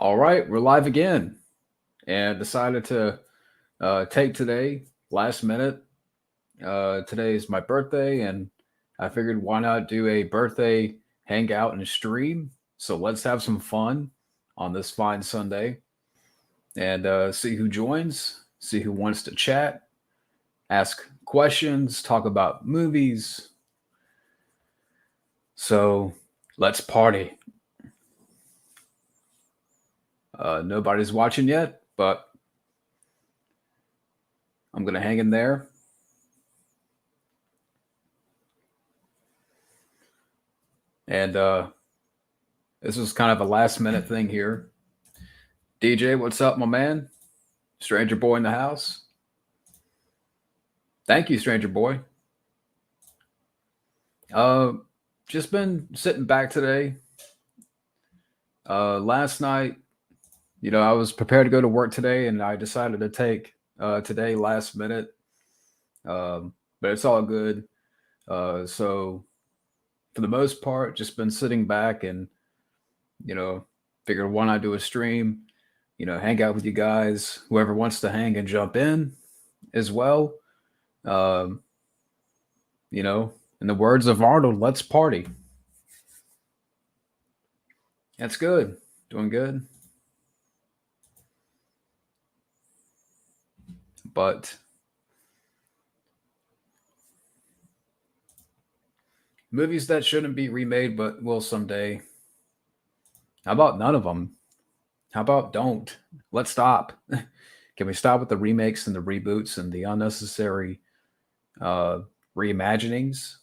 All right, we're live again and decided to take today last minute. Today is my birthday, and I figured why not do a birthday hangout and stream? So let's have some fun on this fine Sunday and see who joins, see who wants to chat, ask questions, talk about movies. So let's party. Nobody's watching yet, but I'm going to hang in there. And this is kind of a last minute thing here. DJ, what's up, my man? Stranger boy in the house. Thank you, stranger boy. Uh, just been sitting back today. Last night, I was prepared to go to work today, and I decided to take today last minute. But it's all good. So for the most part, just been sitting back and you know figured why not do a stream. Hang out with you guys. Whoever wants to hang and jump in as well. Um, in the words of Arnold, let's party. That's good. Doing good. But movies that shouldn't be remade but will someday. How about none of them? How about don't? Let's stop. Can we stop with the remakes and the reboots and the unnecessary uh, reimaginings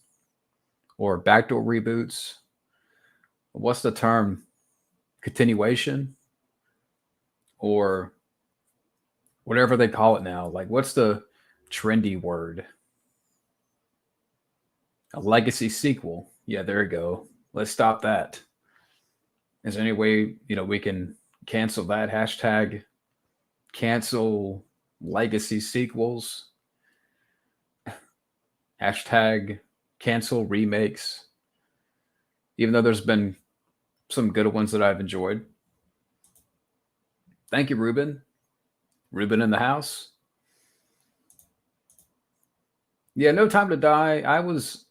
or backdoor reboots? What's the term? Continuation or whatever they call it now. Like, what's the trendy word? A legacy sequel. Yeah, there you go. Let's stop that. Is there any way we can cancel that hashtag? Cancel legacy sequels. Hashtag cancel remakes. Even though there's been some good ones that I've enjoyed. Thank you, Ruben. Ruben in the house. Yeah, No Time to Die. I was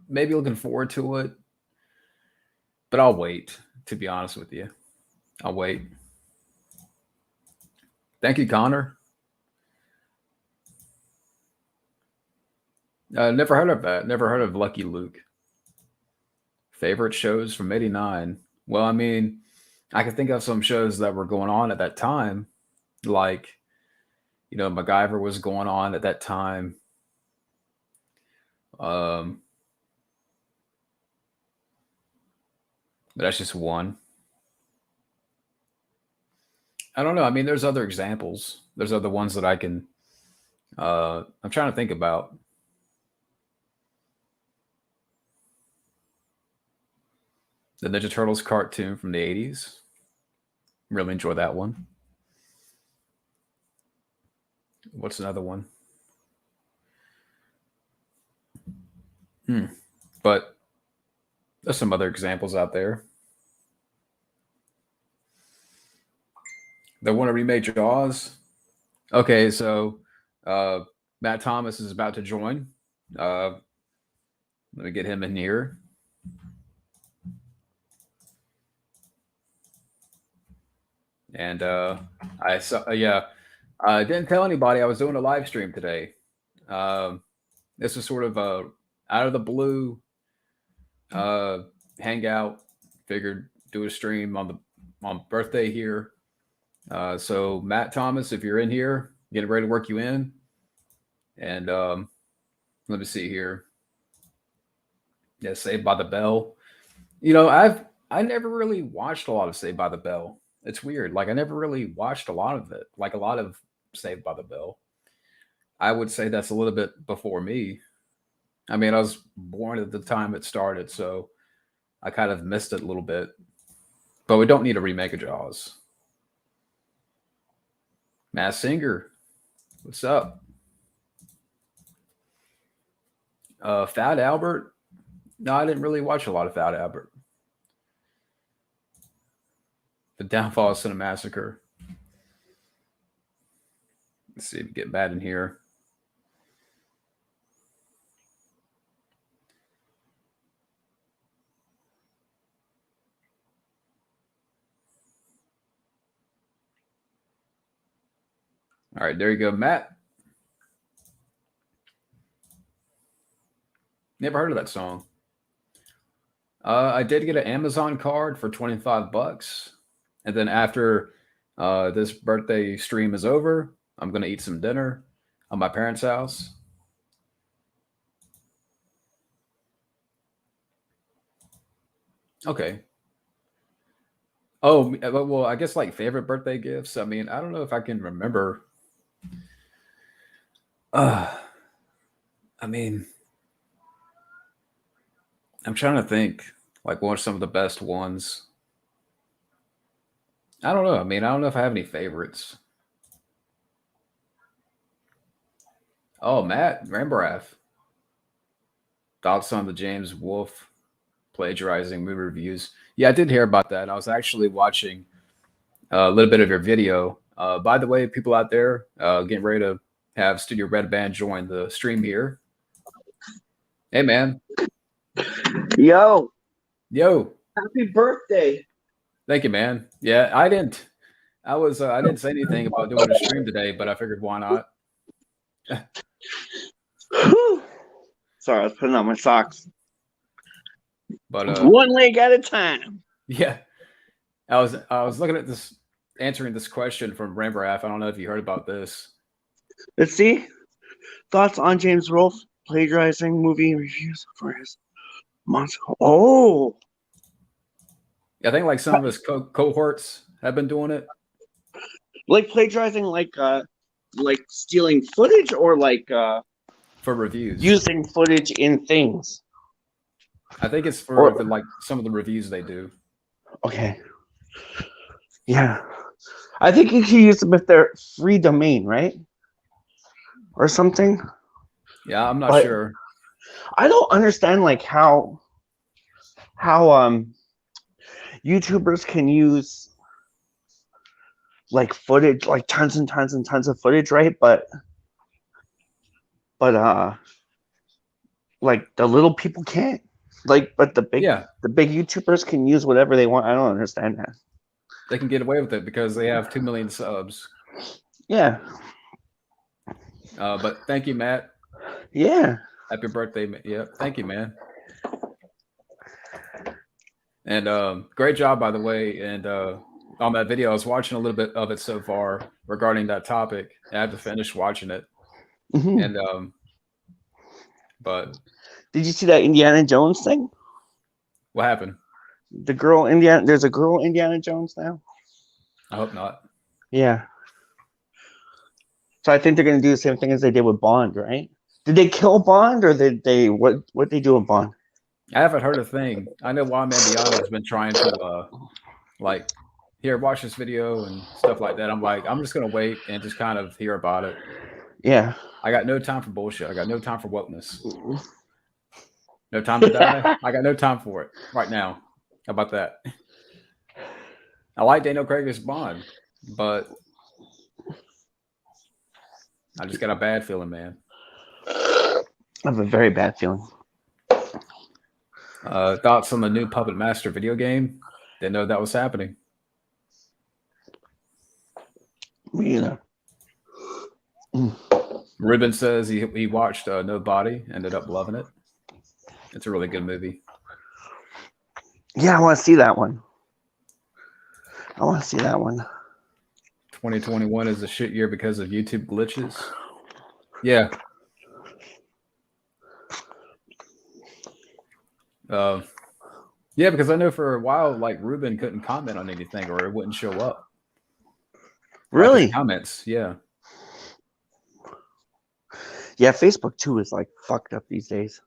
maybe looking forward to it, but I'll wait, to be honest with you. I'll wait. Thank you, Connor. Never heard of that. Never heard of Lucky Luke. Favorite shows from '89. Well, I mean, I can think of some shows that were going on at that time, like MacGyver was going on at that time. Um, but that's just one. I don't know. I mean, there's other examples. There's other ones that I can. I'm trying to think about. The Ninja Turtles cartoon from the '80s. Really enjoy that one. What's another one? But there's some other examples out there. They want to remake Jaws. Okay, so uh, Matt Thomas is about to join. Uh, Let me get him in here. And I saw, yeah, I didn't tell anybody I was doing a live stream today. This was sort of a out of the blue uh, hangout. Figured do a stream on birthday here. So Matt Thomas, if you're in here, getting ready to work you in. And let me see here. Yeah, Saved by the Bell. I never really watched a lot of Saved by the Bell. It's weird. Like I never really watched a lot of it. Like a lot of Saved by the Bell. I would say that's a little bit before me. I mean, I was born at the time it started, so I kind of missed it a little bit. But we don't need a remake of Jaws. Mass Singer, what's up? Fat Albert. No, I didn't really watch a lot of Fat Albert. The Downfall of Cinemassacre. Let's see if we get bad in here. All right, there you go, Matt. Never heard of that song. I did get an Amazon card for $25, and then after this birthday stream is over, I'm gonna eat some dinner on my parents' house. Okay. Oh, well, I guess like favorite birthday gifts. I mean, I don't know if I can remember. Uh, I mean, I'm trying to think like what are some of the best ones. I don't know. I mean, I don't know if I have any favorites. Oh, Matt Rambrath. Thoughts on the James Wolfe plagiarizing movie reviews? Yeah, I did hear about that. I was actually watching a little bit of your video. By the way, people out there, getting ready to have Studio Red Band join the stream here. Hey, man. Yo, Yo. happy birthday. Thank you, man. Yeah, I didn't. I didn't say anything about doing a stream today, but I figured why not? Whew. Sorry, I was putting on my socks. But One leg at a time. yeah, I was looking at this, answering this question from Rambrath. I don't know if you heard about this. Let's see. Thoughts on James Rolfe plagiarizing movie reviews for his monster. Oh, I think like some of his cohorts have been doing it like plagiarizing, like stealing footage, or like for reviews. using footage in things. I think it's for like some of the reviews they do. Okay. Yeah, I think you can use them if they're free domain, right? Or something. Yeah, I'm not sure. I don't understand like how YouTubers can use like footage, like tons and tons and tons of footage, right? But like the little people can't. Like, but the big YouTubers can use whatever they want. I don't understand that. They can get away with it because they have 2 million subs. Yeah. But thank you, Matt. Yeah. Happy birthday. Yeah, thank you, man. And great job, by the way. And on that video, I was watching a little bit of it so far regarding that topic. I have to finish watching it. Mm-hmm. And but did you see that Indiana Jones thing? What happened? There's a girl Indiana Jones now. I hope not. Yeah. So I think they're gonna do the same thing as they did with Bond, right? Did they kill Bond, or did they what they do with Bond? I haven't heard a thing. I know Juan Mandiano has been trying to like, here, watch this video and stuff like that. I'm like, I'm just gonna wait and just kind of hear about it. Yeah. I got no time for bullshit. I got no time for wokeness. No time to die. I got no time for it right now. How about that? I like Daniel Craig as Bond, but I just got a bad feeling, man. I have a very bad feeling. Thoughts on the new Puppet Master video game? Didn't know that was happening. Me either. Ruben says he watched Nobody, ended up loving it. It's a really good movie. Yeah, I want to see that one. 2021 is a shit year because of YouTube glitches. Yeah. Yeah, because I know for a while, like Ruben couldn't comment on anything, or it wouldn't show up. Really? Like comments, yeah. Yeah, Facebook too is like fucked up these days.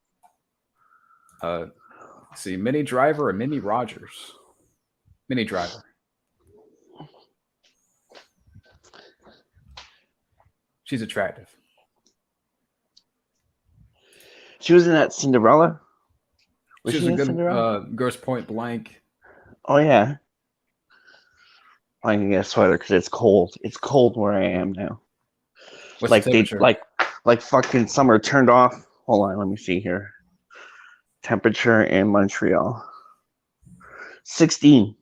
See, Minnie Driver or Minnie Rogers? Minnie Driver. She's attractive. She was in that Cinderella. She was a good Grosse Point Blank. Oh yeah. I can get a sweater because it's cold. It's cold where I am now. What's the Like they temperature? like fucking summer turned off. Hold on, let me see here. Temperature in Montreal. 16.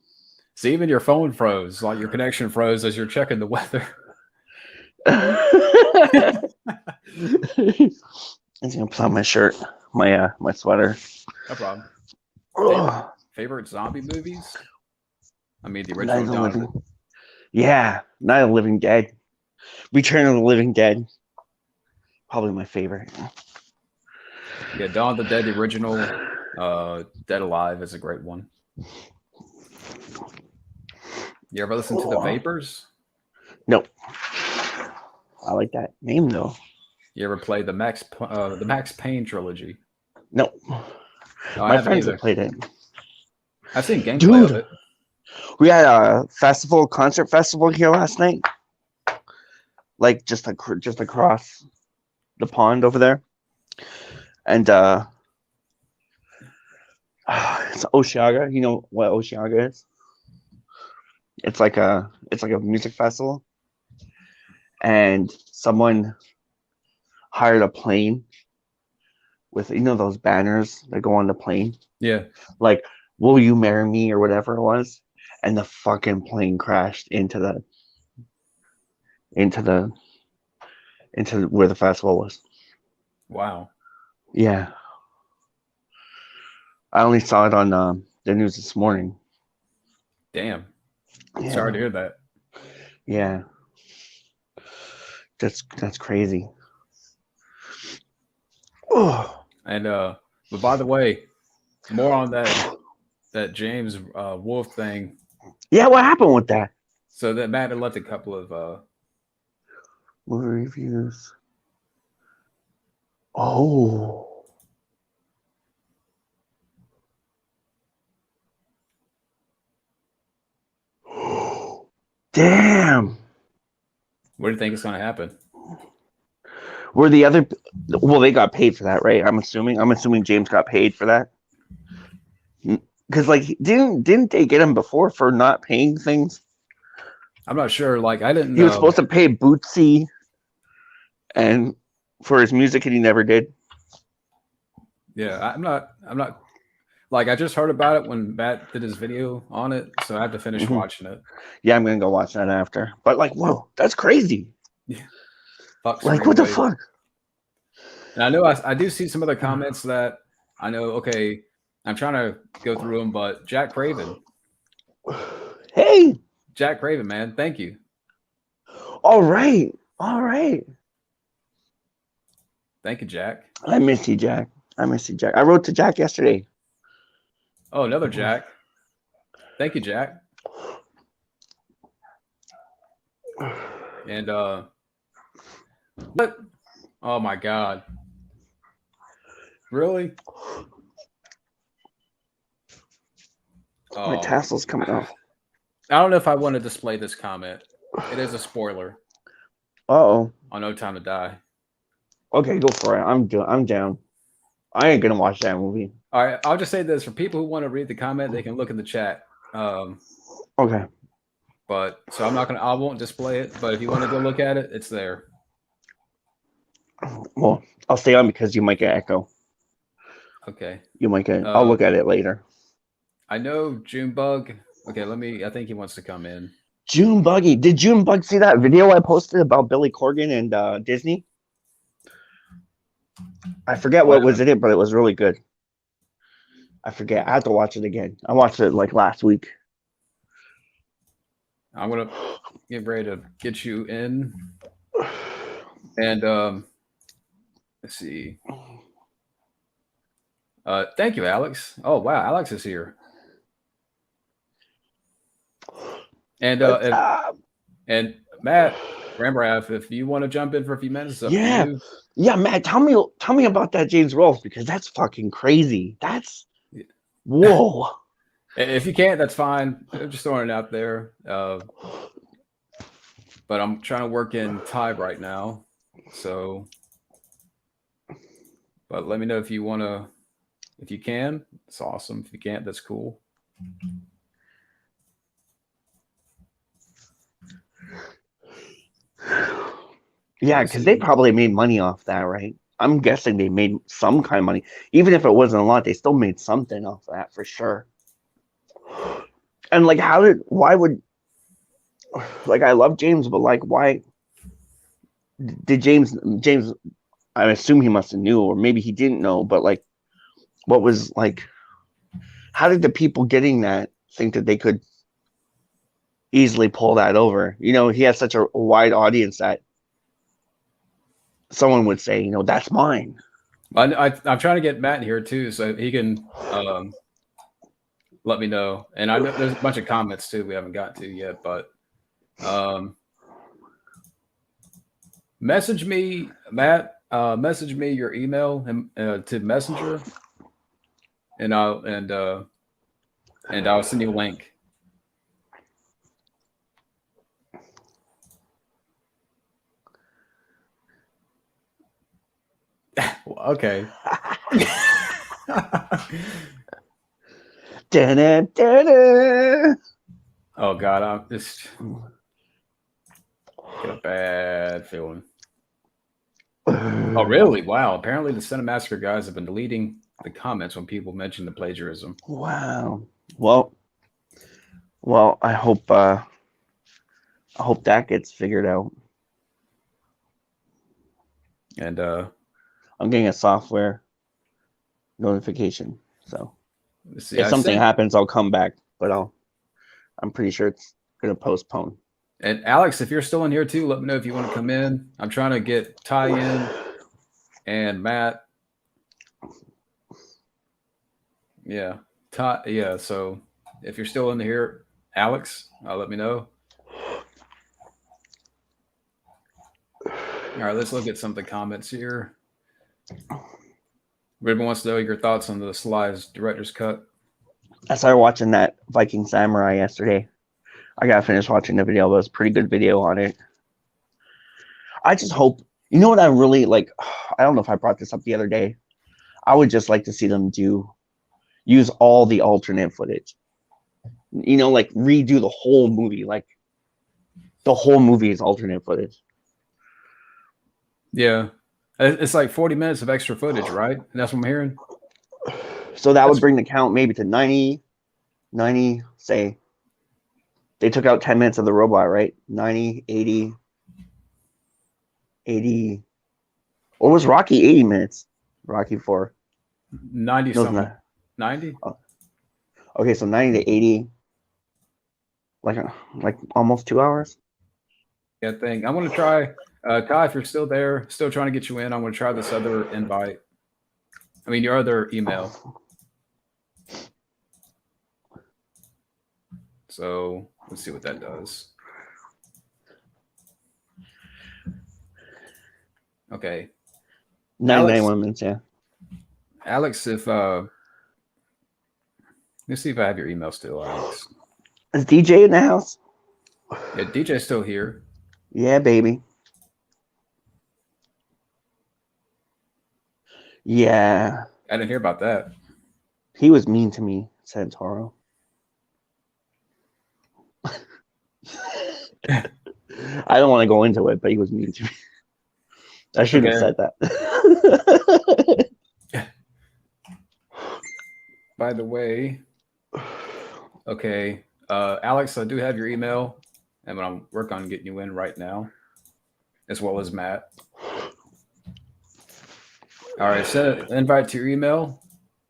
See, even your phone froze, like your connection froze as you're checking the weather. I'm gonna put on my shirt, my sweater. No problem. Favorite Ugh. favorite zombie movies? I mean, the Night original of the Dawn of the. Living. Yeah, Night of the Living Dead. Return of the Living Dead. Probably my favorite. Yeah, Dawn of the Dead, the original. Dead Alive is a great one. You ever listen to the Oh, Vapors? nope. I like that name though. You ever play the Max Payne trilogy? Nope. No, I My haven't friends have either. played it. I've seen gameplay of Dude, it. we had a concert festival here last night. Like just across the pond over there. And it's Oshiaga. You know what Oshiaga is? It's like a music festival, and someone hired a plane with those banners that go on the plane, Yeah. like "Will you marry me" or whatever it was, and the fucking plane crashed into the into where the festival was. Wow. Yeah, I only saw it on the news this morning. Damn. Sorry Yeah, to hear that. yeah, that's crazy. Oh, And but by the way, more on that James Wolf thing. yeah, what happened with that? So that Matt had left a couple of Movie reviews. Oh, damn. what do you think is going to happen? Were the other? Well, they got paid for that, right? I'm assuming. I'm assuming James got paid for that. Because like, didn't they get him before for not paying things? I'm not sure. Like I didn't. He was supposed to pay Bootsy and for his music, and he never did. Yeah, I'm not. I'm not. Like I just heard about it when Matt did his video on it, so I have to finish Hmm. watching it. Yeah, I'm gonna go watch that after. But like, whoa, that's crazy. Yeah. Fuck Like, Serena what the Williams. fuck? And I know I do see some other comments that I know. Okay, I'm trying to go through them, but Hey, Jack Craven, man, thank you, all right, all right. thank you, Jack. I miss you, Jack. I miss you, Jack. I wrote to Jack yesterday. Oh, another Jack. Thank you, Jack. And what? Oh my God, really? My Oh, tassel's coming I off. don't know if I want to display this comment. It is a spoiler Oh. on No Time to Die. Okay, go for it. I'm down. I ain't gonna watch that movie. All right, I'll just say this for people who want to read the comment, they can look in the chat. Okay. But so I'm not gonna, I won't display it. But if you want to go look at it, it's there. Well, I'll stay on because you might get echo. Okay. You might get. I'll look at it later. I know Junebug. Okay, let me. I think he wants to come in. June Buggy. Did June Bug see that video I posted about Billy Corgan and Disney? I forget Oh, I what was haven't. in it, but it was really good. I forget. I have to watch it again. I watched it like last week. I'm gonna get ready to get you in. And let's see. Thank you, Alex. Oh wow, Alex is here. And and Matt Rambraff, if you want to jump in for a few minutes, it's up to Yeah, you. yeah, Matt. Tell me about that James Rolfe because that's fucking crazy. That's whoa. If you can't, that's fine. I'm just throwing it out there. But I'm trying to work in Thai right now. So, but let me know if you want to, if you can. It's awesome. If you can't, that's cool. Yeah, Let's because they see. probably made money off that, right? I'm guessing they made some kind of money. Even if it wasn't a lot, they still made something off that for sure. And like, why would, like, I love James, but like, why did James, I assume he must have knew, or maybe he didn't know, but like, what was like, how did the people getting that think that they could easily pull that over? You know, he has such a wide audience that someone would say, you know, that's mine. I'm trying to get Matt here too, so he can let me know. And I know there's a bunch of comments too we haven't got to yet, but um, message me, Matt. Message me your email to Messenger, and I'll send you a link. Okay. Da-da-da-da. Oh God, I'm just get a bad feeling. Oh really? Wow. Apparently the Cinemassacre guys have been deleting the comments when people mention the plagiarism. Wow. Well, I hope that gets figured out. And I'm getting a software notification, so let's see. if I something sent happens, I'll come back. But I'm pretty sure it's gonna postpone. and Alex, if you're still in here too, let me know if you want to come in. I'm trying to get Ty in and Matt. Yeah. Ty, yeah, so if you're still in here, Alex, let me know. All right, let's look at some of the comments here. Everyone wants to know your thoughts on the Sly's director's cut. I started watching that Viking Samurai yesterday. I got finished watching the video, but it was a pretty good video on it. I just hope, you know what I really like? I don't know if I brought this up the other day. I would just like to see them use all the alternate footage. You know, like redo the whole movie. Like the whole movie is alternate footage. Yeah. It's like 40 minutes of extra footage, right? And that's what I'm hearing. So that would That's bring the count maybe to 90, say. They took out 10 minutes of the robot, right? 90, 80, 80. Or was Rocky 80 minutes? Rocky 4. 90 No, it's something. not. 90? Okay, so 90 to 80, like almost 2 hours. Yeah, thing. I'm going to try, Kai, if you're still there, still trying to get you in, I'm going to try this other invite. I mean, your other email. So let's see what that does. Okay. 91 minutes, yeah. Alex, if let's see if I have your email still, Alex. Is DJ in the house? Yeah, DJ's still here. Yeah, baby. Yeah. I didn't hear about that. He was mean to me, Santoro. I don't want to go into it, but he was mean to me. I shouldn't have said that. By the way, okay, Alex, I do have your email, and I'm working on getting you in right now, as well as Matt. All right, send an invite to your email,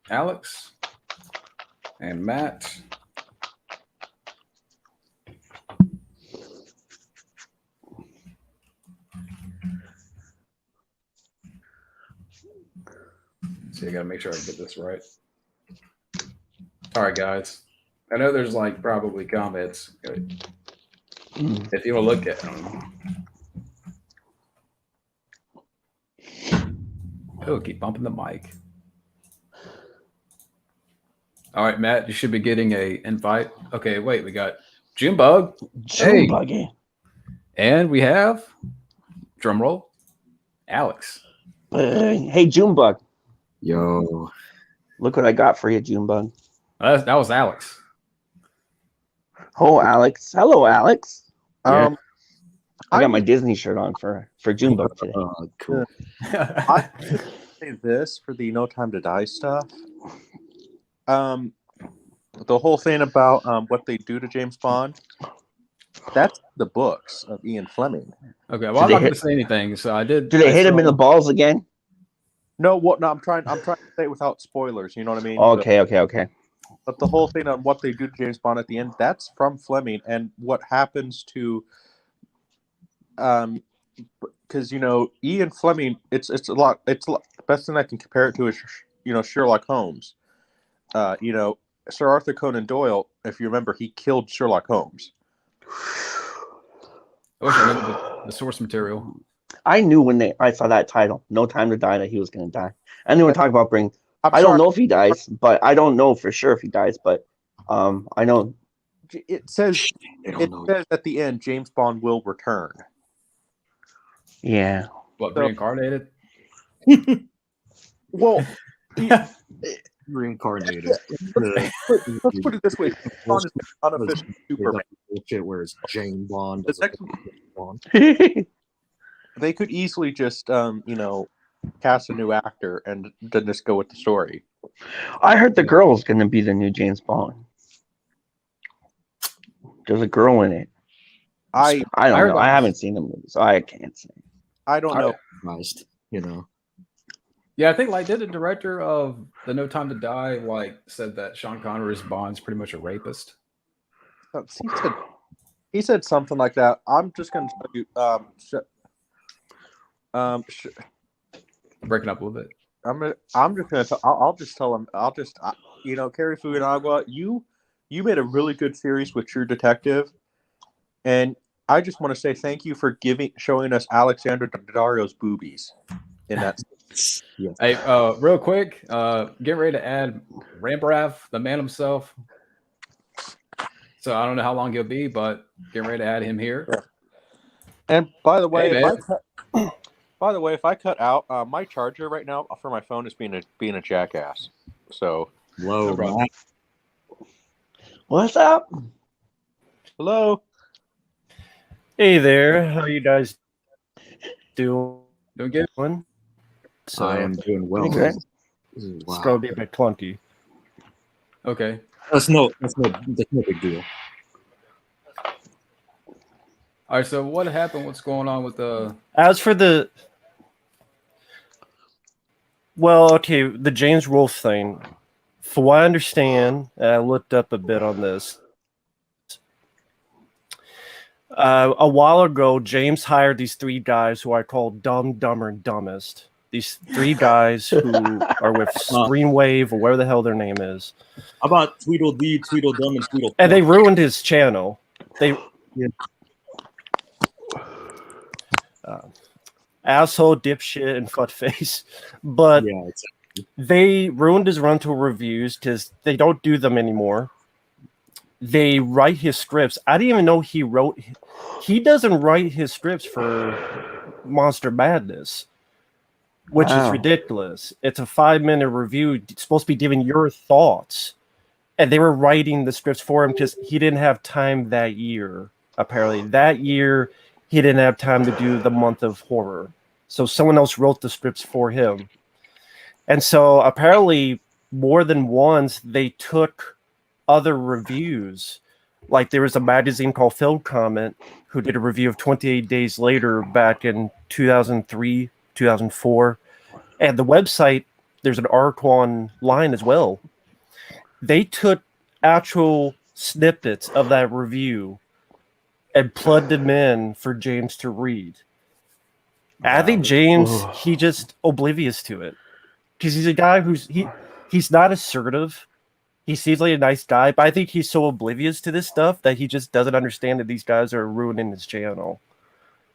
Alex and Matt. See, I gotta make sure I get this right. All right, guys. I know there's like probably comments. If you want to look at them. Oh, keep bumping the mic. All right, Matt, you should be getting a invite. Okay, wait, we got Junebug. Junebug. Hey. And we have, drum roll, Alex. Hey, Junebug. Yo. Look what I got for you, Junebug. That was Alex. Oh, Alex. Hello, Alex. Yeah. I got my Disney shirt on for Junebug today. Cool. I say this for the No Time to Die stuff. The whole thing about what they do to James Bond, that's the books of Ian Fleming. Okay, well, I'm not going to say anything. So I did. Do they hit him in the balls again? No, No, I'm trying to say it without spoilers. You know what I mean? Okay. But the whole thing on what they do to James Bond at the end, that's from Fleming, and what happens to, because Ian Fleming, it's a lot. The best thing I can compare it to is Sherlock Holmes. Sir Arthur Conan Doyle, if you remember, he killed Sherlock Holmes. I wish I remember the source material. I knew when I saw that title, No Time to Die, that he was going to die. And they were talking about I don't know if he dies, but I don't know for sure if he dies, but I know. It says at the end, James Bond will return. Yeah. What, reincarnated? Well, Reincarnated. Let's put it this way: Bond is unofficial Superman. Bullshit, where it's Jane Bond. Bond. They could easily just, cast a new actor and then just go with the story. I heard the girl is going to be the new James Bond. There's a girl in it. I don't know. I haven't seen the movie, so I can't say. I don't know. Yeah, I think did the director of the No Time to Die said that Sean Connery's Bond's pretty much a rapist? He said something like that. I'm just going to tell you. Breaking up a little bit. I'm just going to. I'll just tell him. Cary Fukunaga, you made a really good series with True Detective, and I just want to say thank you for showing us Alexander Daddario's boobies in that. Yeah. Hey, real quick, getting ready to add Rambrath, the man himself. So I don't know how long he'll be, but getting ready to add him here. Yeah. And by the way, if I cut out my charger right now for my phone is being a jackass. So low. No What's up? Hello. Hey there, how you guys doing? Doing good. So I am doing well. Okay. It's gonna be a bit clunky. Okay. That's no big deal. All right. So what happened? What's going on with the? As for the James Wolfe thing, for what I understand, and I looked up a bit on this. A while ago, James hired these three guys who I call Dumb, Dumber, and Dumbest. These three guys who are with Screenwave or whatever the hell their name is. How about Tweedledee, Tweedledum, and Tweedledum? And they ruined his channel. Asshole, dipshit, and fuckface. But yeah, exactly. They ruined his rental reviews because they don't do them anymore. They write his scripts. I didn't even know he wrote. He doesn't write his scripts for Monster Madness, which is ridiculous. It's a 5-minute review. It's supposed to be giving your thoughts. And they were writing the scripts for him because he didn't have time that year. Apparently, that year he didn't have time to do the month of horror. So someone else wrote the scripts for him. And so apparently more than once they took other reviews. Like there was a magazine called Film Comment who did a review of 28 Days Later back in 2003, 2004. And the website, there's an article online as well. They took actual snippets of that review and plugged them in for James to read. Wow. I think James, he just oblivious to it. Because he's a guy he's not assertive. He seems like a nice guy, but I think he's so oblivious to this stuff that he just doesn't understand that these guys are ruining his channel.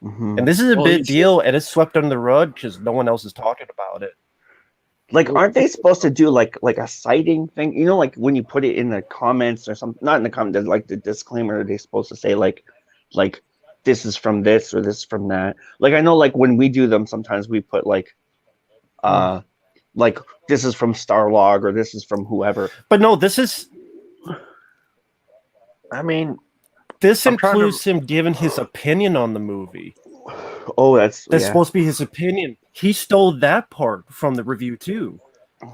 Mm-hmm. And this is a big deal, and it's swept under the rug because no one else is talking about it. Like, aren't they supposed to do like a citing thing? You know, like when you put it in the comments or something, not in the comments, like the disclaimer, they're supposed to say like this is from this or this from that. Like I know, like when we do them, sometimes we put like this is from Starlog or this is from whoever. But no, this is. I mean, This I'm trying to- includes him giving his opinion on the movie. Oh, that's Supposed to be his opinion. He stole that part from the review too,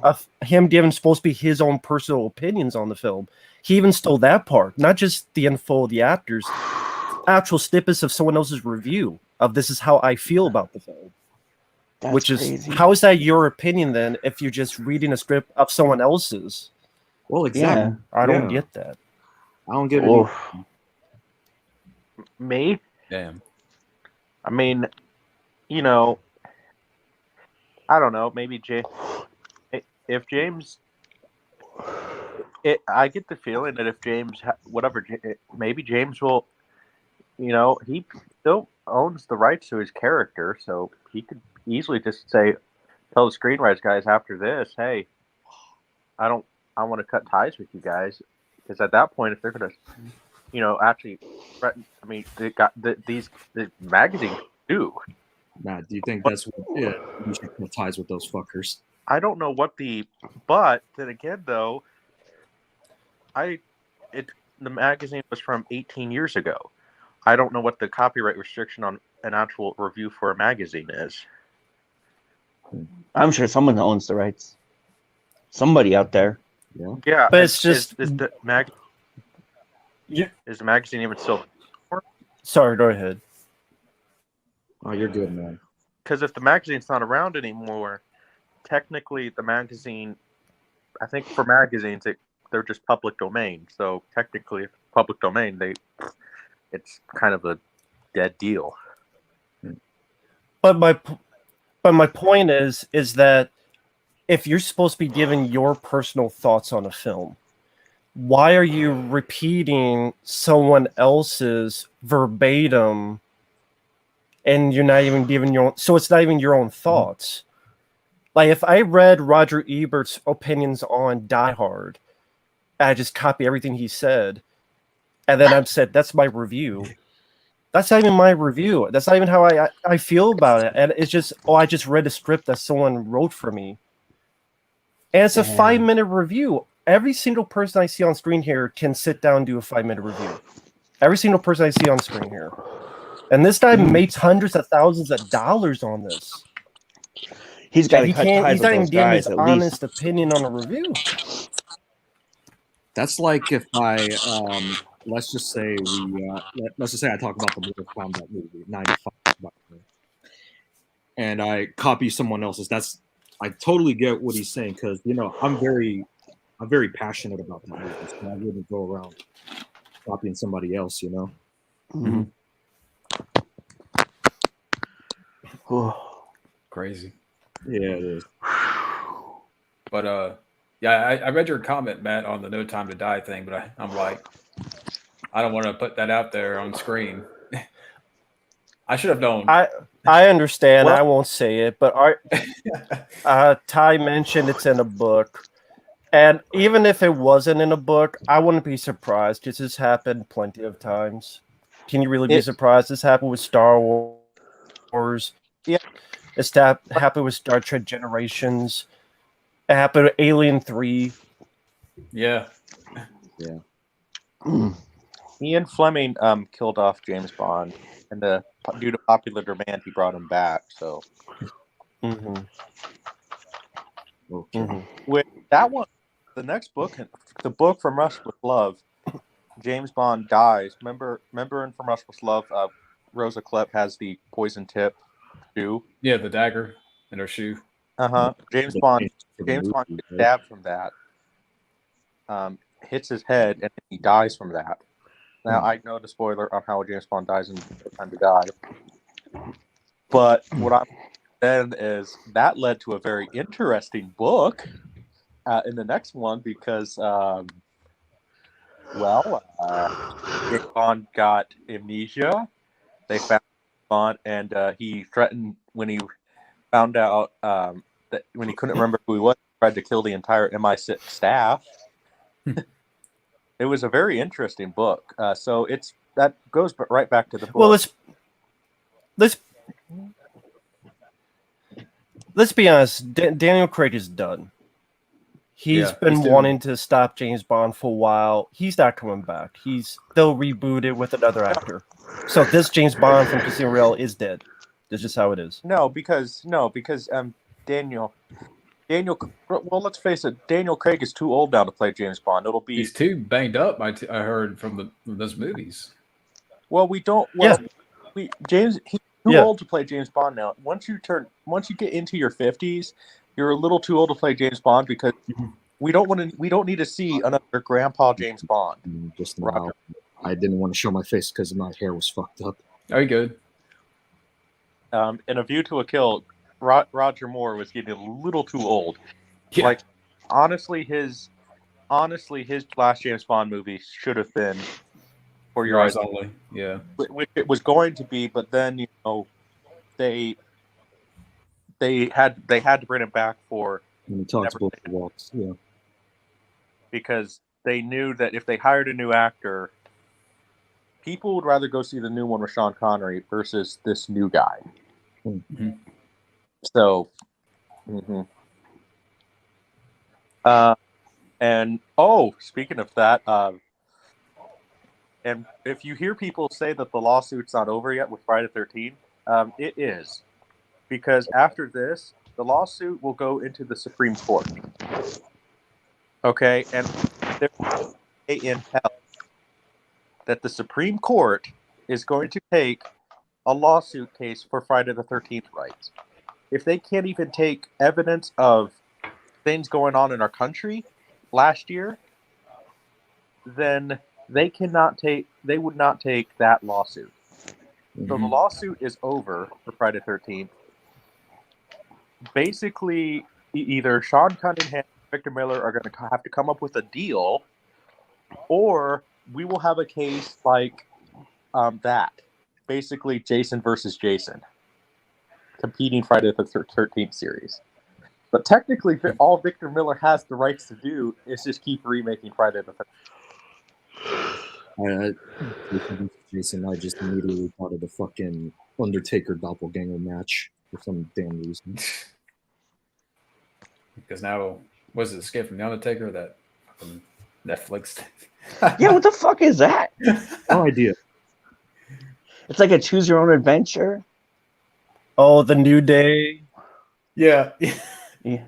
of him giving supposed to be his own personal opinions on the film. He even stole that part, not just the info of the actors, actual snippets of someone else's review of this is how I feel about the film. That's Which is crazy. how is that your opinion then if you're just reading a script of someone else's? Well, exactly. Yeah. I don't Yeah. get that. I don't get it. Oof. Me? Damn. I mean, you know, I don't know. Maybe if James, I get the feeling that if James, maybe James will, he still owns the rights to his character, so he could easily just tell the screenwriters guys after this, hey, I want to cut ties with you guys, because at that point, if they're gonna, actually threaten, I mean, they got the magazines do. Matt, do you think that's what? Yeah, you should cut ties with those fuckers. I don't know but then again though, the magazine was from 18 years ago. I don't know what the copyright restriction on an actual review for a magazine is. I'm sure someone owns the rights. Somebody out there. Yeah. Yeah, But it's just is the magazine even still? Sorry, go ahead. Oh, you're good, man. Because if the magazine's not around anymore, technically the magazine, I think for magazines they're just public domain. So technically, if it's public domain, it's kind of a dead deal. But my point is that if you're supposed to be giving your personal thoughts on a film, why are you repeating someone else's verbatim and you're not even giving your own, so it's not even your own thoughts? Like if I read Roger Ebert's opinions on Die Hard, I just copy everything he said, and then I've said that's my review. That's not even my review. That's not even how I feel about it. And it's just, I just read a script that someone wrote for me. And it's a 5-minute review. Every single person I see on screen here can sit down and do a 5-minute review. Every single person I see on screen here. And this guy makes hundreds of thousands of dollars on this. He's got to He cut can't. ties He's with not even those giving guys his at honest least. opinion on a review. That's like if I let's just say I talk about the Mortal Kombat movie '95, and I copy someone else's. I totally get what he's saying, because I'm very passionate about that movie, so I wouldn't go around copying somebody else. Mhm. Crazy. Yeah, it is. But yeah, I read your comment, Matt, on the No Time to Die thing, but I'm like, I don't want to put that out there on screen. I should have known. I understand. Well- I won't say it, but Ty mentioned it's in a book. And even if it wasn't in a book, I wouldn't be surprised. This has happened plenty of times. Can you really be surprised? This happened with Star Wars. Yeah. It's happened with Star Trek Generations. It happened with Alien 3. Yeah. Ian Fleming killed off James Bond, and due to popular demand, he brought him back. So Mm-hmm. Okay. Mm-hmm. with that one, the next book, the book From Rush with Love, James Bond dies. Remember in From Rush with Love, Rosa Klepp has the poison tip shoe. Yeah, the dagger in her shoe. James Bond gets stabbed from that. Hits his head, and he dies from that. Now, I know the spoiler on how James Bond dies in No Time to Die. But what I'm saying is that led to a very interesting book in the next one, because, James Bond got amnesia. They found Bond, and he threatened, when he found out that when he couldn't remember who he was, he tried to kill the entire MI6 staff. It was a very interesting book. So that goes right back to the book. Well, let's be honest. Daniel Craig is done. He's Yeah, been he's doing- wanting to stop James Bond for a while. He's not coming back. They'll reboot it with another actor. So this James Bond from Casino Royale is dead. That's just how it is. No, because Daniel. Well, let's face it. Daniel Craig is too old now to play James Bond. It'll be He's too banged up. I heard from those movies. well. We don't. Well, He's too old to play James Bond now. Once you get into your 50s, you're a little too old to play James Bond because we don't need to see another Grandpa James Bond. Just now, I didn't want to show my face because my hair was fucked up. Are you good? In A View to a Kill, Roger Moore was getting a little too old. Yeah. Like honestly, his last James Bond movie should have been For Your Eyes Only. Yeah. Which it was going to be, but then they had to bring it back for When he talks about the walks, because they knew that if they hired a new actor, people would rather go see the new one with Sean Connery versus this new guy. Mm-hmm. So, and speaking of that, and if you hear people say that the lawsuit's not over yet with Friday the 13th, it is, because after this, the lawsuit will go into the Supreme Court. Okay, and there's in hell that the Supreme Court is going to take a lawsuit case for Friday the 13th rights. If they can't even take evidence of things going on in our country last year, then they would not take that lawsuit. Mm-hmm. So the lawsuit is over for Friday the 13th. Basically, either Sean Cunningham and Victor Miller are going to have to come up with a deal, or we will have a case like that. Basically, Jason versus Jason. Competing Friday the 13th series. But technically, all Victor Miller has the rights to do is just keep remaking Friday the 13th. Jason, I just immediately thought of the fucking Undertaker doppelganger match for some damn reason. Because now, was it Skip from The Undertaker or that fucking Netflix thing? Yeah, what the fuck is that? No idea. It's like a choose your own adventure. Oh, the New Day. Yeah. Yeah.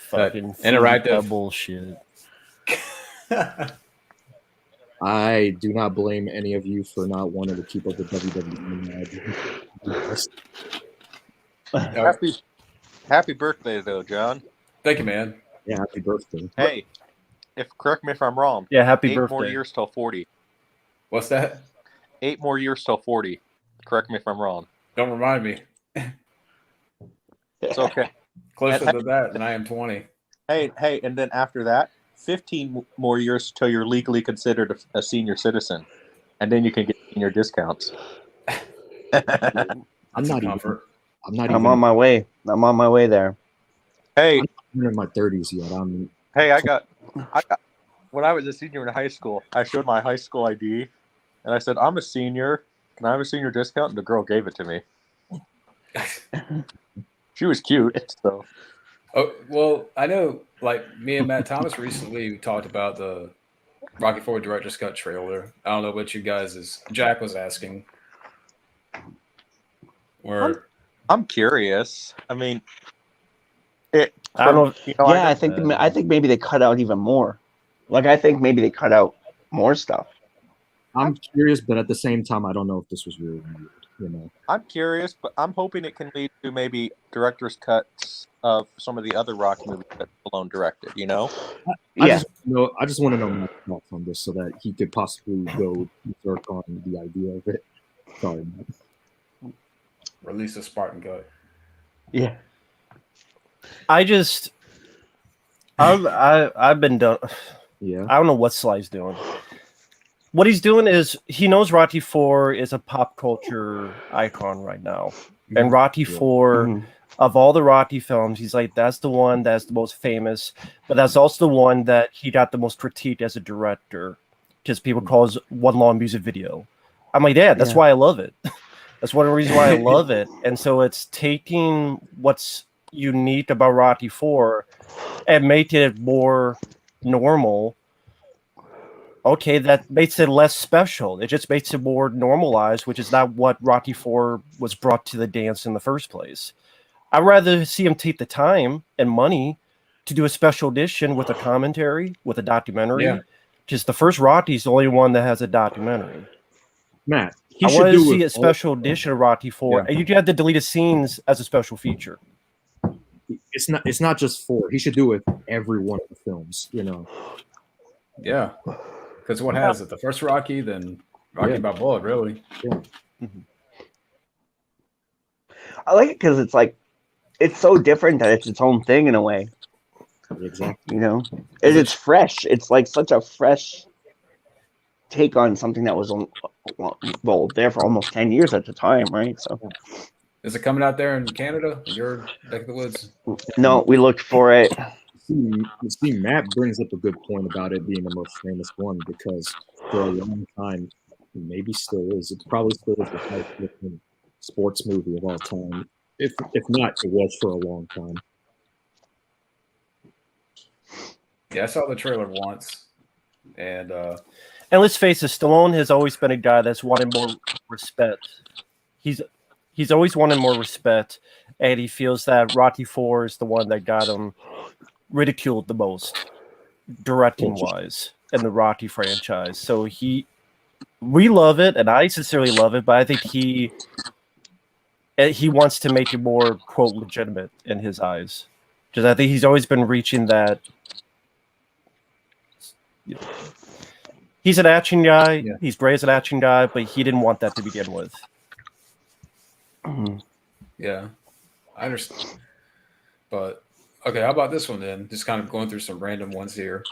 Fucking interactive bullshit. I do not blame any of you for not wanting to keep up with WWE. Happy birthday, though, John. Thank you, man. Yeah, happy birthday. Hey, correct me if I'm wrong. Yeah, happy 8 birthday. more years till 40. What's that? 8 more years till 40. Correct me if I'm wrong. Don't remind me. It's okay. Closer to that than I am 20. Hey, and then after that, 15 more years till you're legally considered a senior citizen, and then you can get senior discounts. I'm not comfort. I'm on my way. I'm on my way there. Hey, I'm in my 30s yet. I got when I was a senior in high school, I showed my high school ID, and I said, "I'm a senior. Can I have a senior discount?" And the girl gave it to me. She was cute, so. Oh, well, I know, like, me and Matt Thomas recently talked about the Rocky IV Director's Cut trailer. I don't know what you guys Jack was asking. I'm curious. I mean, I don't know. Yeah, I think maybe they cut out even more. Like, I think maybe they cut out more stuff. I'm curious, but at the same time, I don't know if this was really weird, you know. I'm curious, but I'm hoping it can lead to maybe director's cuts of some of the other Rocky movies that Stallone directed, you know? I just want to know Matt's thoughts on this so that he could possibly go berserk on the idea of it. Sorry, Matt. Release a Spartan cut. Yeah. I've been done. Yeah. I don't know what Sly's doing. What he's doing is he knows Rocky IV is a pop culture icon right now. And Rocky IV, of all the Rocky films, he's like, that's the one that's the most famous, but that's also the one that he got the most critiqued as a director because people call it one long music video. I'm like, yeah, that's why I love it. That's one of the reasons why I love it. And so it's taking what's unique about Rocky 4 and make it more normal, okay, that makes it less special. It just makes it more normalized, which is not what Rocky 4 was brought to the dance in the first place. I'd rather see him take the time and money to do a special edition with a commentary, with a documentary. Yeah. Because the first Rocky's the only one that has a documentary. Matt, he I should want to do see it a special edition of Rocky 4, Yeah. and you can have the deleted scenes as a special feature. It's not just 4. He should do it with every one of the films. Yeah. Because what has it? The first Rocky, then Rocky Yeah. Balboa, really. I like it because it's like it's so different that it's its own thing in a way. Exactly. You know, it's fresh. It's like such a fresh take on something that was there for almost 10 years at the time, right? So Is it coming out there in Canada? In your neck of the woods? no, we looked for it. See, Matt brings up a good point about it being the most famous one because for a long time, maybe still is. It probably still is the highest sports movie of all time. If not, it was for a long time. Yeah, I saw the trailer once. And And let's face it, Stallone has always been a guy that's wanted more respect. He's always wanted more respect, and he feels that Rocky 4 is the one that got him ridiculed the most, directing wise, in the Rocky franchise. So we love it, and I sincerely love it, but I think he wants to make it more, quote, legitimate in his eyes. Because I think he's always been reaching that. He's an action guy. Yeah. He's great as an action guy, but he didn't want that to begin with. yeah, I understand. But okay, how about this one then? Just kind of going through some random ones here.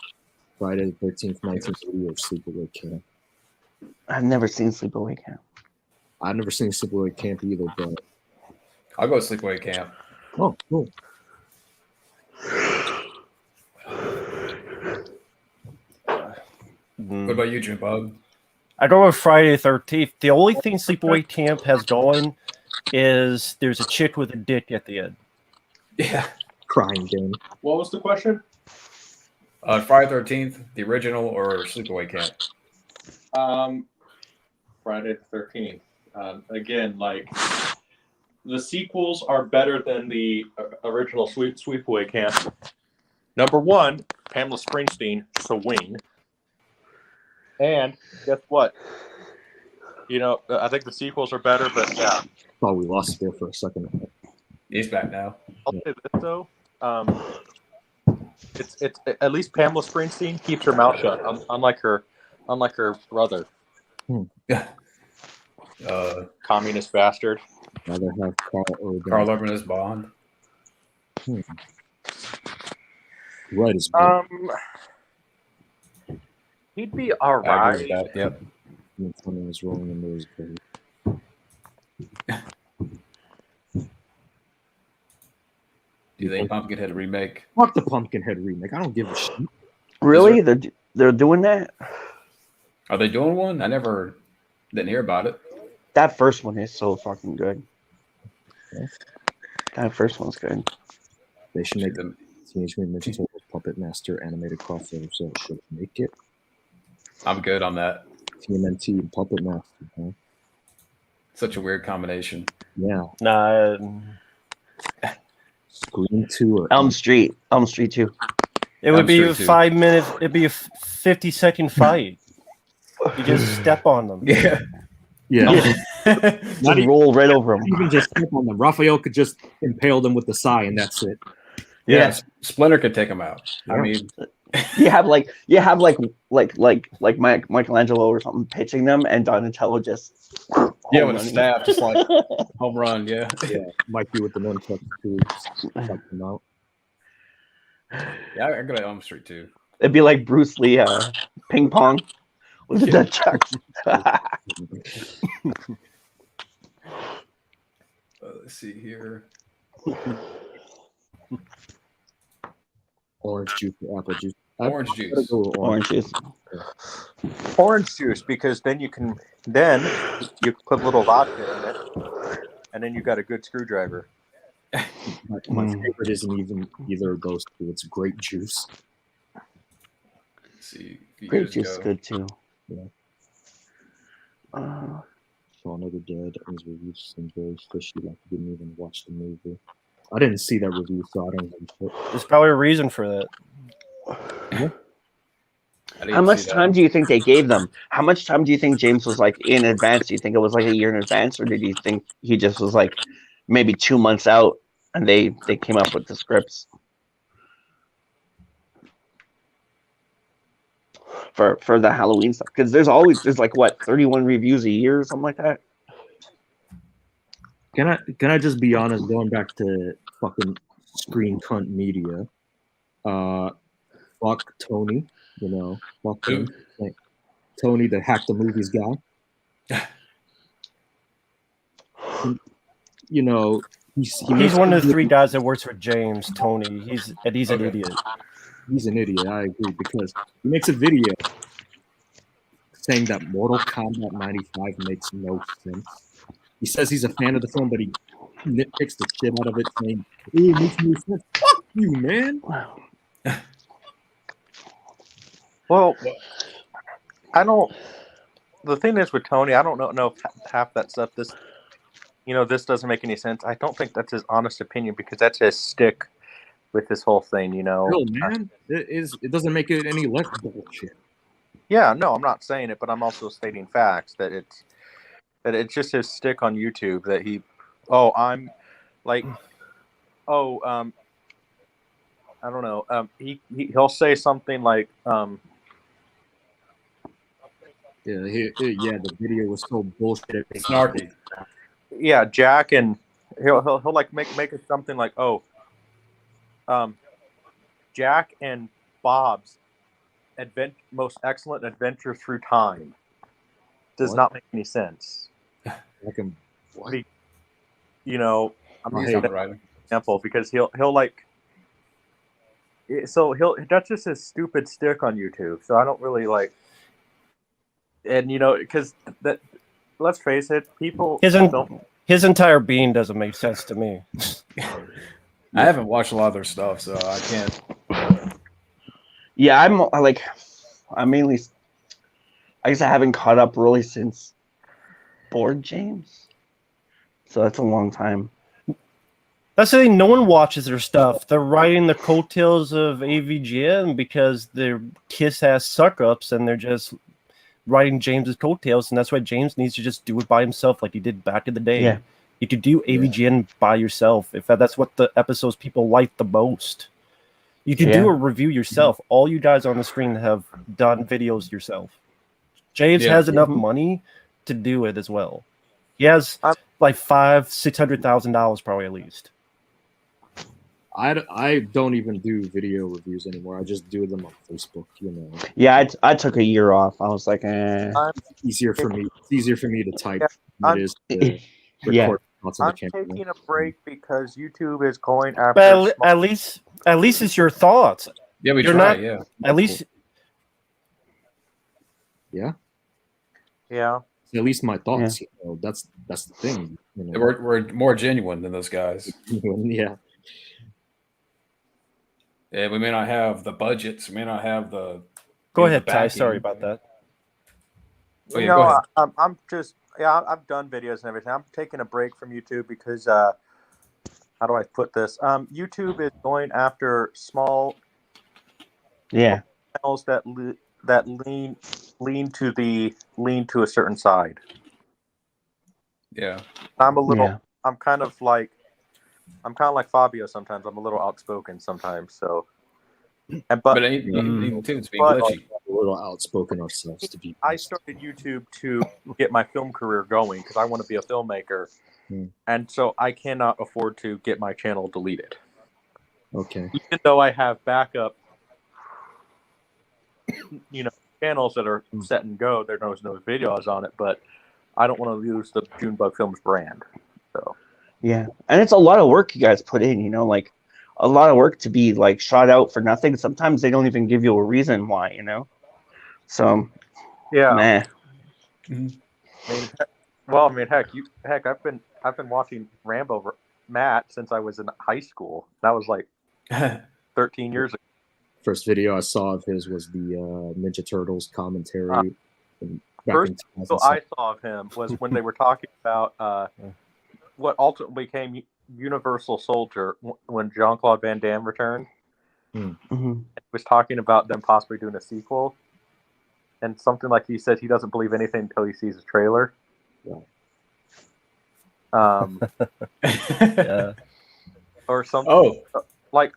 Friday the 13th, 1980, or Sleepaway Camp. I've never seen Sleepaway Camp. I've never seen Sleepaway Camp either, but I'll go Sleepaway Camp. oh, cool. What about you, Jim Bug? I go with Friday the 13th. The only thing Sleepaway Camp has going is there's a chick with a dick at the end. Yeah. Crying game. What was the question? Friday 13th, the original, or Sleepaway Camp? Friday the 13th. Again, like the sequels are better than the original Sweepaway Camp. Number one, Pamela Springsteen, Swing. And guess what? You know, I think the sequels are better, but yeah. Oh, we lost it there for a second. He's back now. I'll say this though. It's at least Pamela Springsteen keeps her mouth shut, unlike her brother, communist bastard. Rather have Carl Urban as Bond. Right as He'd be I agree alright. with that. Yep. when was rolling in those days. Do you think Pumpkinhead remake? Fuck the Pumpkinhead remake. I don't give a shit. Really? They're doing that? Are they doing one? I never didn't hear about it. That first one is so fucking good. That first one's good. They should make them. Teenage Mutant Ninja Turtles Puppet Master animated crossover, so it should make it. I'm good on that. TMNT and Puppet Master, huh? Such a weird combination. Yeah. Nah, Scream 2 or Elm Street 2. it would I'm be sure a too. 5 minute. It'd be a 50-second fight. You just step on them. Yeah. Yeah. Just Not even, roll right over them. even just step on them. Raphael could just impale them with the sai, and that's it. Yeah. Splinter could take him out. I Yeah. mean, You have like Michelangelo or something pitching them, and Donatello just yeah, with a staff, just like home run. Yeah. Yeah. Might be with the nunchucks too. Check them out. Yeah, I go to Elm Street too. It'd be like Bruce Lee ping pong with the chucks. Let's see here. Orange juice or apple juice. Orange Gotta juice. go with Orange juice. Orange juice, because then you can put a little vodka in it, and then you got a good screwdriver. My favorite isn't even either of those two. It's grape juice. Let's see. A few Grape years juice is ago. good too. Yeah. Uh, Shaun of the Dead. His review seemed very fishy. Like he didn't even watch the movie. I didn't see that review, so I don't give a shit. There's probably a reason for that. I didn't how much see that. time do you think they gave them? How much time do you think James was like in advance? Do you think it was like a year in advance, or did you think he just was like maybe 2 months out and they came up with the scripts for the Halloween stuff? Because there's like what 31 reviews a year or something like that. Can I just be honest? Going back to fucking Screen Cunt Media, fuck Tony, fuck him. Like, Tony, the Hack the Movies guy. He He's one of the three guys that works for James, Tony. He's an idiot. He's an idiot. I agree, because he makes a video saying that Mortal Kombat 95 makes no sense. He says he's a fan of the film, but he nitpicks the shit out of it, saying, "It makes no sense." Fuck you, man. Wow. Well, I don't. The thing is with Tony, I don't know if half that stuff. This doesn't make any sense. I don't think that's his honest opinion, because that's his stick with this whole thing. No, man. It doesn't make it any less bullshit. Yeah, no, I'm not saying it, but I'm also stating facts that it's just his stick on YouTube that I'm like, I don't know. He'll say something like, the video was so bullshit. Snarky. yeah, Jack, and he'll like make it something like, Jack and Bob's most excellent adventure through time does not make any sense. Like him. What? I'm He's using not that right. example because he'll like. So that's just his stupid stick on YouTube. So I don't really like, and because that, let's face it, people His entire being doesn't make sense to me. I haven't watched a lot of their stuff, so I can't. Yeah, I mainly, I guess I haven't caught up really since Board James, so that's a long time. That's the thing. No one watches their stuff. They're riding the coattails of AVGN because they're kiss-ass suck-ups, and they're just riding James's coattails, and that's why James needs to just do it by himself like he did back in the day. Yeah. You could do AVGN by yourself. If that's what the episodes people like the most. You could do a review yourself. All you guys on the screen have done videos yourself. James has enough money to do it as well. He has like $500,000-$600,000 probably at least. I don't even do video reviews anymore. I just do them on Facebook. Yeah, I took a year off. I was like, eh. It's easier for me. It's easier for me to type Yeah, than it is to record thoughts on I'm the camera. taking a break because YouTube is going after. But at least it's your thoughts. Yeah, You're try. not- Yeah. At least Yeah. Yeah. At least my thoughts. That's the thing. We're more genuine than those guys. Yeah. Yeah, we may not have the budgets. We may not have the. go ahead, the Ty. backing. Sorry about that. Oh, yeah, go ahead. I'm just I've done videos and everything. I'm taking a break from YouTube because how do I put this? YouTube is going after small channels that lean to a certain side. Yeah. I'm kind of like Fabio sometimes. I'm a little outspoken sometimes. So, But even too, it's being glitchy. A little outspoken ourselves to be. I started YouTube to get my film career going because I want to be a filmmaker, and so I cannot afford to get my channel deleted. Okay. Even though I have backup, channels that are set and go, there's no videos on it, but I don't want to lose the Junebug Films brand. So. Yeah, and it's a lot of work you guys put in, like a lot of work to be like shot out for nothing. Sometimes they don't even give you a reason why, So, yeah. Nah. Heck, I've been watching Rambo Matt since I was in high school. That was like 13 years ago. First video I saw of his was the Ninja Turtles commentary. Back First in video 2007. I saw of him was when they were talking about what ultimately became Universal Soldier when Jean-Claude Van Damme returned. Mm-hmm. He was talking about them possibly doing a sequel. And something like he said he doesn't believe anything until he sees a trailer. Yeah. Or something. Oh, Like,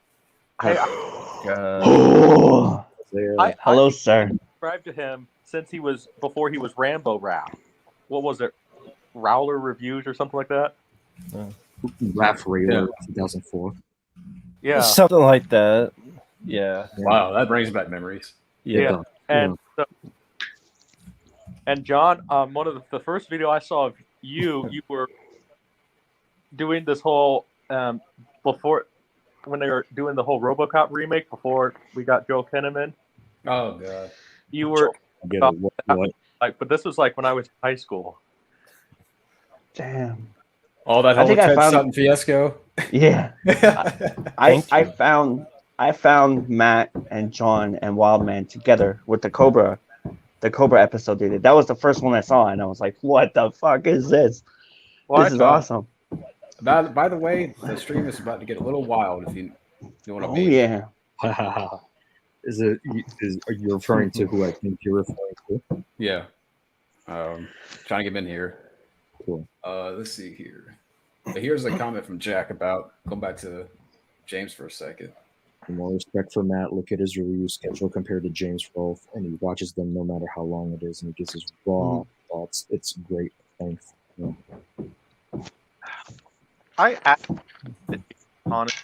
hey, Oh, I hello, sir. subscribed to him since before he was Rambo Rap. What was it? Rowler Reviews or something like that? Raf Railer, Yeah. 2004. Yeah. Something like that. Yeah. wow, that brings back memories. Yeah. And and John, one of the first video I saw of you were doing this whole before when they were doing the whole RoboCop remake before we got Joel Kinnaman. Oh god. You were I get it. What? like, but this was like when I was in high school. Damn. All that I whole think I Ted found- Sutton fiasco. Yeah. Thank I you. found Matt and John and Wildman together with the Cobra episode they did. That was the first one I saw, and I was like, "What the fuck is this? Well, This is awesome!" By the way, the stream is about to get a little wild. If you want to Oh be. yeah. Are you referring to who I think you're referring to? Yeah. Trying to get him in here. Cool. Let's see here. Here's a comment from Jack about going back to James for a second. For more respect for Matt, look at his review schedule compared to James Rolfe, and he watches them no matter how long it is, and he gives his raw thoughts. It's great. Thanks. Yeah. I honestly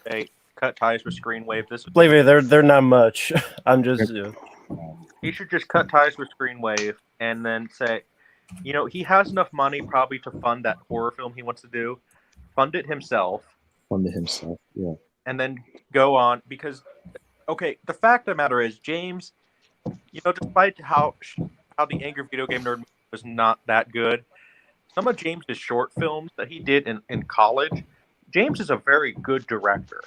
say cut ties with Screenwave. Believe me, they're not much. I'm just He should just cut ties with Screenwave and then say, you know, he has enough money probably to fund that horror film he wants to do, fund it himself, Fun to himself. Yeah. and then go on. Because, okay, the fact of the matter is, James, you know, despite how the Angry Video Game Nerd was not that good, some of James's short films that he did in college, James is a very good director.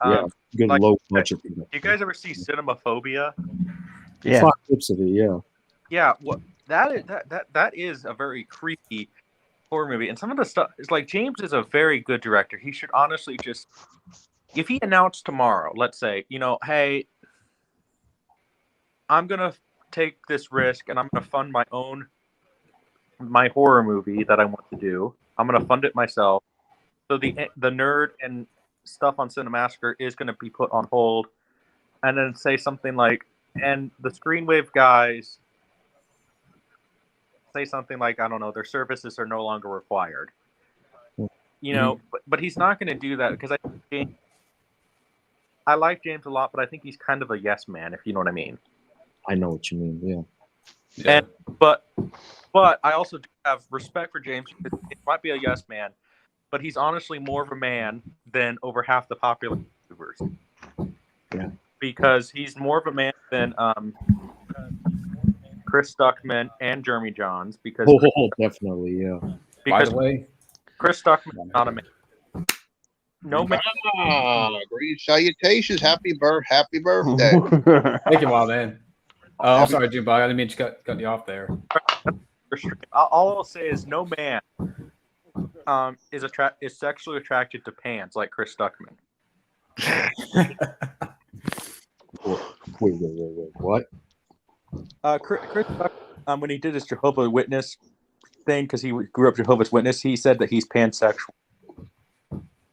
Yeah. Good like- low budget. Do you guys ever see Cinemaphobia? Yeah. Fuck clips of it. Yeah. Yeah, well, that is a very creepy horror movie, and some of the stuff is like James is a very good director. He should honestly just, if he announced tomorrow, let's say, you know, hey, I'm gonna take this risk and I'm gonna fund my horror movie that I want to do. I'm gonna fund it myself. So the nerd and stuff on Cinemassacre is gonna be put on hold, and then say something like, and the Screenwave guys say something like, I don't know, their services are no longer required. You know, but he's not going to do that because I like James a lot, but I think he's kind of a yes man, if you know what I mean. I know what you mean. Yeah. Yeah. And but I also do have respect for James. It might be a yes man, but he's honestly more of a man than over half the popular YouTubers. Yeah. Because he's more of a man than Chris Stuckman and Jeremy Johns. Because Definitely. Yeah. By because the way, Chris Stuckman is not a man. No man. Great salutations. Happy birthday. thank you, wild man. I'm sorry, Jim. I didn't mean to cut you off there. All I'll say is no man is sexually attracted to pants like Chris Stuckman. Wait. What? Chris Stuckman, when he did his Jehovah's Witness thing, because he grew up Jehovah's Witness, he said that he's pansexual.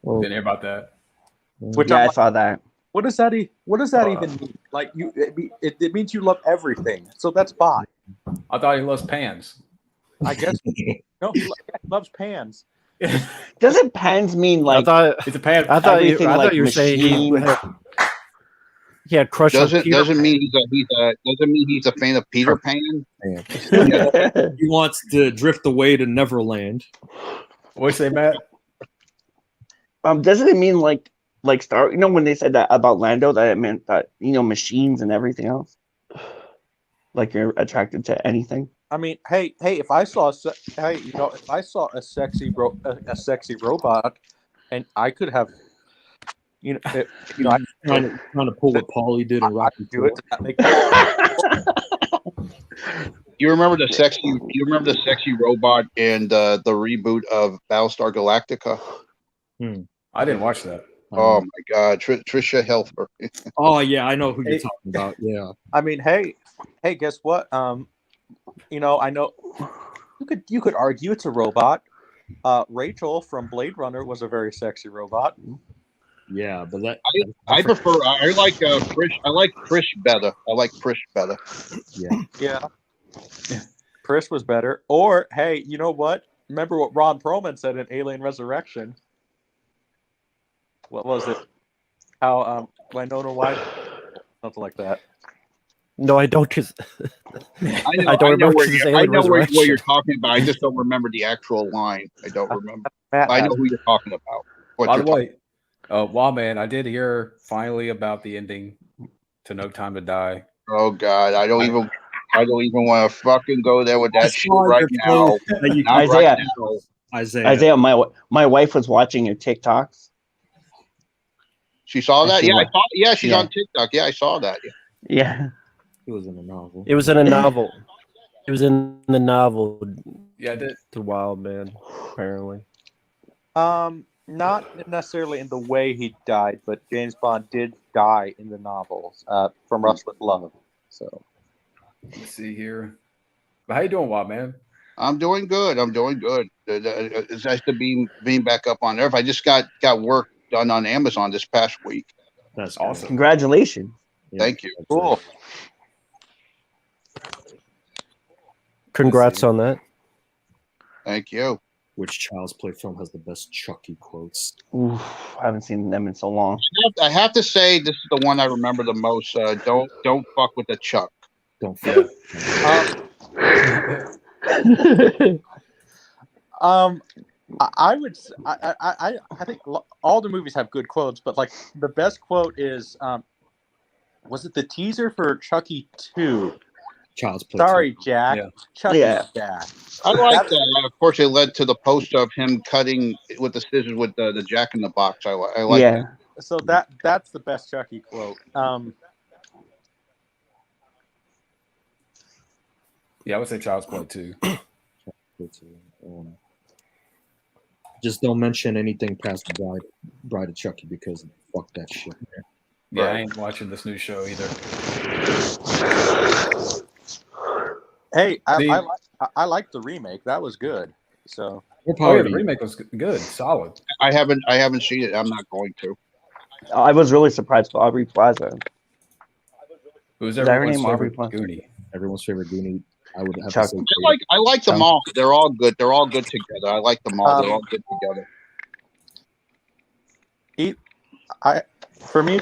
Oh, Didn't hear about that. Which Yeah, I'm I like, saw that. what does that even mean? Like it means you love everything, so that's fine. I thought he loves pans. I guess no, he loves pans. Doesn't pans mean I like thought It's a pan. I thought you everything were like saying machine? he had crush on Peter Doesn't Pan. mean he's a fan of Peter Pan. He wants to drift away to Neverland. What you say, Matt? Doesn't it mean like Star? You know when they said that about Lando, that it meant that machines and everything else. Like you're attracted to anything. I mean, hey, if I saw, if I saw a sexy robot, and I could have, I Trying to pull what Paulie did in Rocky do it. IV. Does that make You remember the sexy? You remember the sexy robot in the reboot of Battlestar Galactica? I didn't watch that. Oh my God, Trisha Helfer. Oh yeah, I know who you're Hey. talking about. Yeah. I mean, hey, guess what? I know you could argue it's a robot. Rachel from Blade Runner was a very sexy robot. Yeah, but that I prefer. I like Trish. I like Trish better. I like Trish better. yeah. Yeah. Chris was better. Or hey, you know what? Remember what Ron Perlman said in Alien Resurrection? What was it? How Winona White? Something like that. No, I don't. Cause I don't remember where, his I Alien know what Resurrection. you're talking about. I just don't remember the actual line. I don't remember. Matt I has know who you're talking about. What By you're the way, wow, man, I did hear finally about the ending to No Time to Die. Oh God, I don't even want to fucking go there with that shit right now. Not Isaiah. right now. Isaiah. My wife was watching your TikToks. She saw And that? she Yeah, I wa- saw. Yeah, she's yeah. on TikTok. Yeah, I saw that. Yeah. Yeah. It was in a novel. It was in a novel. It was in the novel. Yeah, I did. The Wild Man, apparently. not necessarily in the way he died, but James Bond did die in the novels. From Rush with Love. So Let's see here. But how you doing, Wild Man? I'm doing good. It's nice to be being back up on Earth. I just got work done on Amazon this past week. That's Awesome. Congratulations. Yeah, Thank you. cool. Congrats on that. Thank you. Which Child's Play film has the best Chucky quotes? Oof, I haven't seen them in so long. I have to say this is the one I remember the most. Don't fuck with the Chuck. Don't Yeah. I would. I think all the movies have good quotes, but like the best quote is, was it the teaser for Chucky 2? Child's Play. Sorry, Jack. Yeah. Chucky Yeah. Jack. I like that. Of course, it led to the poster of him cutting with the scissors with the Jack in the Box. I like Yeah. that. So that's the best Chucky quote. Yeah, I would say Child's Play too. Just don't mention anything past Bride of Chucky because fuck that shit. Yeah, I ain't watching this new show either. Hey, I like the remake. That was good. So Oh yeah, the remake was good, solid. I haven't seen it. I'm not going to. I was really surprised with Aubrey Plaza. Who's Is that her everyone's name, Aubrey favorite Plaza? Goonie? Everyone's favorite Goonie. I would have Chuck. to say. I like them all. They're all good. They're all good together. I like them all. They're all good together. for me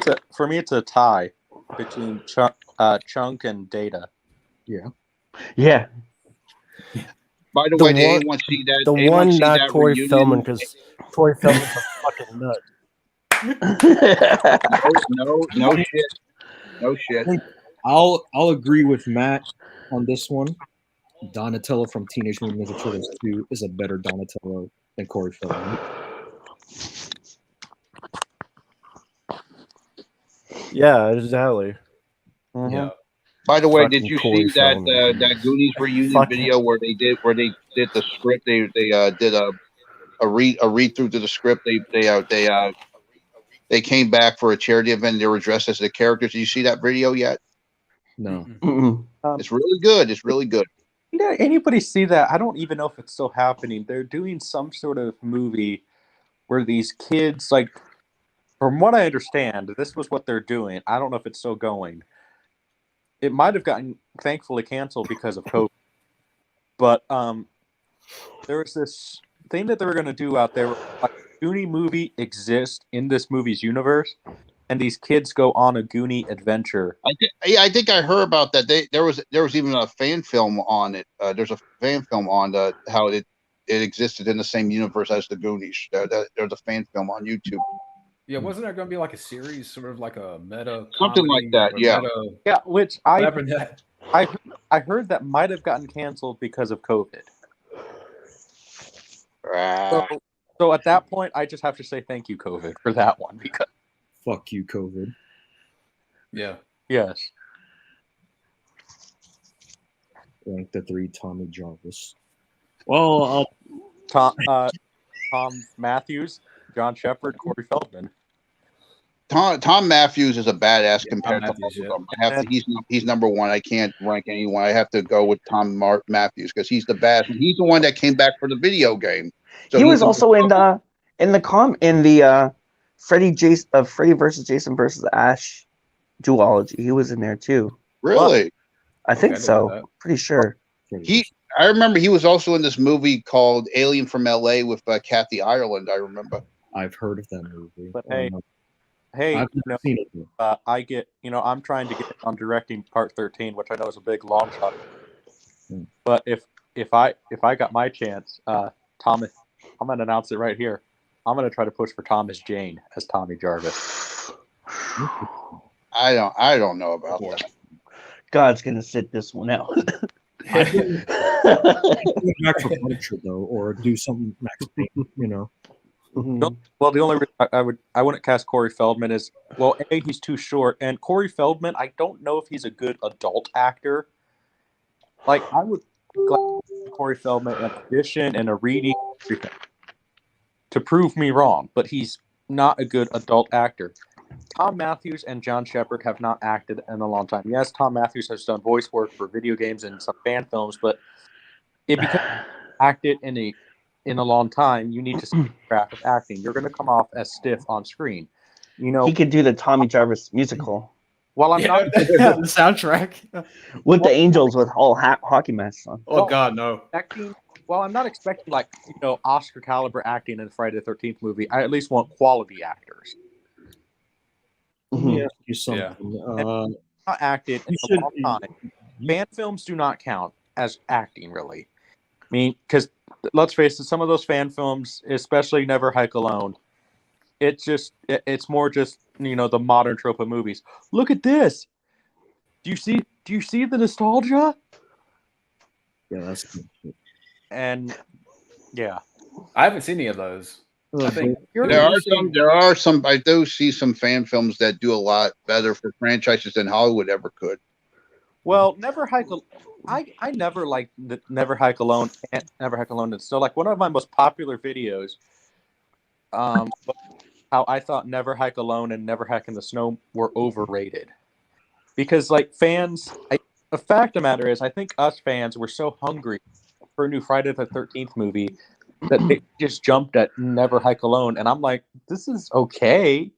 it's a tie between Chunk and Data. Yeah. Yeah. By the way, did anyone see that? The anyone one see not that Corey reunion? Feldman, because Corey Feldman's a fucking nut. No shit. No shit. I'll agree with Matt on this one. Donatello from Teenage Mutant Ninja Turtles 2 is a better Donatello than Corey Feldman. Yeah, exactly. Mm-hmm. Yeah. By the way, Fucking did you Corey see that Feldman. that Goonies reunion Fuck video where they did the script? They did a read through to the script. They came back for a charity event. They were dressed as the characters. Did you see that video yet? No. Mm-mm. It's really good. It's really good. Yeah, anybody see that? I don't even know if it's still happening. They're doing some sort of movie where these kids, like, from what I understand, this was what they're doing. I don't know if it's still going. It might have gotten thankfully canceled because of COVID. But there was this thing that they were going to do out there. A Goonie movie exists in this movie's universe, and these kids go on a Goonie adventure. I think I heard about that. There was even a fan film on it. There's a fan film on how it existed in the same universe as the Goonies. There's a fan film on YouTube. Yeah, wasn't there going to be like a series, sort of like a meta, Something like that, yeah. Meta, Yeah, which whatever that. I heard that might have gotten canceled because of COVID. Ah, So at that point, I just have to say thank you, COVID, for that one because Fuck you, COVID. Yeah. yes, Rank the 3 Tommy Jarvis. Well, Tom Matthews, John Shepard, Corey Feldman. Tom Matthews is a badass compared to Matthews, all of them. I have to, he's number one. I can't rank anyone. I have to go with Matthews because he's the best. He's the one that came back for the video game. So he he's was the- also in the Freddy versus Jason versus Ash duology. He was in there too. really. I think Okay, I didn't know so. that. Pretty sure. I remember he was also in this movie called Alien from L.A. with Kathy Ireland. I remember. I've heard of that movie. But hey, I've never seen it. Though. I get, I'm trying to get on directing part 13, which I know is a big long shot. But if I got my chance, Thomas, I'm gonna announce it right here. I'm gonna try to push for Thomas Jane as Tommy Jarvis. I don't know about that. God's gonna sit this one out. I'd go back for Punisher though, or do something Max Payne. Mhm. Well, the only reason I wouldn't cast Corey Feldman is, well, A, he's too short, and Corey Feldman, I don't know if he's a good adult actor. Like, I would gladly give Corey Feldman an audition and a reading to prove me wrong, but he's not a good adult actor. Tom Matthews and John Shepard have not acted in a long time. Yes, Tom Matthews has done voice work for video games and some fan films, but because acted in a long time, you need to see the craft of acting. You're going to come off as stiff on screen. He could do the Tommy Jarvis musical While I'm not the soundtrack. with the Angels with all hockey masks on. Oh God, no. expecting, while I'm not expecting Oscar caliber acting in the Friday the 13th movie, I at least want quality actors. Let me ask you something. Not acted in a long time. Fan films do not count as acting, really. I mean, because let's face it, some of those fan films, especially Never Hike Alone, it's more just the modern trope of movies. Look at this. Do you see the nostalgia? Yeah, that's good. And yeah, I haven't seen any of those. I think There are some. I do see some fan films that do a lot better for franchises than Hollywood ever could. well, Never Hike. I never liked the Never Hike Alone and Never Hike Alone. It's still like one of my most popular videos. But how I thought Never Hike Alone and Never Hike in the Snow were overrated, because fans. The fact of the matter is, I think us fans were so hungry for a new Friday the 13th movie that they just jumped at Never Hike Alone, and I'm like, this is okay.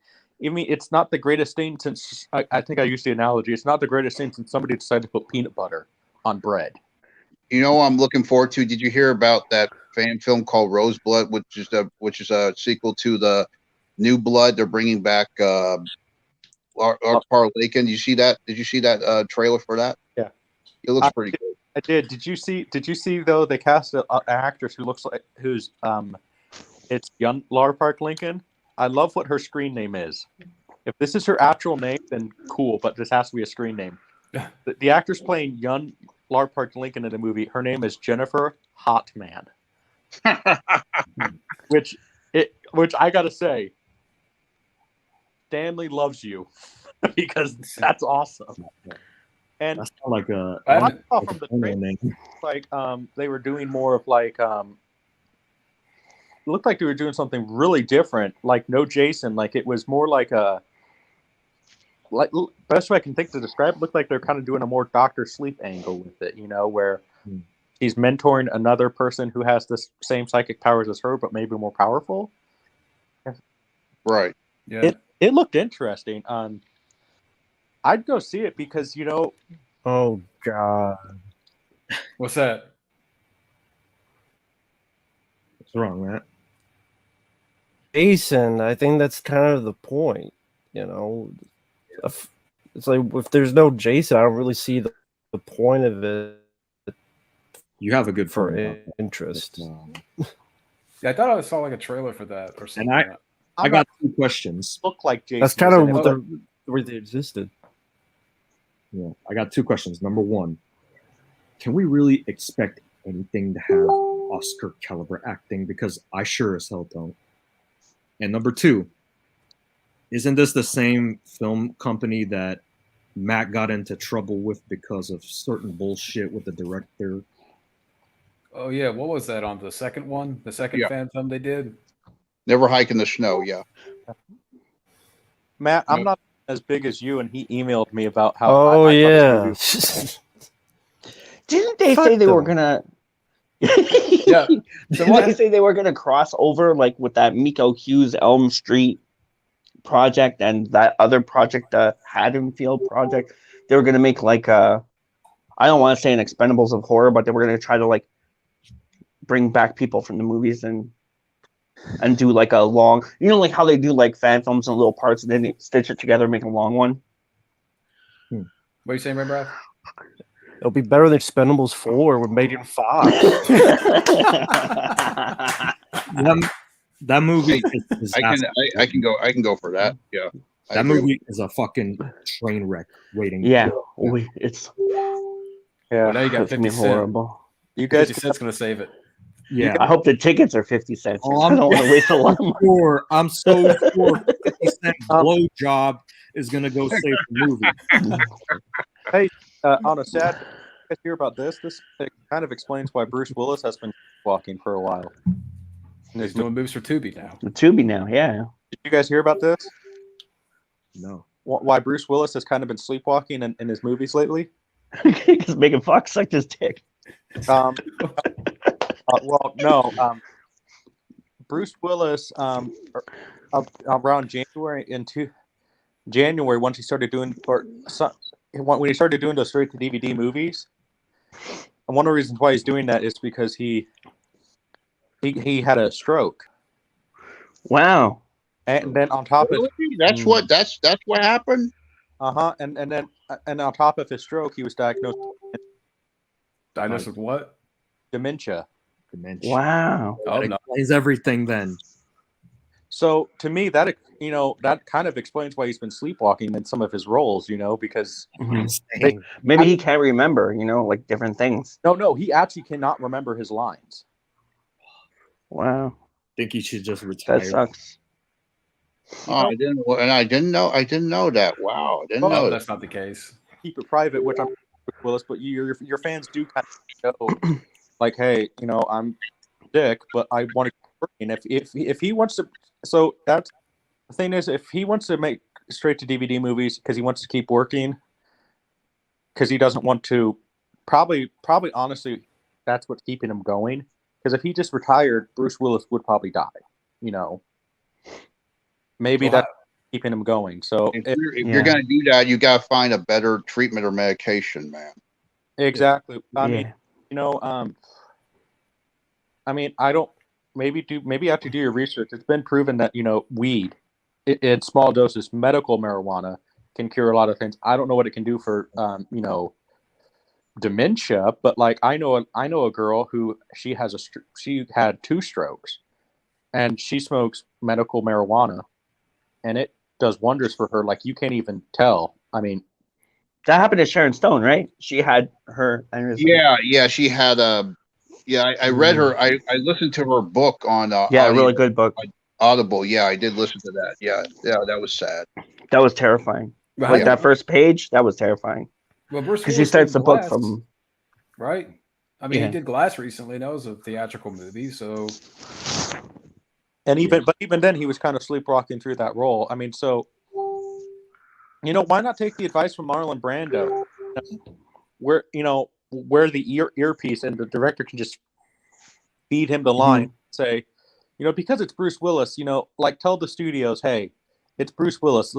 I mean, it's not the greatest thing since I think I used the analogy. It's not the greatest thing since somebody decided to put peanut butter on bread. I'm looking forward to. Did you hear about that fan film called Roseblood, which is a sequel to the New Blood? They're bringing back Art Lakin. Did you see that trailer for that? Yeah, it looks pretty good. I did. Did you see though? They cast an actress who's it's young Laura Park Lincoln. I love what her screen name is. If this is her actual name, then cool. But this has to be a screen name. The actress playing young Laura Park Lincoln in the movie, her name is Jennifer Hotman. which I gotta say, Stanley loves you because that's awesome. And That's not like a. I saw from the porno trailer, name. they were doing more of it looked like they were doing something really different, like no Jason. Like it was more like best way I can think to describe it, looked like they're kind of doing a more Dr. Sleep angle with it, where he's mentoring another person who has the same psychic powers as her, but maybe more powerful. Right. Yeah. It looked interesting. I'd go see it because Oh God. What's that? What's wrong, Matt? Jason, I think that's kind of the point. It's like if there's no Jason, I don't really see the point of it You have a good for point. interest. Yeah, I thought I saw like a trailer for that or something. And I got 2 questions. look like Jason. That's kind of was in it, where they existed. Yeah, I got two questions. Number one, can we really expect anything to have Oscar caliber acting? Because I sure as hell don't. And number two, isn't this the same film company that Matt got into trouble with because of certain bullshit with the director? Oh yeah, what was that on the second one? The second Yeah. fan film they did? Never hike in the snow. Yeah. Matt, I'm not as big as you, and he emailed me about how. Oh I thought yeah. this Didn't they Fuck say they were them. gonna? Yeah. So Didn't what? they say they were gonna cross over like with that Miko Hughes Elm Street project and that other project, the Haddonfield project? They were gonna make like a. I don't want to say an Expendables of horror, but they were gonna try to like bring back people from the movies and do like a long, like how they do like fan films in little parts and then they stitch it together and make a long one. What are you saying, Ray Brad? It'll be better than Expendables 4 with Megan Fox. That movie is I can go for that. Yeah. I that agree movie is a fucking train wreck waiting. Yeah, it's Yeah, Well, now you got it's gonna 50 be cents. horrible. you guys. 50 cents gonna save it. Yeah. I hope the tickets are 50 cents. Oh, I don't want to waste a lot of money. Sure, I'm so sure 50 Cent blowjob is gonna go save the movie. On a sad, you guys hear about this? This kind of explains why Bruce Willis has been walking for a while. He's doing moves for Tubi now. The Tubi now, yeah. Did you guys hear about this? No. Why Bruce Willis has kind of been sleepwalking in his movies lately? Because Megan Fox sucked his dick. Well, no. Bruce Willis, around January January, once he started doing when he started doing those straight to DVD movies, and one of the reasons why he's doing that is because he had a stroke, Wow. and then on top of Really? That's what happened. and then on top of his stroke, he was diagnosed with Diagnosed with what? dementia. Dementia. Wow. Oh That no. explains everything then. So to me, that that kind of explains why he's been sleepwalking in some of his roles. Because Maybe he can't remember, like different things. no, he actually cannot remember his lines. Wow. Think he should just retire. That sucks. Oh, I didn't know that. Wow, I didn't Oh, know that's that. not the case. Keep it private, which I'm Willis, but your fans do kind of show, like, hey, I'm sick, but I want to keep working. If he wants to, so that's the thing is, if he wants to make straight to DVD movies because he wants to keep working, because he doesn't want to, probably honestly, that's what's keeping him going. Because if he just retired, Bruce Willis would probably die. Maybe that's keeping him going. So If you're gonna do that, you gotta find a better treatment or medication, man. exactly. I Yeah. mean, I don't. Maybe you have to do your research. It's been proven that weed in small doses, medical marijuana, can cure a lot of things. I don't know what it can do for dementia, but like I know a girl who she had 2 strokes, and she smokes medical marijuana, and it does wonders for her. Like you can't even tell. I mean, That happened to Sharon Stone, right? She had her aneurysm. Yeah, she had a. Yeah, I read her. I listened to her book on. Yeah, a really good book. Audible. Yeah, I did listen to that. Yeah, that was sad. That was terrifying. Well, Like how- that first page, that was terrifying. Well, Bruce Because he Willis starts did the book Glass, from. right. I mean, Yeah. he did Glass recently. That was a theatrical movie, so and even then, he was kind of sleepwalking through that role. I mean, so why not take the advice from Marlon Brando, where wear the earpiece, and the director can just feed him the line, say, because it's Bruce Willis, like tell the studios, hey, it's Bruce Willis.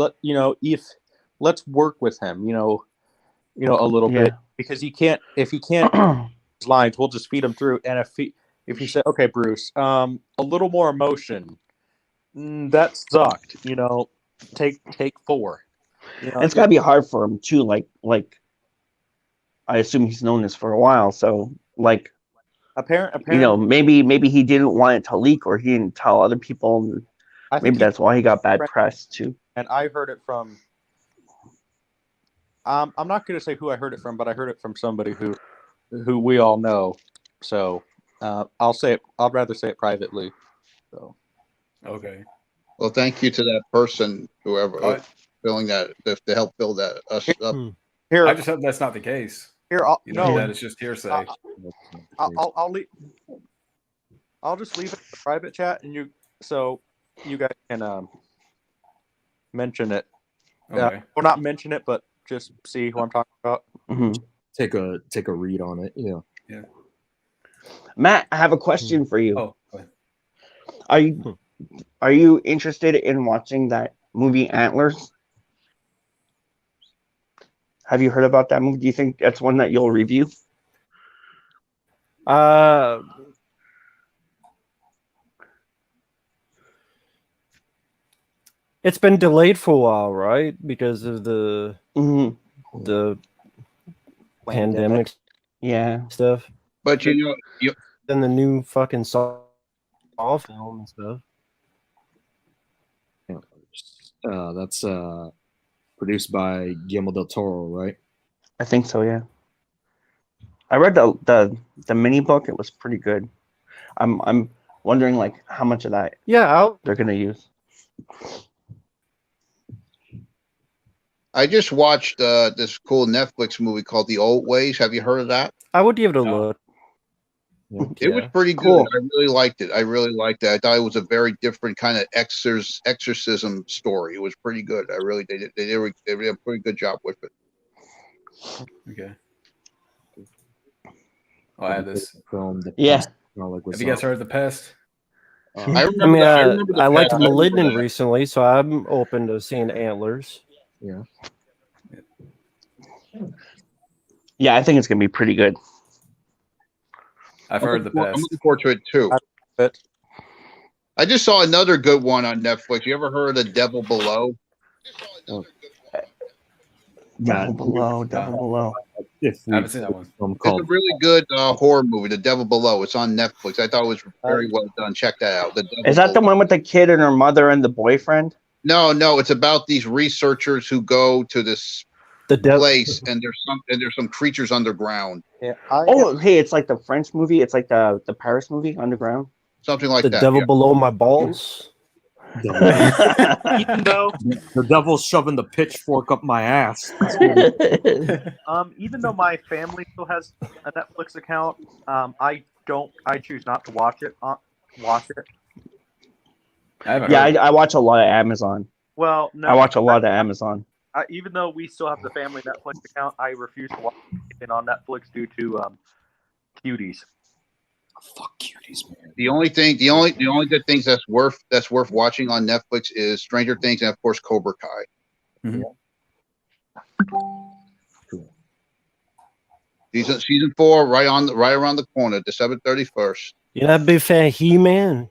Let's work with him, a little bit, because if he can't his lines, we'll just feed him through. And if he said, okay, Bruce, a little more emotion, that sucked, take 4. It's gotta be hard for him too. Like, I assume he's known this for a while, so like, apparently, maybe he didn't want it to leak, or he didn't tell other people. And I think maybe that's why he got bad press too. and I heard it from I'm not going to say who I heard it from, but I heard it from somebody who we all know. So I'll say it. I'd rather say it privately. So Okay. Well, thank you to that person, whoever All right. filling that to help fill that us up. here, I just hope that's not the case. here, That it's just hearsay. I'll leave. I'll just leave it in the private chat, and so you guys can mention it. Okay. Well, not mention it, but just see who I'm talking about. Mhm. Take a read on it. Yeah. Matt, I have a question for you. Oh, go ahead. Are you interested in watching that movie Antlers? Have you heard about that movie? Do you think that's one that you'll review? It's been delayed for a while, right? Because of the pandemic Yeah. stuff. But Then the new fucking Saw film and stuff. That's produced by Guillermo del Toro, right? I think so, yeah. I read the mini book. It was pretty good. I'm wondering like how much of that they're gonna use. I just watched this cool Netflix movie called The Old Ways. Have you heard of that? I would give it a look. It was pretty good. Cool. I really liked it. I thought it was a very different kind of exorcism story. It was pretty good. I really they did a pretty good job with it. Okay. Oh, I have this. From the Yeah. past, like Have you guys heard of The Pest? I remember. I remember the liked Pest. I remember Malignant that. recently, so I'm open to seeing Antlers. Yeah. Yeah, I think it's gonna be pretty good. I've heard The I'm Pest. looking forward to it too. But I just saw another good one on Netflix. You ever heard of The Devil Below? Down below. If I haven't seen that one. film It's called a really good horror movie, The Devil Below. It's on Netflix. I thought it was very well done. Check that out. The Devil Is that the Below. one with the kid and her mother and the boyfriend? No, it's about these researchers who go to this The place and there's some creatures underground. yeah, Oh, hey, it's like the French movie. It's like the Paris movie, Underground. Something like The that. Devil yeah. Below My Balls. even though The Devil's shoving the pitchfork up my ass. even though my family still has a Netflix account, I choose not to watch it. Watch it. I haven't Yeah, heard. I watch a lot of Amazon. Well, no, I watch a lot of Amazon. even though we still have the family Netflix account, I refuse to watch anything on Netflix due to cuties. Fuck cuties, man. The only good things that's worth watching on Netflix is Stranger Things and of course Cobra Kai. Mhm. Season 4 right around the corner, December 31st. You're not a big fan of He-Man?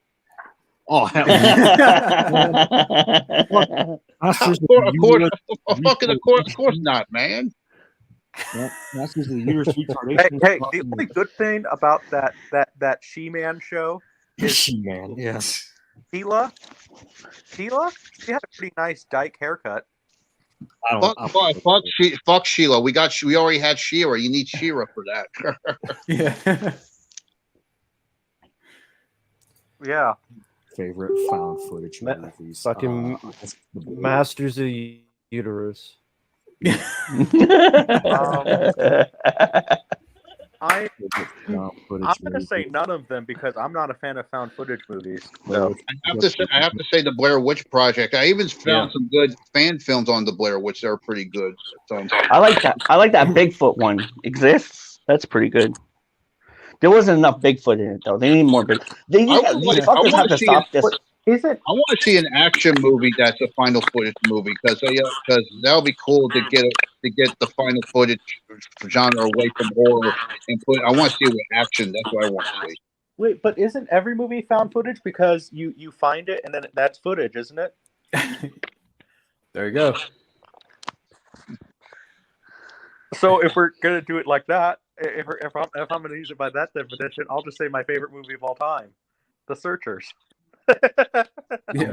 Oh hell yeah. Masters Of course not, man. Masters of the Universe Hey, retardation. the only good thing about that She-Man show is She-Man, yes. Sheila, she had a pretty nice dyke haircut. Fuck Sheila. We already had She-Ra. You need She-Ra for that. Yeah. Yeah. Favorite found footage movies. Fucking That's the Blade. Masters of the Uterus. I'm Found footage gonna say movies. none of them because I'm not a fan of found footage movies. So, I have to say the Blair Witch Project. I even found some good fan films on the Blair Witch that are pretty good. So, I like that. I like that Bigfoot one. Exists. That's pretty good. There wasn't enough Bigfoot in it though. They need more big. These fuckers have to stop this. Is it? I want to see an action movie that's a final footage movie because that'll be cool to get the final footage genre away from horror and I want to see it with action. That's what I want to see. Wait, but isn't every movie found footage because you find it and then that's footage, isn't it? There you go. So if we're gonna do it like that, if I'm gonna use it by that definition, I'll just say my favorite movie of all time, The Searchers. Yeah.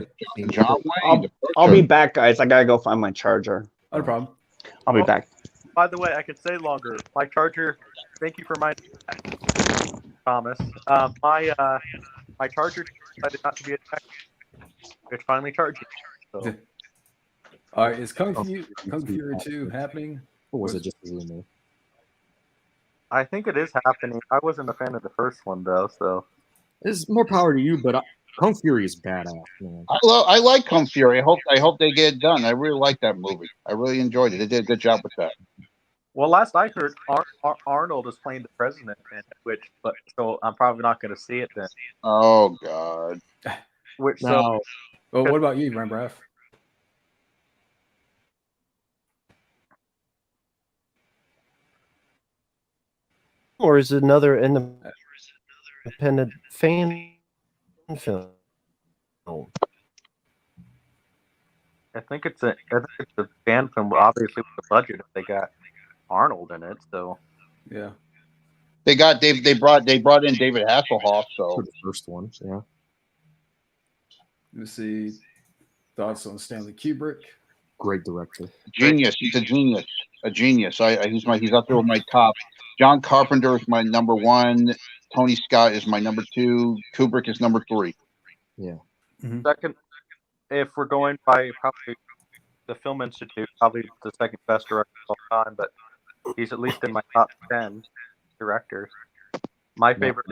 John Wayne. I'll be back, guys. I gotta go find my charger. Not a problem. I'll be back. by the way, I could say longer. My charger. Thank you for my Thomas. My charger decided not to be attacked. It's finally charging. So All right, is Kung Fury 2 happening? Or was it just a rumor? I think it is happening. I wasn't a fan of the first one though, so It's more power to you, but Kung Fury is badass, man. I like Kung Fury. I hope they get it done. I really like that movie. I really enjoyed it. They did a good job with that. well. Last I heard, Arnold is playing the president in it, but so I'm probably not going to see it then. Oh God. Which Now, Well, what about you, Rambrath? Or is it another independent fan film? I think it's a fan film. Obviously, with the budget, if they got Arnold in it, so Yeah. They brought in David Hasselhoff, so for the first one, yeah. Let's see. Thoughts on Stanley Kubrick? Great director. genius. He's a genius. He's up there with my top. John Carpenter is my number one. Tony Scott is my number two. Kubrick is number three. Yeah. second. If we're going by probably the Film Institute, probably the second best director of all time, but he's at least in my top 10 directors. My favorite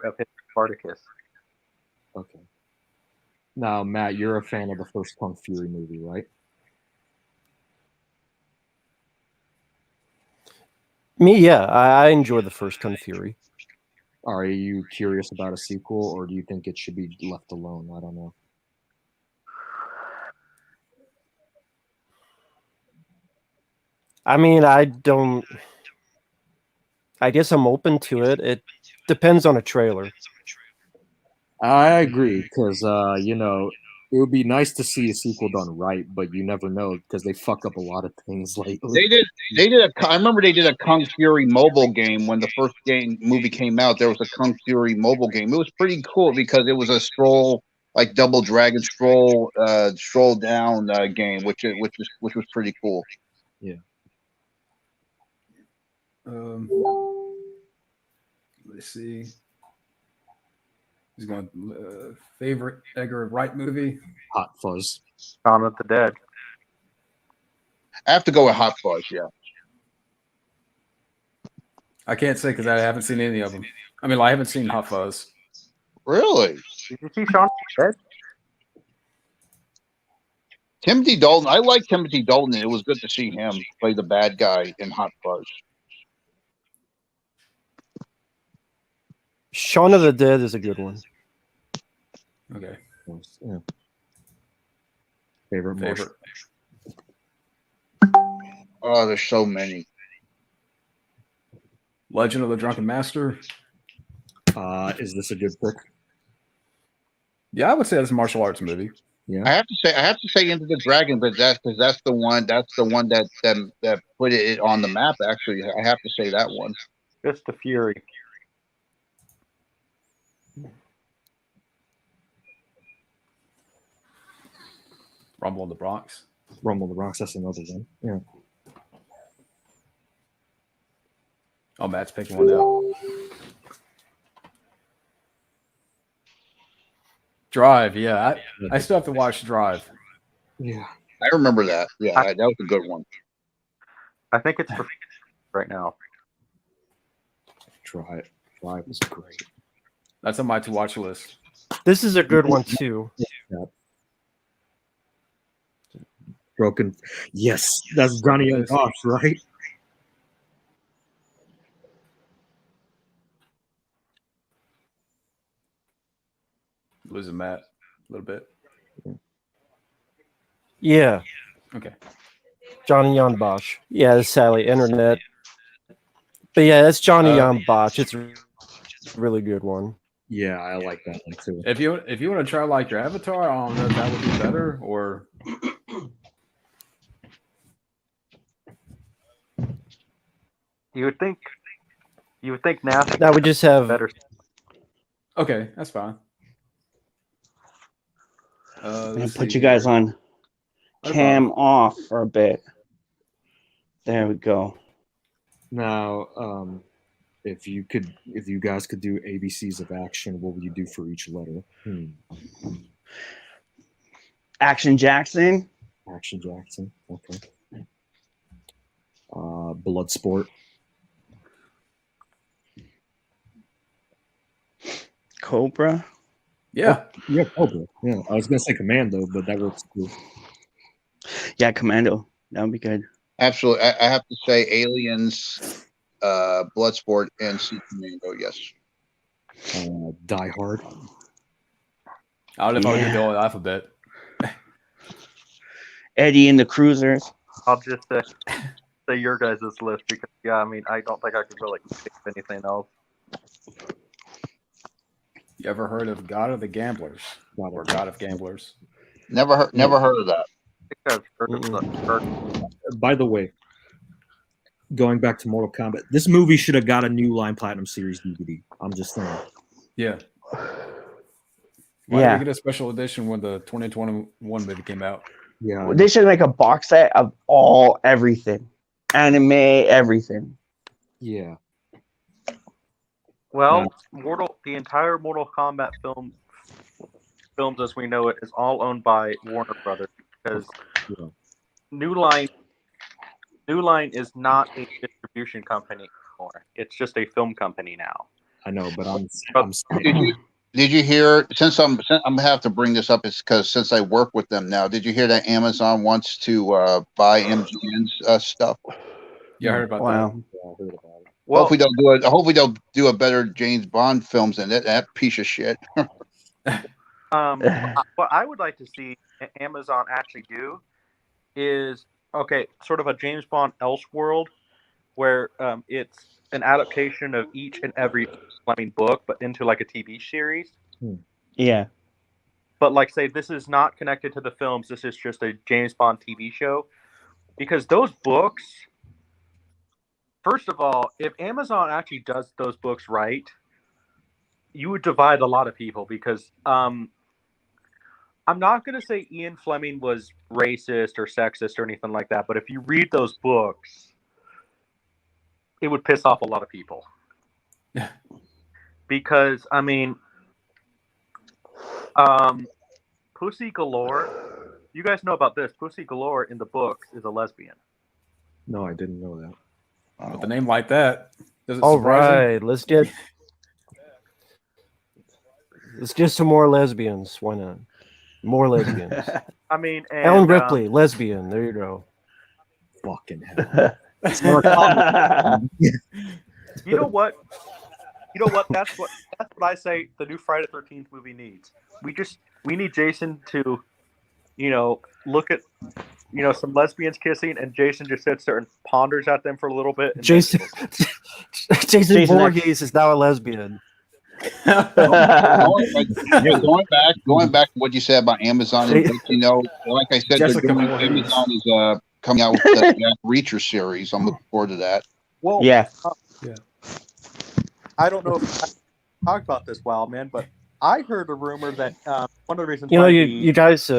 of his is Spartacus. Okay. Now, Matt, you're a fan of the first Kung Fury movie, right? Me, yeah, I enjoy the first Kung Fury. Are you curious about a sequel, or do you think it should be left alone? I don't know. I mean, I guess I'm open to it. It depends on a trailer. I agree, because it would be nice to see a sequel done right, but you never know because they fuck up a lot of things lately. I remember they did a Kung Fury mobile game when the first movie came out. There was a Kung Fury mobile game. It was pretty cool because it was a stroll, like Double Dragon stroll down game, which was pretty cool. Yeah. Let's see. He's going favorite Edgar Wright movie. Hot Fuzz. Shaun of the Dead. I have to go with Hot Fuzz. Yeah. I can't say because I haven't seen any of them. I mean, I haven't seen Hot Fuzz. Really? Did you see Shaun of the Dead? Timothy Dalton. I like Timothy Dalton. It was good to see him play the bad guy in Hot Fuzz. Shaun of the Dead is a good one. Okay. Yeah. Favorite. Oh, there's so many. Legend of the Drunken Master. Is this a good pick? Yeah, I would say that's a martial arts movie. Yeah. I have to say Into the Dragon, but that's the one that put it on the map. Actually, I have to say that one. Fist of Fury. Rumble in the Bronx. Rumble in the Bronx, that's another one. Yeah. Oh, Matt's picking one out. Drive, yeah. I still have to watch Drive. Yeah. I remember that. Yeah, that was a good one. I think it's for right now. Drive was great. That's on my to watch list. This is a good one too. Yeah. Broken. Yes, that's Johnny Young Bosch, right? Losing Matt a little bit. Yeah, Okay. Johnny Young Bosch. Yeah, that's sadly internet. But yeah, that's Johnny Young Bosch. It's a really good one. Yeah, I like that one too. If you want to try like your Avatar, I don't know if that would be better or. You would think NASA Now we just have better. Okay, that's fine. I'm gonna Let's put see you guys here. on cam off for a bit. There we go. Now, if you guys could do ABCs of action, what would you do for each letter? Action Jackson. Action Jackson. Okay. Bloodsport. Cobra. Yeah. Yeah, Cobra. Yeah, I was gonna say Commando, but that works too. Yeah, Commando. That would be good. Absolutely. I have to say Aliens, Bloodsport, and Sea Commando, yes. Die Hard. I don't know if I would do Yeah. the whole alphabet. Eddie and the Cruisers. I'll just say your guys' list because I mean I don't think I could really think of anything else. You ever heard of God of the Gamblers or God of Gamblers? Never heard of that. I think I've heard of the By the way, going back to Mortal Kombat, this movie should have got a new Line Platinum Series DVD. I'm just saying. Yeah. Why Yeah. did we get a special edition when the 2021 movie came out? Yeah. They should make a box set of everything. Anime, everything. Yeah. Well, the entire Mortal Kombat films as we know it is all owned by Warner Brothers because Yeah. New Line is not a distribution company anymore. It's just a film company now. I know, but I'm Did you hear? Since I'm gonna have to bring this up, is because since I work with them now. Did you hear that Amazon wants to buy MGM's stuff? Yeah, I heard about Wow. I heard about it. Well, Hopefully they'll do a better James Bond films than that piece of shit. what I would like to see Amazon actually do is sort of a James Bond Elseworld, where it's an adaptation of each and every Fleming book, but into like a TV series. Yeah. But like, say this is not connected to the films. This is just a James Bond TV show, because those books. First of all, if Amazon actually does those books right, you would divide a lot of people because I'm not going to say Ian Fleming was racist or sexist or anything like that, but if you read those books, it would piss off a lot of people. Because, I mean, Pussy Galore, you guys know about this. Pussy Galore in the books is a lesbian. No, I didn't know that. With a name like that. All right, let's get some more lesbians. Why not? More lesbians. I mean, and, Ellen Ripley, lesbian. There you go. Fucking hell. You know what? That's what I say the new Friday the 13th movie needs. We need Jason to, look at, some lesbians kissing, and Jason just sits there and ponders at them for a little bit. And Jason Voorhees is now a lesbian. Going back to what you said about Amazon, and, like I said, Amazon is coming out with the Jack Reacher series. I'm looking forward to that. Well, Yeah. I don't know if I talked about this, Wild Man, but I heard a rumor that one of the reasons you guys.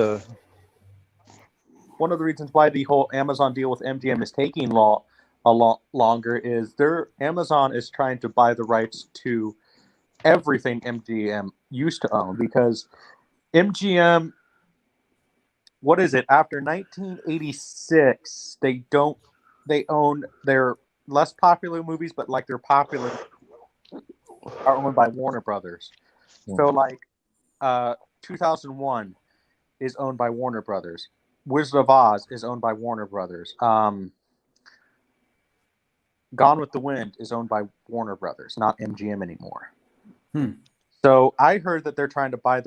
One of the reasons why the whole Amazon deal with MGM is taking longer is Amazon is trying to buy the rights to everything MGM used to own, because MGM, what is it? After 1986, they own their less popular movies, but like their popular are owned by Warner Brothers. So like 2001 is owned by Warner Brothers. Wizard of Oz is owned by Warner Brothers. Gone with the Wind is owned by Warner Brothers, not MGM anymore. So I heard that they're trying to buy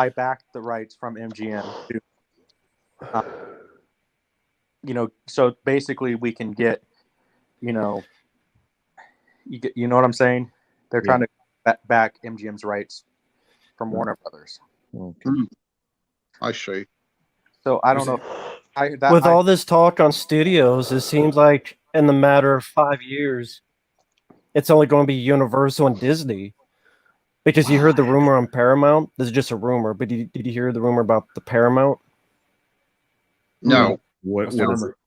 back the rights from MGM to, so basically we can get, you know what I'm saying? They're trying to back MGM's rights from Warner Brothers. Okay. I see. So I don't know. With all this talk on studios, it seems like in the matter of 5 years, it's only going to be Universal and Disney. Because you heard the rumor on Paramount. This is just a rumor, but did you hear the rumor about the Paramount? No. What What's the is rumor?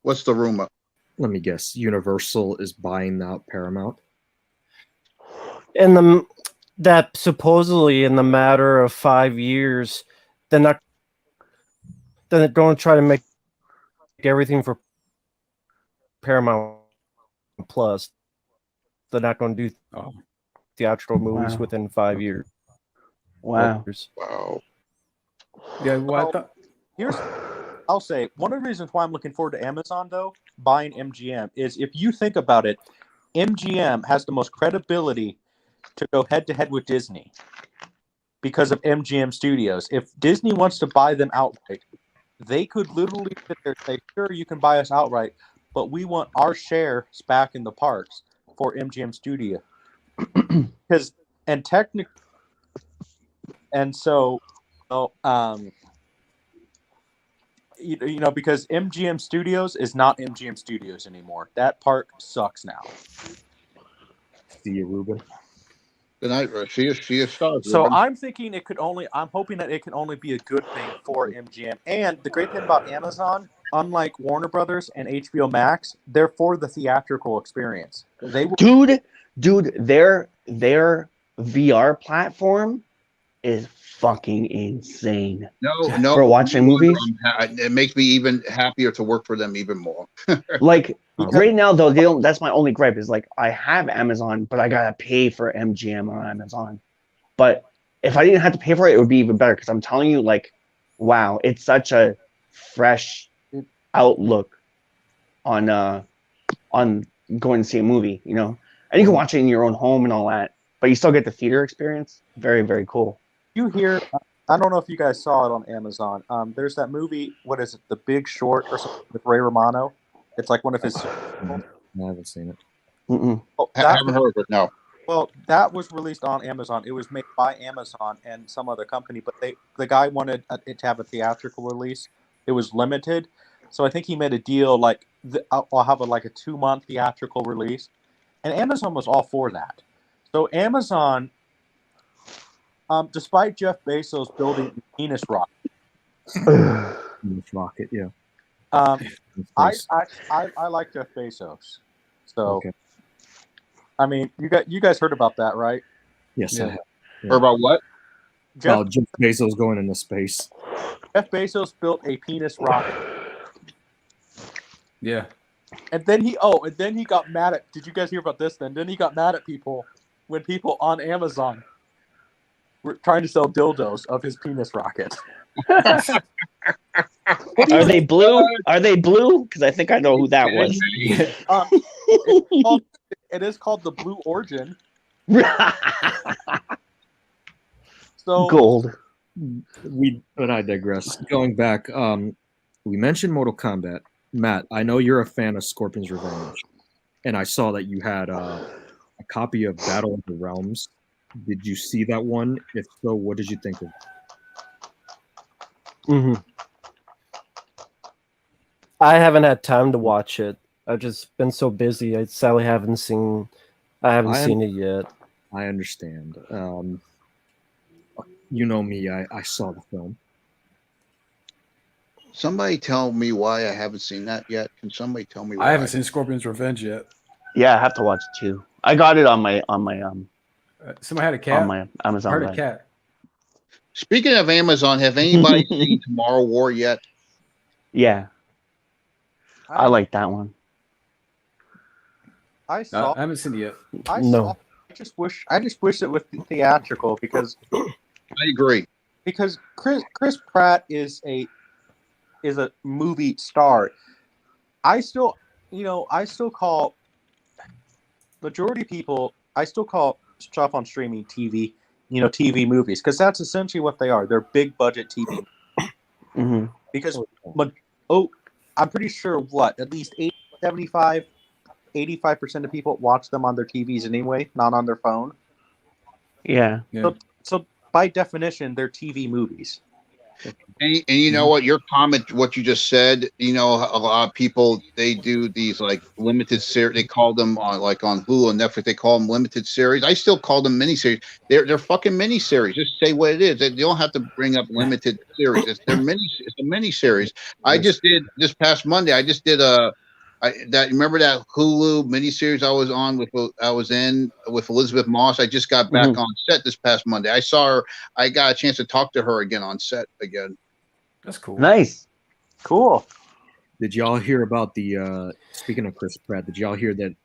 What's the rumor? Let me guess. Universal is buying out Paramount. And that supposedly in the matter of 5 years, then they're going to try to make everything for Paramount Plus. They're not going to do Oh, theatrical movies Wow. within 5 years. Wow. Wow. yeah. Well, I thought, I'll say one of the reasons why I'm looking forward to Amazon though buying MGM is if you think about it, MGM has the most credibility to go head to head with Disney because of MGM Studios. If Disney wants to buy them outright, they could literally sit there and say, "Sure, you can buy us outright, but we want our shares back in the parks for MGM Studio." Because and technically, and so, you know, because MGM Studios is not MGM Studios anymore. That park sucks now. See you, Ruben. Good night, Russ. See you, stars. So Ruben. I'm thinking I'm hoping that it can only be a good thing for MGM. And the great thing about Amazon, unlike Warner Brothers and HBO Max, they're for the theatrical experience. They will, Dude, their VR platform is fucking insane. No. For watching movies? It makes me even happier to work for them even more. Like Because- right now though, they don't. That's my only gripe is like I have Amazon, but I gotta pay for MGM on Amazon. But if I didn't have to pay for it, it would be even better because I'm telling you, like, wow, it's such a fresh outlook on going to see a movie, you know. And you can watch it in your own home and all that, but you still get the theater experience. Very, very cool. you hear. I don't know if you guys saw it on Amazon. There's that movie. What is it? The Big Short or something with Ray Romano. It's like one of his. I haven't seen it. Mm-mm. Oh, I haven't heard of it. No. Well, that was released on Amazon. It was made by Amazon and some other company, but the guy wanted it to have a theatrical release. It was limited, so I think he made a deal like I'll have like a 2-month theatrical release, and Amazon was all for that. So Amazon, despite Jeff Bezos building the penis rocket, Rocket, yeah. I like Jeff Bezos. So Okay. I mean, you guys heard about that, right? Yes, Yeah. I have. Or about what? Jeff Bezos going into space. Jeff Bezos built a penis rocket. yeah. And then he got mad at. Did you guys hear about this? Then he got mad at people when people on Amazon were trying to sell dildos of his penis rocket. Are they blue? Are they blue? Because I think I know who that was. It is called the Blue Origin. So Gold. But I digress. Going back, we mentioned Mortal Kombat. Matt, I know you're a fan of Scorpion's Revenge, and I saw that you had a copy of Battle of the Realms. Did you see that one? If so, what did you think of it? Mm-hmm. I haven't had time to watch it. I've just been so busy. I sadly haven't seen it yet. I understand. You know me. I saw the film. Somebody tell me why I haven't seen that yet. Can somebody tell me why? I haven't seen Scorpion's Revenge yet. Yeah, I have to watch it too. I got it on my Somebody had a cat. on my I Amazon. heard a List. cat. Speaking of Amazon, have anybody seen Tomorrow War yet? Yeah, I like that one. I No, saw. I haven't seen it yet. No. I just wish it was theatrical because I agree. Chris Pratt is a movie star. I still call majority people. I still call stuff on streaming TV, TV movies because that's essentially what they are. They're big budget TV. Hmm. Because I'm pretty sure at least 85% of people watch them on their TVs anyway, not on their phone. Yeah. Yeah. So by definition, they're TV movies. And you know what? Your comment, what you just said, you know, a lot of people, they do these like limited series. They call them on like on Hulu and Netflix. They call them limited series. I still call them miniseries. They're fucking miniseries. Just say what it is. They don't have to bring up limited series. It's a miniseries. I just did this past Monday. I just did remember that Hulu miniseries I was in with Elizabeth Moss. I just got back on set this past Monday. I saw her. I got a chance to talk to her again on set again. That's cool. Nice. Cool. Did y'all hear about the? Speaking of Chris Pratt, did y'all hear that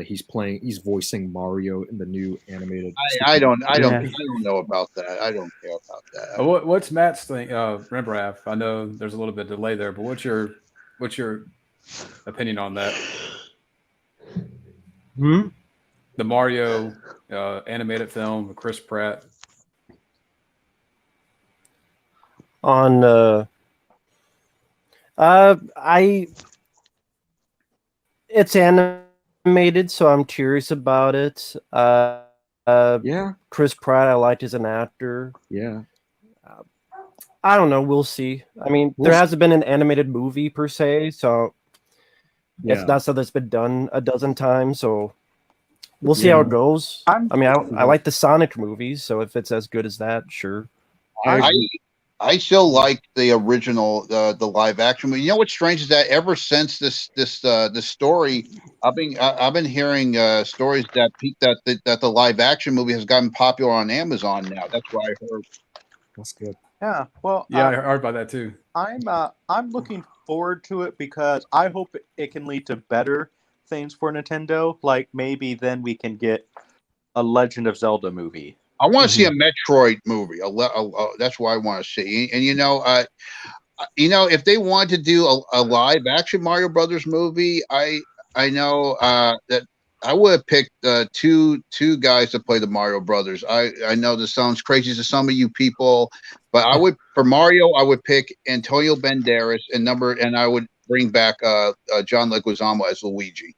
he's voicing Mario in the new animated? I don't know about that. I don't care about that. What's Matt's thing? Rembrandт, I know there's a little bit of delay there, but what's your opinion on that? The Mario animated film with Chris Pratt. On it's animated, so I'm curious about it. Yeah, Chris Pratt, I liked as an actor. yeah. I don't know. We'll see. I mean, there hasn't been an animated movie per se, so it's not something that's been done a dozen times. So we'll see how it goes. I like the Sonic movies, so if it's as good as that, sure. I still like the original, the live action movie. You know what's strange is that ever since this story, I've been hearing stories that the live action movie has gotten popular on Amazon now. That's what I heard. That's good. Yeah. Well. Yeah, I heard about that too. I'm looking forward to it because I hope it can lead to better things for Nintendo. Like maybe then we can get a Legend of Zelda movie. I want to see a Metroid movie. That's what I want to see. And if they want to do a live action Mario Brothers movie, I know that I would have picked two guys to play the Mario Brothers. I know this sounds crazy to some of you people, but for Mario I would pick Antonio Banderas and I would bring back John Leguizamo as Luigi.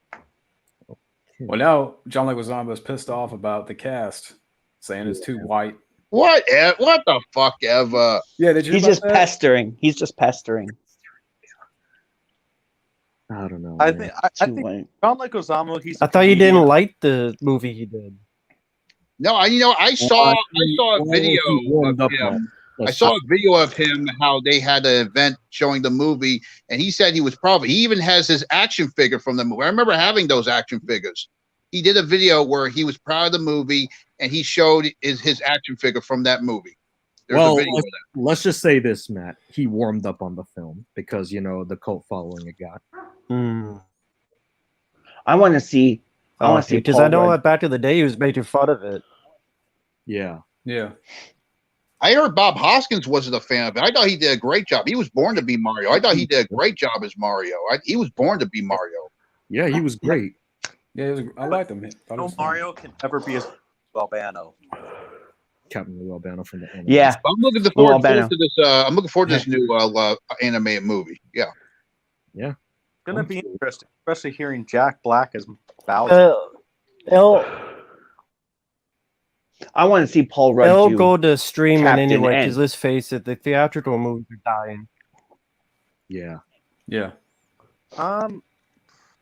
Well, now John Leguizamo is pissed off about the cast, saying it's too white. What the fuck ever? Yeah, did you? He's just pestering. He's just pestering. I don't know. I think John Leguizamo. I thought you didn't like the movie he did. No, I saw a video of him. I saw a video of him how they had an event showing the movie, and he said he even has his action figure from the movie. I remember having those action figures. He did a video where he was proud of the movie, and he showed his action figure from that movie. There's a video of that. Let's just say this, Matt. He warmed up on the film because the cult following it got. I want to see. I want to see because I know that back in the day he was making fun of it. Yeah. I heard Bob Hoskins wasn't a fan of it. I thought he did a great job. He was born to be Mario. I thought he did a great job as Mario. He was born to be Mario. Yeah, he was great. Yeah, I liked him. No Mario can ever be as Albano. Captain Lou Albano from the anime. Yeah, I'm looking forward to this. I'm looking forward to this new animated movie. Yeah. Yeah. It's gonna be interesting, especially hearing Jack Black as Bowser. I want to see Paul Rudd. They'll go to streaming Captain anyway, N. because let's face it, the theatrical movies are dying. Yeah.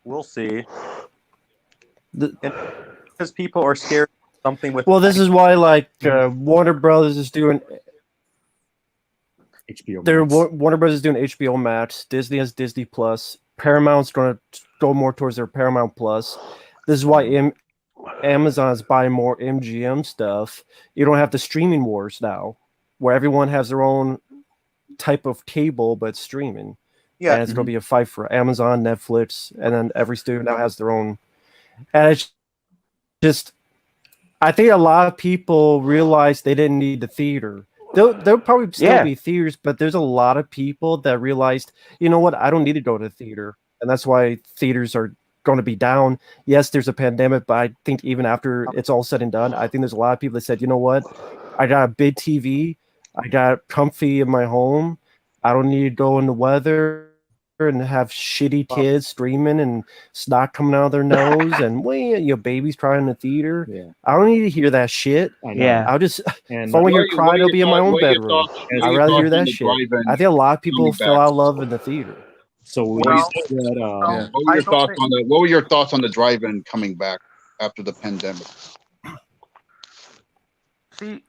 We'll see. Because people are scared of something with. Well, this is why, Warner Brothers is doing HBO. Warner Brothers is doing HBO Max. Disney has Disney Plus. Paramount's going to go more towards their Paramount Plus. This is why Amazon is buying more MGM stuff. You don't have the streaming wars now, where everyone has their own type of cable, but streaming. Yeah, and it's going to be a fight for Amazon, Netflix, and then every studio now has their own. And it's just, I think a lot of people realize they didn't need the theater. There'll probably still be theaters, but there's a lot of people that realized, you know what, I don't need to go to the theater. And that's why theaters are going to be down. Yes, there's a pandemic, but I think even after it's all said and done, I think there's a lot of people that said, you know what, I got a big TV, I got comfy in my home, I don't need to go in the weather, and have shitty kids screaming and snot coming out of their nose and your baby's crying in the theater. Yeah. I don't need to hear that shit. I know. Yeah. I'll just And if I want to hear What are crying, your it'll be in my thoughts- own what are your bedroom. thoughts- what are I'd your rather thoughts hear on that the shit. drive-in I think a lot of people coming feel back? out love in the theater. so we Well, said that, Yeah. What were your thoughts on the What were your thoughts on the drive-in coming back after the pandemic? see,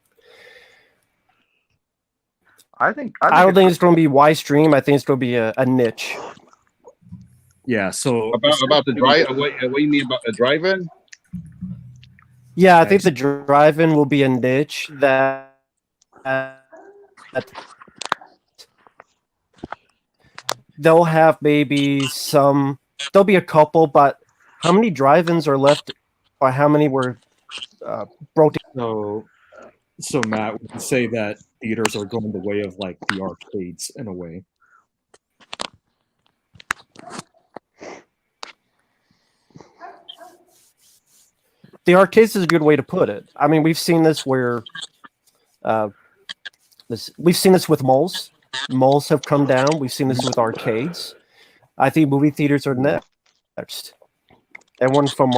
I think I don't think it's going to be widestream. I think it's going to be a niche. yeah. So About the drive? What do you mean about the drive-in? Yeah, I think the drive-in will be a niche that they'll have maybe some. There'll be a couple, but how many drive-ins are left, or how many were broken? So Matt, we can say that theaters are going the way of like the arcades in a way. The arcades is a good way to put it. I mean, we've seen this where we've seen this with malls. Malls have come down. We've seen this with arcades. I think movie theaters are next. And went from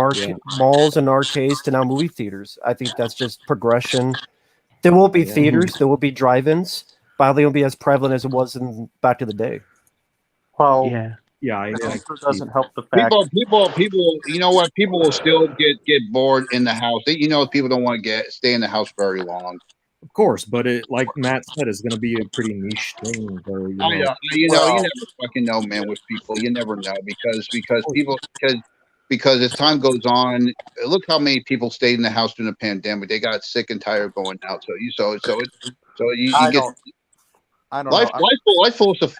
malls and arcades to now movie theaters. I think that's just progression. There will be theaters. There will be drive-ins. But they won't be as prevalent as it was in back to the day. well, Yeah, it also doesn't help the fact. People. You know what? People will still get bored in the house. People don't want to stay in the house very long. of course, but it, like Matt said, is going to be a pretty niche thing. Where You never fucking know, man. With people, you never know because as time goes on, look how many people stayed in the house during the pandemic. They got sick and tired of going out. I don't Life know.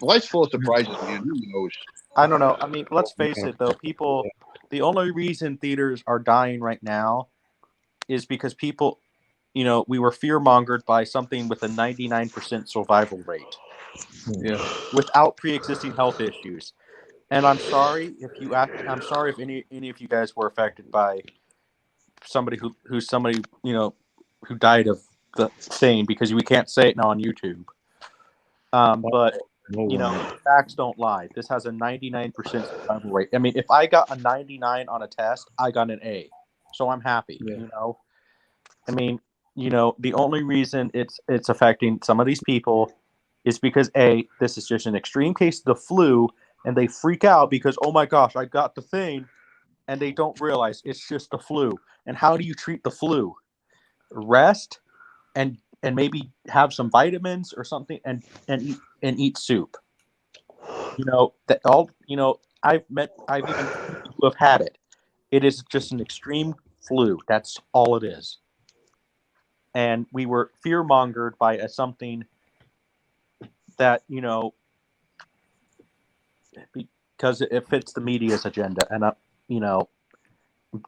life's full of surprises, man. Who knows? I don't know. I mean, let's face it, though. People, the only reason theaters are dying right now is because people, we were fear-mongered by something with a 99% survival rate. Yeah. Without pre-existing health issues. And I'm sorry if any of you guys were affected by somebody who died of the thing, because we can't say it now on YouTube. But facts don't lie. This has a 99% survival rate. I mean, if I got a 99 on a test, I got an A, so I'm happy. Yeah. I mean, the only reason it's affecting some of these people is because this is just an extreme case of the flu, and they freak out because, oh my gosh, I got the thing, and they don't realize it's just the flu. And how do you treat the flu? Rest and maybe have some vitamins or something, and eat soup. I've even people who have had it. It is just an extreme flu. That's all it is. And we were fear-mongered by something that, because it fits the media's agenda. And,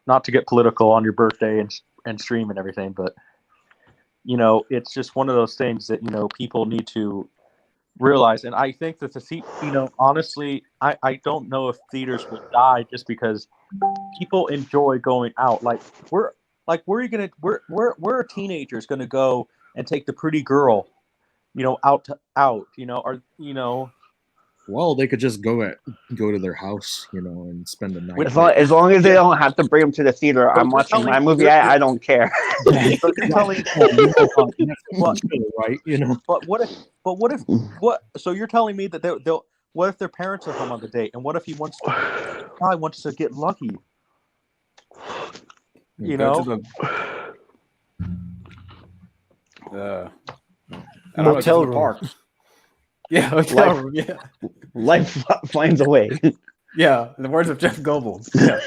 not to get political on your birthday and stream and everything, but, it's just one of those things that, people need to realize. And I think that honestly, I don't know if theaters will die just because people enjoy going out. Where are teenagers gonna go and take the pretty girl, out, well, they could just go to their house, and spend the night. As long as they don't have to bring them to the theater, I'm watching my movie. I don't care. So you're telling, right? But what if So you're telling me that they'll what if their parents are home on the date, and what if he wants to get lucky? Go to the Motel room. park. Yeah, hotel room. Yeah, Life finds a way. yeah. In the words of Jeff Goldblum. Yeah.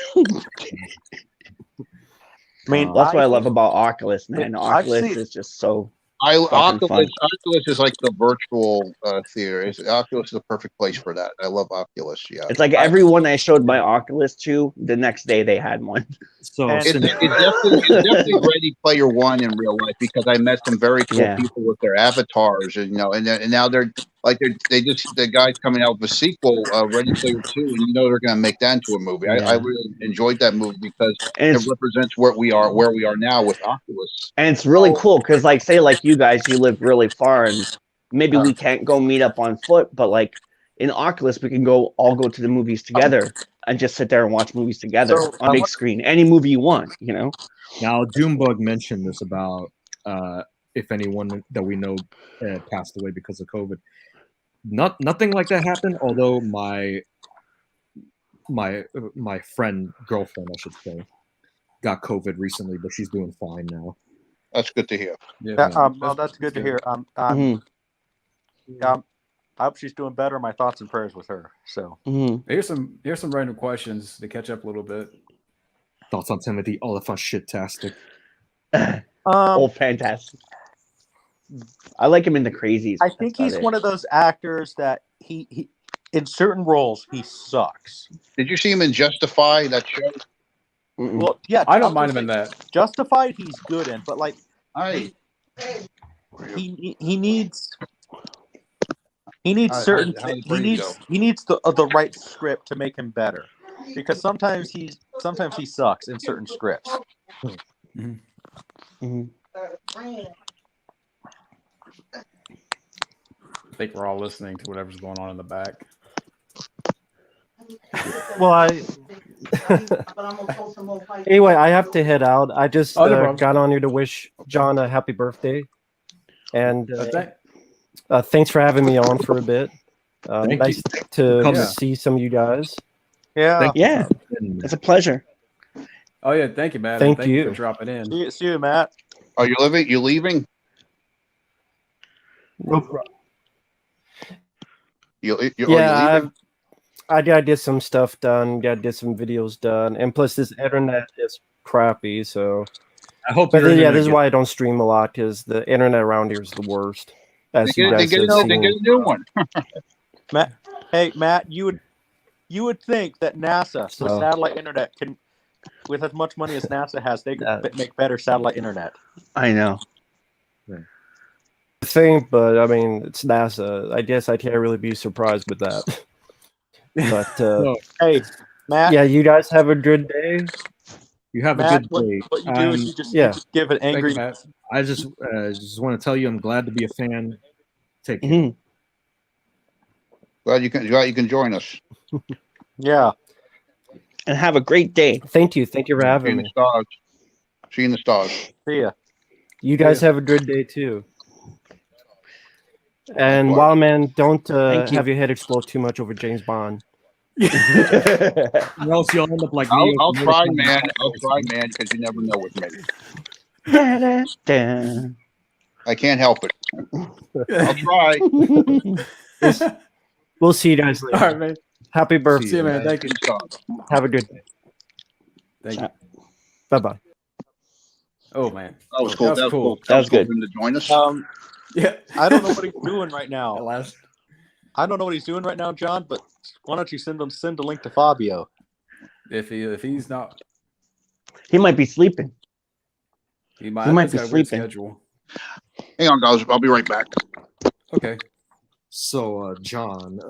I mean, That's what I love about Oculus, man. I've Oculus seen- is just so. Oculus is like the virtual theater. Oculus is the perfect place for that. I love Oculus. Yeah, It's like everyone I showed my Oculus to, the next day they had one. So And- it's definitely Ready Player One in real life, because I met some very cool Yeah. people with their avatars, and now the guy's coming out with a sequel, Ready Player Two, and they're going to make that into a movie. Yeah. I really enjoyed that movie because And it it's, represents where we are now with Oculus. and it's really cool because, like, say, like you guys, you live really far, and maybe we can't go meet up on foot, but like in Oculus, we can all go to the movies together and just sit there and watch movies together So, on big screen. Any movie you want, you know. Now, Junebug mentioned this about if anyone that we know passed away because of COVID. Nothing like that happened. Although my friend, girlfriend, I should say, got COVID recently, but she's doing fine now. That's good to hear. Yeah, Well, that's good to hear. Mhm. I hope she's doing better. My thoughts and prayers with her. So Mhm. Here's some random questions to catch up a little bit. Thoughts on Timothy Oliphant? Shit-tastic. Oh, fantastic! I like him in the Crazies. I think he's one of those actors that he in certain roles he sucks. Did you see him in Justify, that show? Well, yeah, I don't mind him in that. Justified, he's good in, but like I he needs How- certain how did Brady go? he needs the right script to make him better, because sometimes he sucks in certain scripts. Mhm. I think we're all listening to whatever's going on in the back. Well, anyway, I have to head out. I just Oh, no problem. got on here to wish John a happy birthday, and Thank- thanks for having me on for a bit. Thank Nice you. to Yeah. see some of you guys. Yeah. Yeah, it's a pleasure. Oh yeah, thank you, Matt. Thank and thank you you. for dropping in. See you, Matt. Are you living? You leaving? No problem. Are you Yeah, leaving? I did some stuff done. I did some videos done, and plus this internet is crappy. So, I hope. but your yeah, internet this is gets- why I don't stream a lot, because the internet around here is the worst. As They you get, they guys get, have no, they seen. get a new one. Matt, you would think that NASA with So- satellite internet can, with as much money as NASA has, they could make better satellite internet. I know. Thing, but I mean, it's NASA. I guess I can't really be surprised with that. But No, Hey, Matt. yeah, you guys have a good day. you have Matt, a good day. what you do is you just, yeah. you just give an Thank angry. you, Matt. I just want to tell you, I'm glad to be a fan. Take care. Mhm. Glad you can join us. Yeah. And have a great day. Thank you for See having you in the me. stars. See you in the stars. See ya. You guys have a good day too. And Likewise. Wild Man, don't Thank you. have your head explode too much over James Bond. Or else you'll end up like me. I'll with try, Mortal man. Kombat. I'll try, man, because you never know with me. Da-da-da. I can't help it. I'll try. We'll see you guys All later. right, man. Happy birthday. See you, man. Thank you. See you in the stars. Have a good day. Thank you. Bye bye. Oh man, That was cool. That was cool. That was good. Cool of him to join us. Yeah. I don't know what he's doing right now. At last. I don't know what he's doing right now, John. But why don't you send a link to Fabio? If he's not, He might be sleeping. he might, He might he's be got a weird sleeping. schedule. Hang on, guys. I'll be right back. Okay. So, John,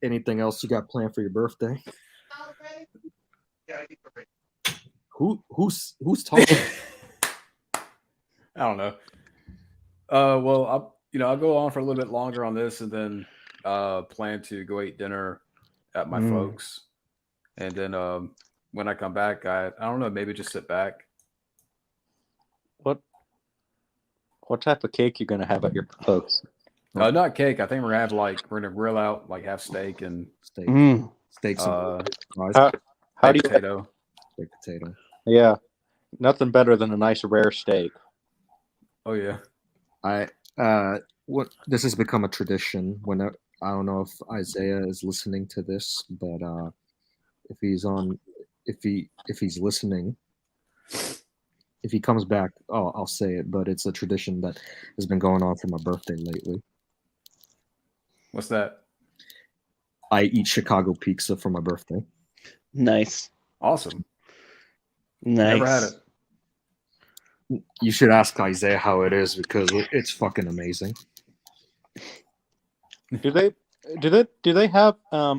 anything else you got planned for your birthday? Who's talking? I don't know. Well, I'll go on for a little bit longer on this, and then plan to go eat dinner at my folks, and then when I come back, I don't know, maybe just sit back. What type of cake you gonna have at your folks? Not cake. I think we're gonna grill out, like have steak and Steak, Mm. steaks, and fries, How do you? potato. baked potato. Yeah, nothing better than a nice rare steak. Oh yeah. What this has become a tradition. When I don't know if Isaiah is listening to this, but if he's listening, if he comes back, I'll say it. But it's a tradition that has been going on for my birthday lately. What's that? I eat Chicago pizza for my birthday. Nice. Awesome. Nice. Never had it. You should ask Isaiah how it is because it's fucking amazing. Do they have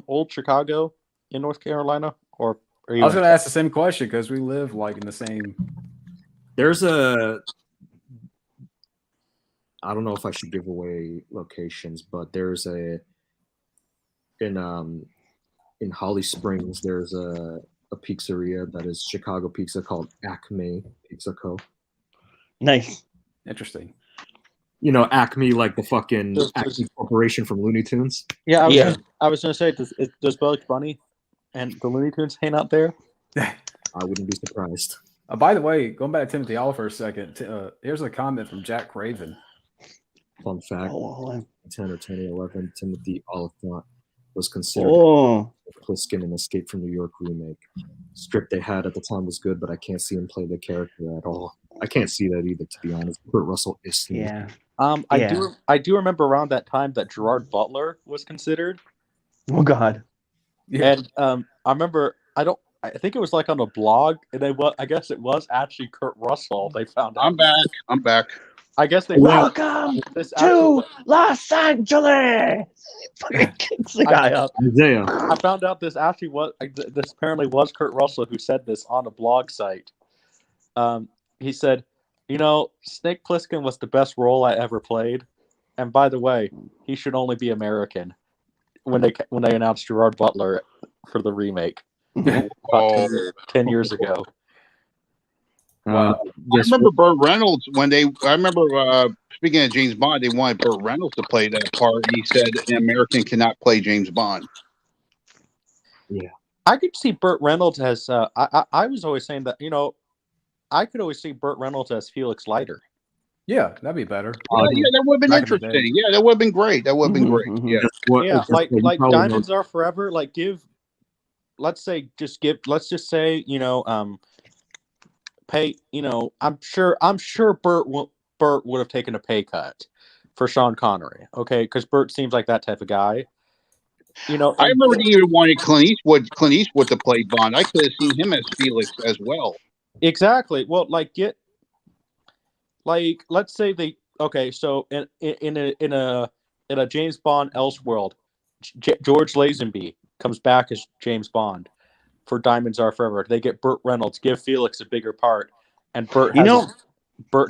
old Chicago in North Carolina, or are you? I was gonna ask the same question because we live like in the same. There's a. I don't know if I should give away locations, but there's a in Holly Springs, there's a pizzeria that is Chicago pizza called Acme Pizza Co. Nice. Interesting. You know, Acme, like the fucking Does- Acme Corporation from Looney Tunes. Yeah, Yeah. I was gonna say, does Bugs Bunny and the Looney Tunes hang out there? I wouldn't be surprised. By the way, going back to Timothy Olive for a second, here's a comment from Jack Craven. Fun fact: Oh, 10 or 10 or 11, Timothy Oliphant was considered oh. Pliskin in Escape from New York remake. Script they had at the time was good, but I can't see him play the character at all. I can't see that either, to be honest. Kurt Russell is smooth. Yeah. I do remember around that time that Gerard Butler was considered, Oh God. Yeah. and I remember I think it was like on a blog, and I guess it was actually Kurt Russell. They found out. I'm back. I guess they Welcome this to Los Angeles. Fucking kicks the guy up. Isaiah, I found out this actually this apparently was Kurt Russell who said this on a blog site. He said, Snake Plissken was the best role I ever played, and by the way, he should only be American. When they announced Gerard Butler for the remake about 10 years ago. I remember Burt Reynolds speaking of James Bond, they wanted Burt Reynolds to play that part. He said an American cannot play James Bond. Yeah, I could see Burt Reynolds as I was always saying that I could always see Burt Reynolds as Felix Leiter. Yeah, that'd be better. Yeah, that would have been Back in the day. interesting. Yeah, that would have been great. That would have been great. Yeah. Like Diamonds Are Forever. Like let's just say pay. I'm sure Burt would have taken a pay cut for Sean Connery. Okay, because Burt seems like that type of guy. I remember he even wanted Clint Eastwood to play Bond. I could have seen him as Felix as well. Exactly. Well, let's say so in a James Bond Elseworld, George Lazenby comes back as James Bond for Diamonds Are Forever. They get Burt Reynolds, give Felix a bigger part, and Burt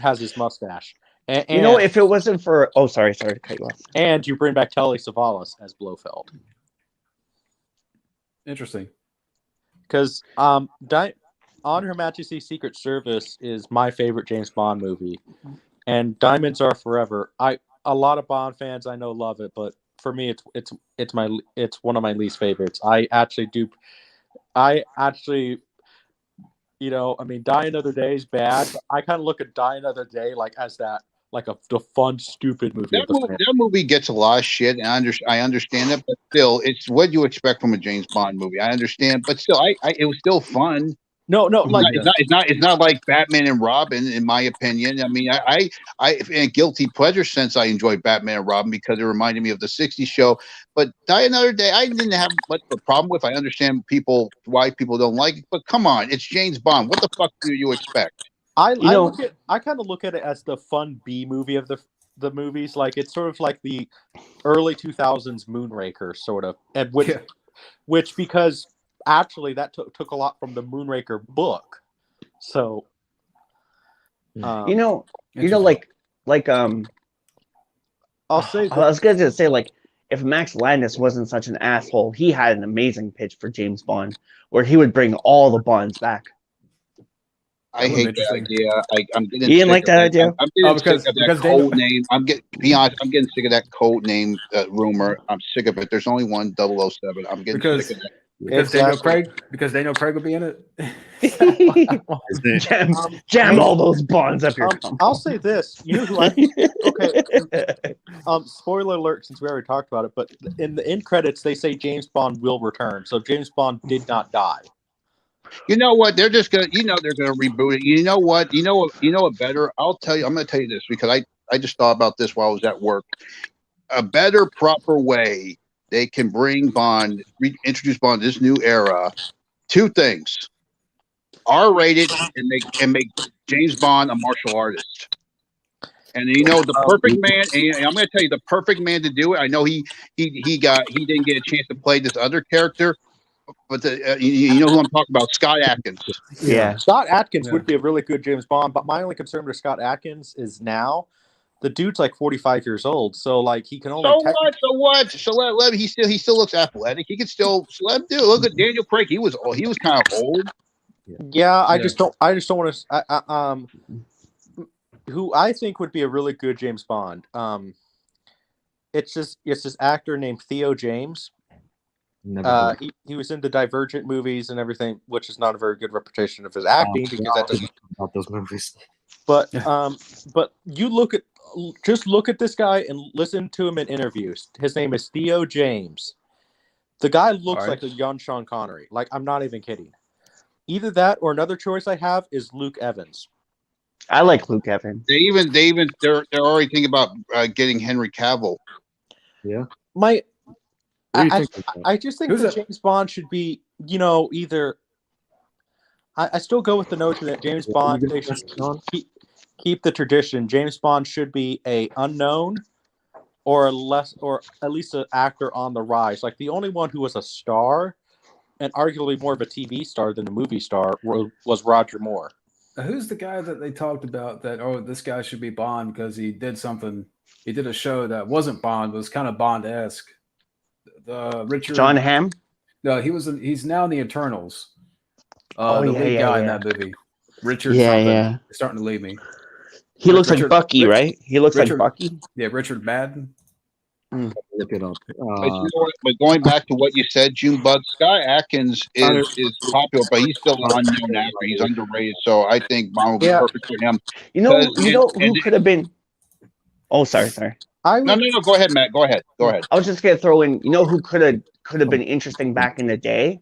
has his mustache. And, if it wasn't for sorry to cut you off. And you bring back Telly Savalas as Blofeld. Interesting. Because On Her Majesty's Secret Service is my favorite James Bond movie, and Diamonds Are Forever. A lot of Bond fans I know love it, but for me, it's one of my least favorites. I actually, Die Another Day is bad. But I kind of look at Die Another Day as the fun, stupid movie. That movie gets a lot of shit, and I understand that, but still, it's what you expect from a James Bond movie. I understand, but still, it was still fun. No, it's not like Batman and Robin, in my opinion. I mean, I in a guilty pleasure sense, I enjoyed Batman and Robin because it reminded me of the '60s show. But Die Another Day, I didn't have much of a problem with. I understand why people don't like it, but come on, it's James Bond. What the fuck do you expect? I kind of look at it as the fun B movie of the movies. Like it's sort of like the early 2000s Moonraker, sort of, and which because. Actually, that took a lot from the Moonraker book. So, I'll say. I was going to say, if Max Landis wasn't such an asshole, he had an amazing pitch for James Bond, where he would bring all the Bonds back. I hate that idea. I'm getting. You didn't like that idea? I'm getting sick of that code name. I'm getting sick of that code name rumor. I'm sick of it. There's only one 007. I'm getting sick of that. Because Daniel Craig will be in it. Jam all those Bonds up your tongue. I'll say this. You know who spoiler alert, since we already talked about it, but in the end credits they say James Bond will return. So James Bond did not die. You know what? They're just gonna they're gonna reboot it. You know what? You know what better? I'm gonna tell you this because I just thought about this while I was at work. A better, proper way they can bring Bond, introduce Bond to this new era. Two things: R-rated and make James Bond a martial artist. And the perfect man. And I'm going to tell you the perfect man to do it. I know he didn't get a chance to play this other character, but you know who I'm talking about? Scott Adkins. Yeah, Scott Adkins would be a really good James Bond. But my only concern with Scott Adkins is now the dude's like 45 years old, so like he can only. So what? So what? So let he still looks athletic. He can still so let him do. Look at Daniel Craig. He was kind of old. Yeah, I just don't want to. Who I think would be a really good James Bond. It's this actor named Theo James. He was in the Divergent movies and everything, which is not a very good reputation of his acting because that doesn't about those movies. But you look at this guy and listen to him in interviews. His name is Theo James. The guy looks like a young Sean Connery. Like, I'm not even kidding. Either that or another choice I have is Luke Evans. I like Luke Evans. They're already thinking about getting Henry Cavill. Yeah. I just think that James Bond should be, either. I still go with the notion that James Bond, they should keep the tradition. James Bond should be a unknown or at least an actor on the rise. Like, the only one who was a star and arguably more of a TV star than a movie star was Roger Moore. Who's the guy that they talked about that, this guy should be Bond because he did something. He did a show that wasn't Bond, was kind of Bond-esque. Richard John Hamm? No, he's now in the Eternals. The lead guy in that movie. Richard Yeah. He's starting to leave me. He looks like Bucky, right? He looks like Bucky. Yeah, Richard Madden. Look it up. But going back to what you said, Junebug, Sky Atkins is popular, but he's still an unknown actor. He's underrated, so I think Bond would be perfect for him. You know who could have been? Oh, sorry. No. Go ahead, Matt. Go ahead. I was just gonna throw in. You know who could have been interesting back in the day?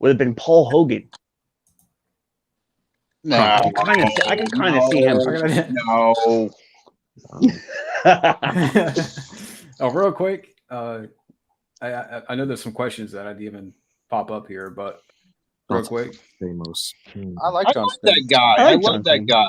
Would have been Paul Hogan. No, I can kind of see him. No. Oh, real quick, I know there's some questions that I didn't even pop up here, but real quick, Stamos. I like John Stamos. That guy. I love that guy.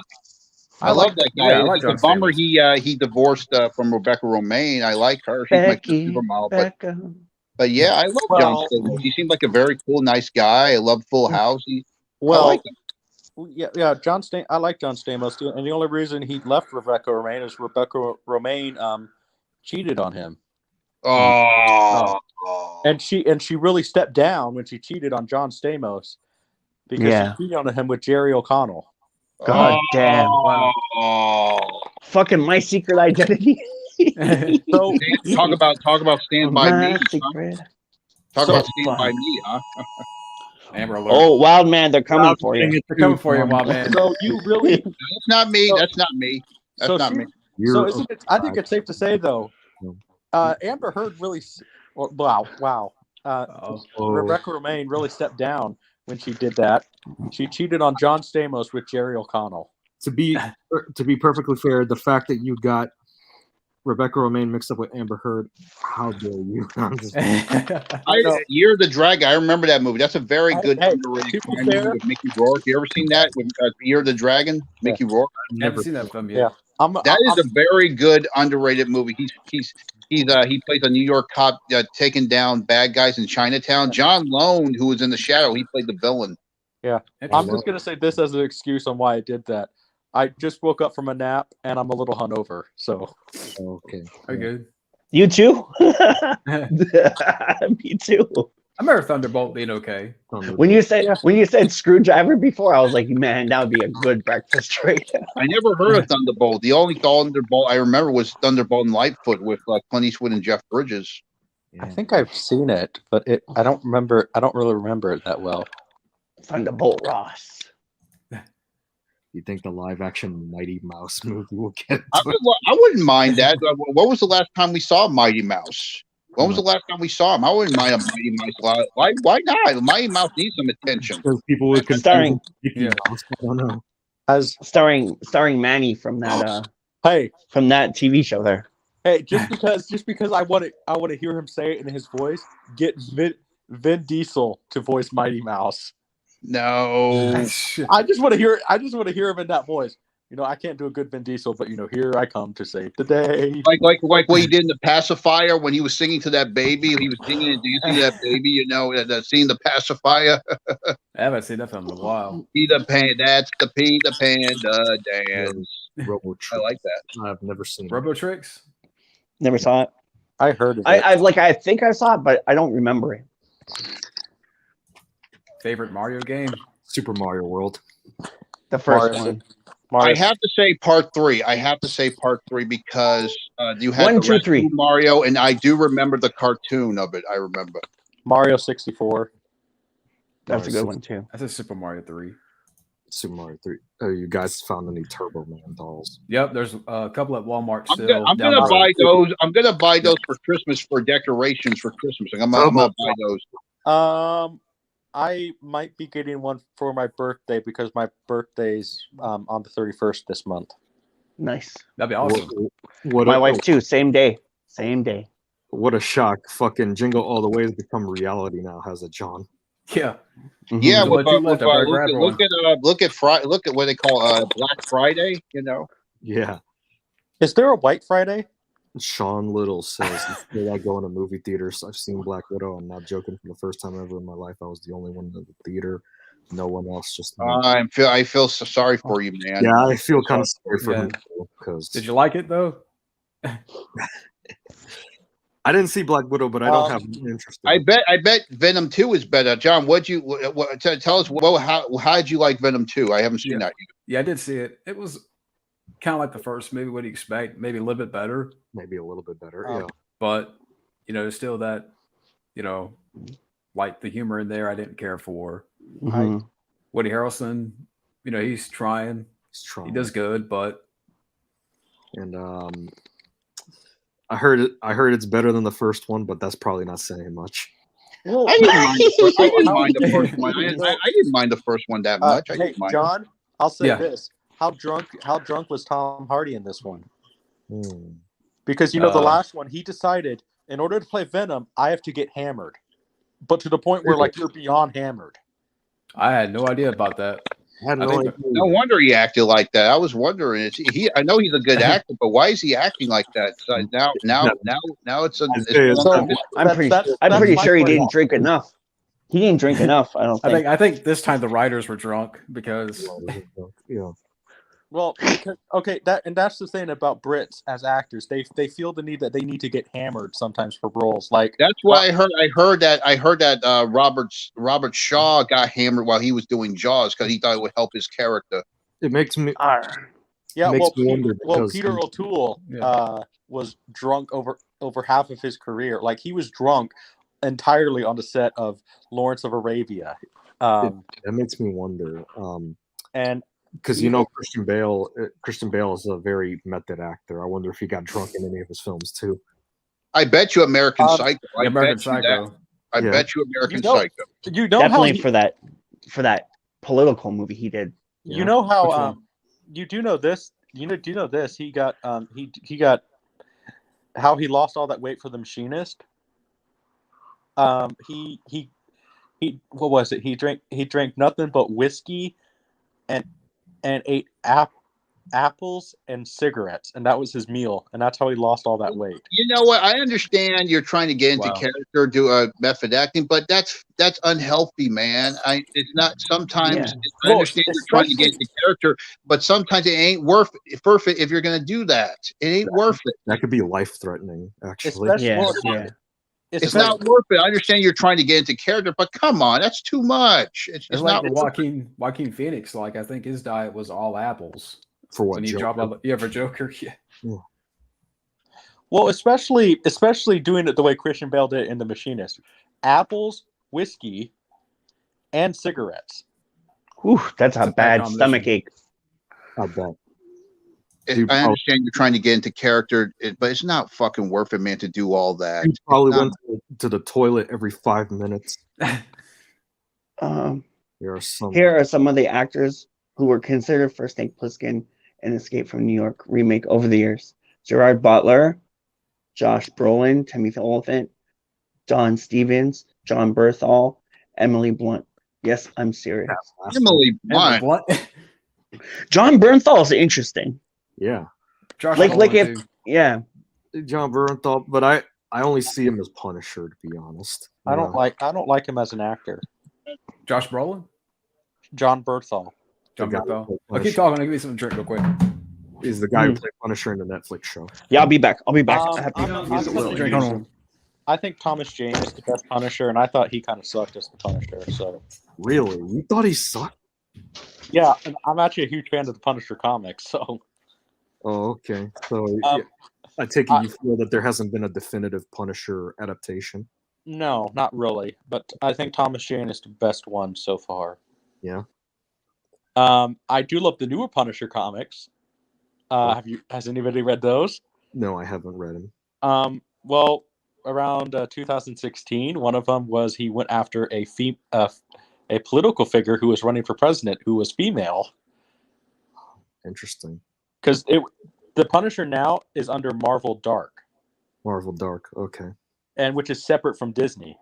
I love that guy. Yeah, it's a bummer he divorced from Rebecca Romaine. I like her. She's my supermodel. But yeah, I love John Stamos. He seemed like a very cool, nice guy. I love Full House. I like him. John I like John Stamos too, and the only reason he left Rebecca Romaine is Rebecca Romaine cheated on him. Oh. And she really stepped down when she cheated on John Stamos because she cheated on him with Jerry O'Connell. God damn! Wow. Fucking My Secret Identity. So talk about Stand By Me. Secret. Talk about Stand By Me, huh? Amber Alert. Oh, Wild Man, they're coming for you. They're coming for you, Wild Man. So you really? That's not me. That's not me. That's not me. So isn't it? I think it's safe to say though, Amber Heard really. Wow. Rebecca Romaine really stepped down when she did that. She cheated on John Stamos with Jerry O'Connell. To be perfectly fair, the fact that you got Rebecca Romaine mixed up with Amber Heard, how dare you? Year of the Dragon. I remember that movie. That's a very good underrated crime movie with Mickey Rourke. You ever seen that with Year of the Dragon? Mickey Rourke. I haven't seen that film yet. Yeah. That is a very good underrated movie. He plays a New York cop taking down bad guys in Chinatown. John Lone, who was in The Shadow, he played the villain. Yeah, I'm just gonna say this as an excuse on why I did that. I just woke up from a nap and I'm a little hungover. So okay, good. You too? Me too. I remember Thunderbolt being okay. When you said Screwdriver before, I was like, man, that would be a good breakfast drink. I never heard of Thunderbolt. The only Thunderbolt I remember was Thunderbolt and Lightfoot with Clint Eastwood and Jeff Bridges. I think I've seen it, but I don't remember. I don't really remember it that well. Thunderbolt Ross. You think the live-action Mighty Mouse movie will get? I wouldn't mind that. What was the last time we saw Mighty Mouse? When was the last time we saw him? I wouldn't mind a Mighty Mouse. Why not? Mighty Mouse needs some attention. Because people would starring. I don't know. As starring Manny from that. From that TV show there. Hey, just because I want to hear him say it in his voice, get Vin Diesel to voice Mighty Mouse. No, I just want to hear him in that voice. I can't do a good Vin Diesel, but here I come to save the day. Like what he did in The Pacifier when he was singing to that baby. He was singing and dancing to that baby. That scene, The Pacifier. I haven't seen that film in a while. Peter Pan, that's the Peter Panda dance. Robo I like that. I've never seen it. Robotrix. Never saw it. I heard of it. I think I saw it, but I don't remember it. Favorite Mario game? Super Mario World. The first Mario- one. Mario, I have to say part 3. I have to say part 3 because you had 1, the 2, Red 3. Bull Mario, and I do remember the cartoon of it. I remember. Mario 64. That's a good one too. I said Super Mario 3. Super Mario 3. Oh, you guys found any Turbo Man dolls? Yep, there's a couple at Walmart I'm, still. I'm down gonna the road. buy those. I'm gonna buy those for Christmas for decorations for Christmas. I'm gonna buy those. I might be getting one for my birthday because my birthday's on the 31st this month. Nice. That'd be awesome. What My a, wife too. Same day. Same day. What a shock! Fucking Jingle All the Way has become reality now, has it, John? Yeah. Mhm. Yeah, So with, what you left, I better grab look at what they call Black Friday. You know. Yeah. Is there a White Friday? Sean Little says, "Did I go in a movie theaters? I've seen Black Widow. I'm not joking. For the first time ever in my life, I was the only one in the theater. No one else. Just me." I feel so sorry for you, man. Yeah, I feel kind of sorry for him Yeah. because Did you like it though? I didn't see Black Widow, but I don't have any interest. In it. I bet Venom 2 is better. John, tell us how did you like Venom 2? I haven't seen that yet. Yeah, I did see it. It was kind of like the first movie. What do you expect? Maybe a little bit better, Maybe a little bit better. Oh. Yeah. but there's still that, like the humor in there. I didn't care for Mhm. Woody Harrelson. He's trying. He's trying. He does good, but And I heard it's better than the first one, but that's probably not saying much. Well, I didn't mind the first one. I didn't mind the first one that much. I hey, didn't mind it. John, I'll say Yeah. this: how drunk was Tom Hardy in this one? Hmm. Because the last one, he decided in order to play Venom, I have to get hammered, but to the point where like you're beyond hammered. I had no idea about that. I had I no think idea. No wonder he acted like that. I was wondering. I know he's a good actor, but why is he acting like that? So now it's So, I'm pretty my sure he point. didn't drink enough. He didn't drink enough. I don't think. I think this time the writers were drunk because yeah. Well, that's the thing about Brits as actors. They feel the need that they need to get hammered sometimes for roles. Like that's why I heard that Robert Shaw got hammered while he was doing Jaws because he thought it would help his character. It makes me. yeah, makes well, me wonder because Peter O'Toole Yeah. was drunk over half of his career. Like he was drunk entirely on the set of Lawrence of Arabia. That makes me wonder. And Because Christian Bale is a very method actor. I wonder if he got drunk in any of his films too. I bet you American Psycho. I American bet you that. Psycho. I Yeah. bet you American You know- Psycho. you know Definitely how for that political movie he did. you know how Which one? you do know this. Do you know this? He got he got how he lost all that weight for The Machinist. He what was it? He drank nothing but whiskey and ate apples and cigarettes, and that was his meal, and that's how he lost all that weight. You know what? I understand you're trying to get into Wow. character, do method acting, but that's unhealthy, man. It's not. Sometimes Yeah. I understand you're trying to get into character, but sometimes it ain't worth it if you're going to do that. It ain't worth it. That could be life threatening, actually. Especially, Yeah, well, yeah. It's not worth it. I understand you're trying to get into character, but come on, that's too much. It's It's not like worth it. Phoenix. Phoenix, like I think his diet was all apples. For what? When he Joker? dropped all for Joker, yeah. well, especially doing it the way Christian Bale did in The Machinist: apples, whiskey, and cigarettes. Whew, that's It's a a bad bad combination. stomach ache. I bet. I understand you're trying to get into character, but it's not fucking worth it, man, to do all that. He probably It's not- went to the toilet every 5 minutes. Um, There are some. Here are some of the actors who were considered for Snake Plissken and Escape from New York remake over the years: Gerard Butler, Josh Brolin, Timothy Olyphant, Don Stevens, John Berthal, Emily Blunt. Yes, I'm serious. Emily Blunt. Blunt. John Bernthal is interesting. Yeah, Josh Like Brolin, if too. yeah, John Bernthal, but I only see him as Punisher, to be honest. I don't like him as an actor. Josh Brolin. John Berthal. John The guy Berthal. who I'll keep talking. I'll give you some drink real quick. He's the guy who played Punisher in the Netflix show. Yeah, I'll be back. I have I think Thomas Jane is the best Punisher, and I thought he kind of sucked as the Punisher. So Really? You thought he sucked? yeah, and I'm actually a huge fan of the Punisher comics. So Oh, okay. So yeah, I take it you feel that there hasn't been a definitive Punisher adaptation. no, not really, but I think Thomas Jane is the best one so far. Yeah. I do love the newer Punisher comics. Has anybody read those? No, I haven't read him. Well, around 2016, one of them was he went after a political figure who was running for president who was female. Interesting. Because the Punisher now is under Marvel Dark. Marvel Dark, okay. And which is separate from Disney.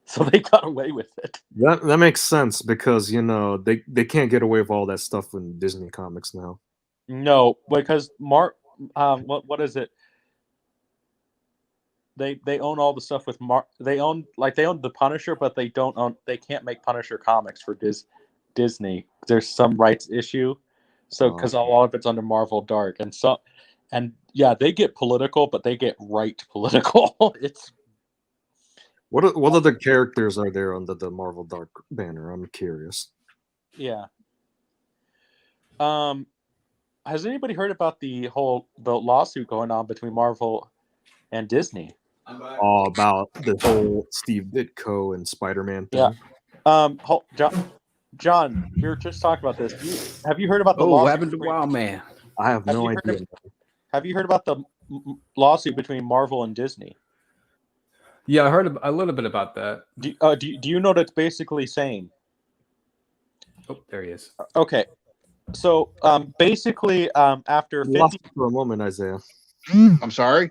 So they got away with it. That makes sense because they can't get away with all that stuff in Disney comics now. No, because what is it? They own all the stuff with they own the Punisher, but they can't make Punisher comics for Disney. There's some rights issue. So because a lot of it's under Marvel Dark and yeah, they get political, but they get right political. It's what other characters are there under the Marvel Dark banner? I'm curious. Yeah. Has anybody heard about the lawsuit going on between Marvel and Disney? Oh, about the whole Steve Ditko and Spider-Man thing. Yeah. John, we were just talking about this. Have you heard about the lawsuit? What happened to Wild Man? I have no idea. Have you heard about the lawsuit between Marvel and Disney? Yeah, I heard a little bit about that. Do you know what it's basically saying? Oh, there he is. Okay. So basically, after 50 lost you for a moment, Isaiah. I'm sorry.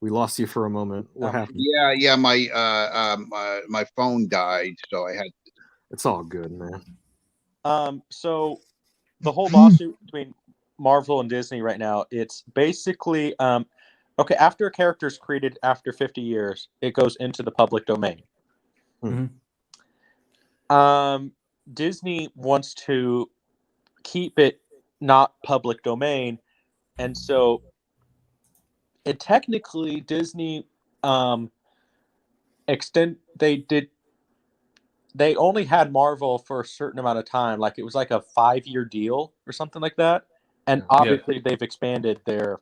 We lost you for a moment. What happened? Yeah. My phone died, so I had. It's all good, man. So the whole lawsuit between Marvel and Disney right now, it's basically okay. After a character is created after 50 years, it goes into the public domain. Mm-hmm. Disney wants to keep it not public domain, and so technically Disney they only had Marvel for a certain amount of time, like it was like a 5-year deal or something like that, and obviously they've expanded their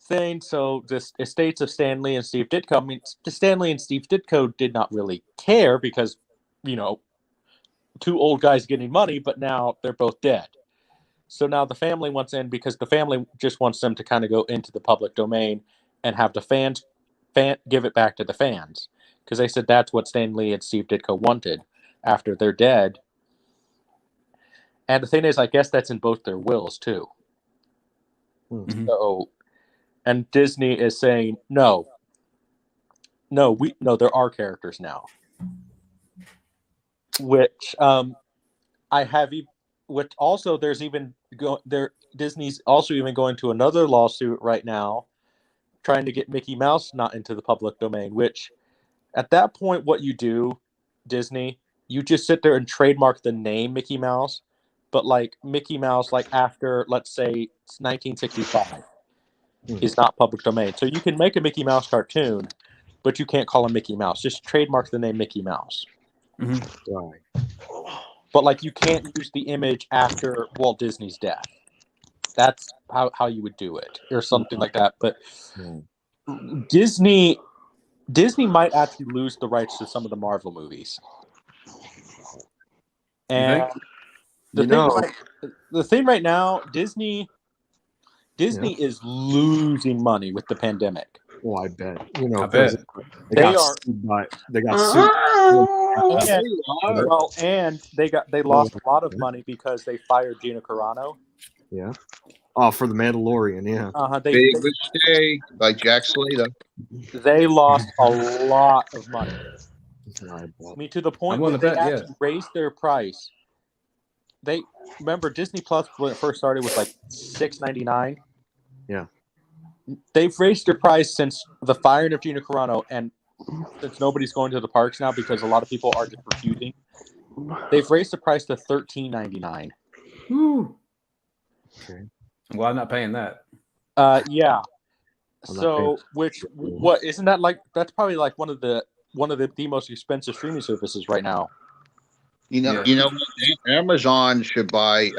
thing. So the estates of Stan Lee and Steve Ditko, I mean, Stan Lee and Steve Ditko did not really care because two old guys getting money, but now they're both dead. So now the family wants in because the family just wants them to kind of go into the public domain and have the fans give it back to the fans. Because they said that's what Stan Lee and Steve Ditko wanted after they're dead. And the thing is, I guess that's in both their wills too. Mm-hmm. So, and Disney is saying, no, there are characters now. Which which also there's even Disney's also even going to another lawsuit right now, trying to get Mickey Mouse not into the public domain. Which, at that point, what you do, Disney, you just sit there and trademark the name Mickey Mouse, but like Mickey Mouse, like after let's say 1965, is not public domain. So you can make a Mickey Mouse cartoon, but you can't call him Mickey Mouse. Just trademark the name Mickey Mouse. Mm-hmm. Right. But like you can't use the image after Walt Disney's death. That's how you would do it, or something like that. But Disney might actually lose the rights to some of the Marvel movies. And the thing right now, Disney is losing money with the pandemic. Oh, I bet. I bet. They got sued. And they lost a lot of money because they fired Gina Carano. Yeah. Oh, for the Mandalorian, yeah. Big mistake, like Jack Slater. They lost a lot of money. I mean, to the point where they actually raised their price. They remember Disney Plus when it first started was like $6.99. Yeah. They've raised their price since the firing of Gina Carano, and since nobody's going to the parks now because a lot of people are just refusing, they've raised the price to $13.99. Okay. Well, I'm not paying that. Yeah. I'm not So, what isn't that like? That's probably like one of the most expensive streaming services right now. Yeah. You know, Amazon should buy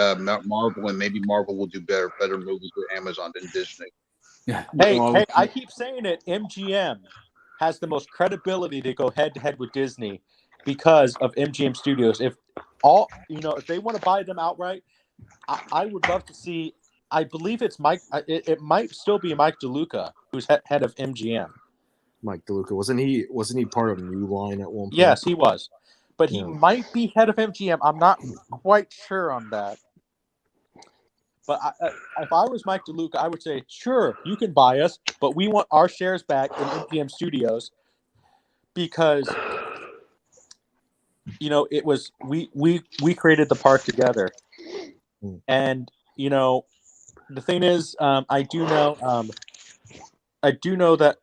Marvel, and maybe Marvel will do better movies with Amazon than Disney. Hey, Well, hey, I keep saying it. MGM has the most credibility to go head to head with Disney because of MGM Studios. If they want to buy them outright, I would love to see. I believe it's Mike. It might still be Mike DeLuca, who's head of MGM. Mike DeLuca wasn't he part of New Line at one point? Yes, he was, but he Yeah. might be head of MGM. I'm not quite sure on that. But if I was Mike DeLuca, I would say, sure, you can buy us, but we want our shares back in MGM Studios because it was we created the park together, and the thing is, I do know that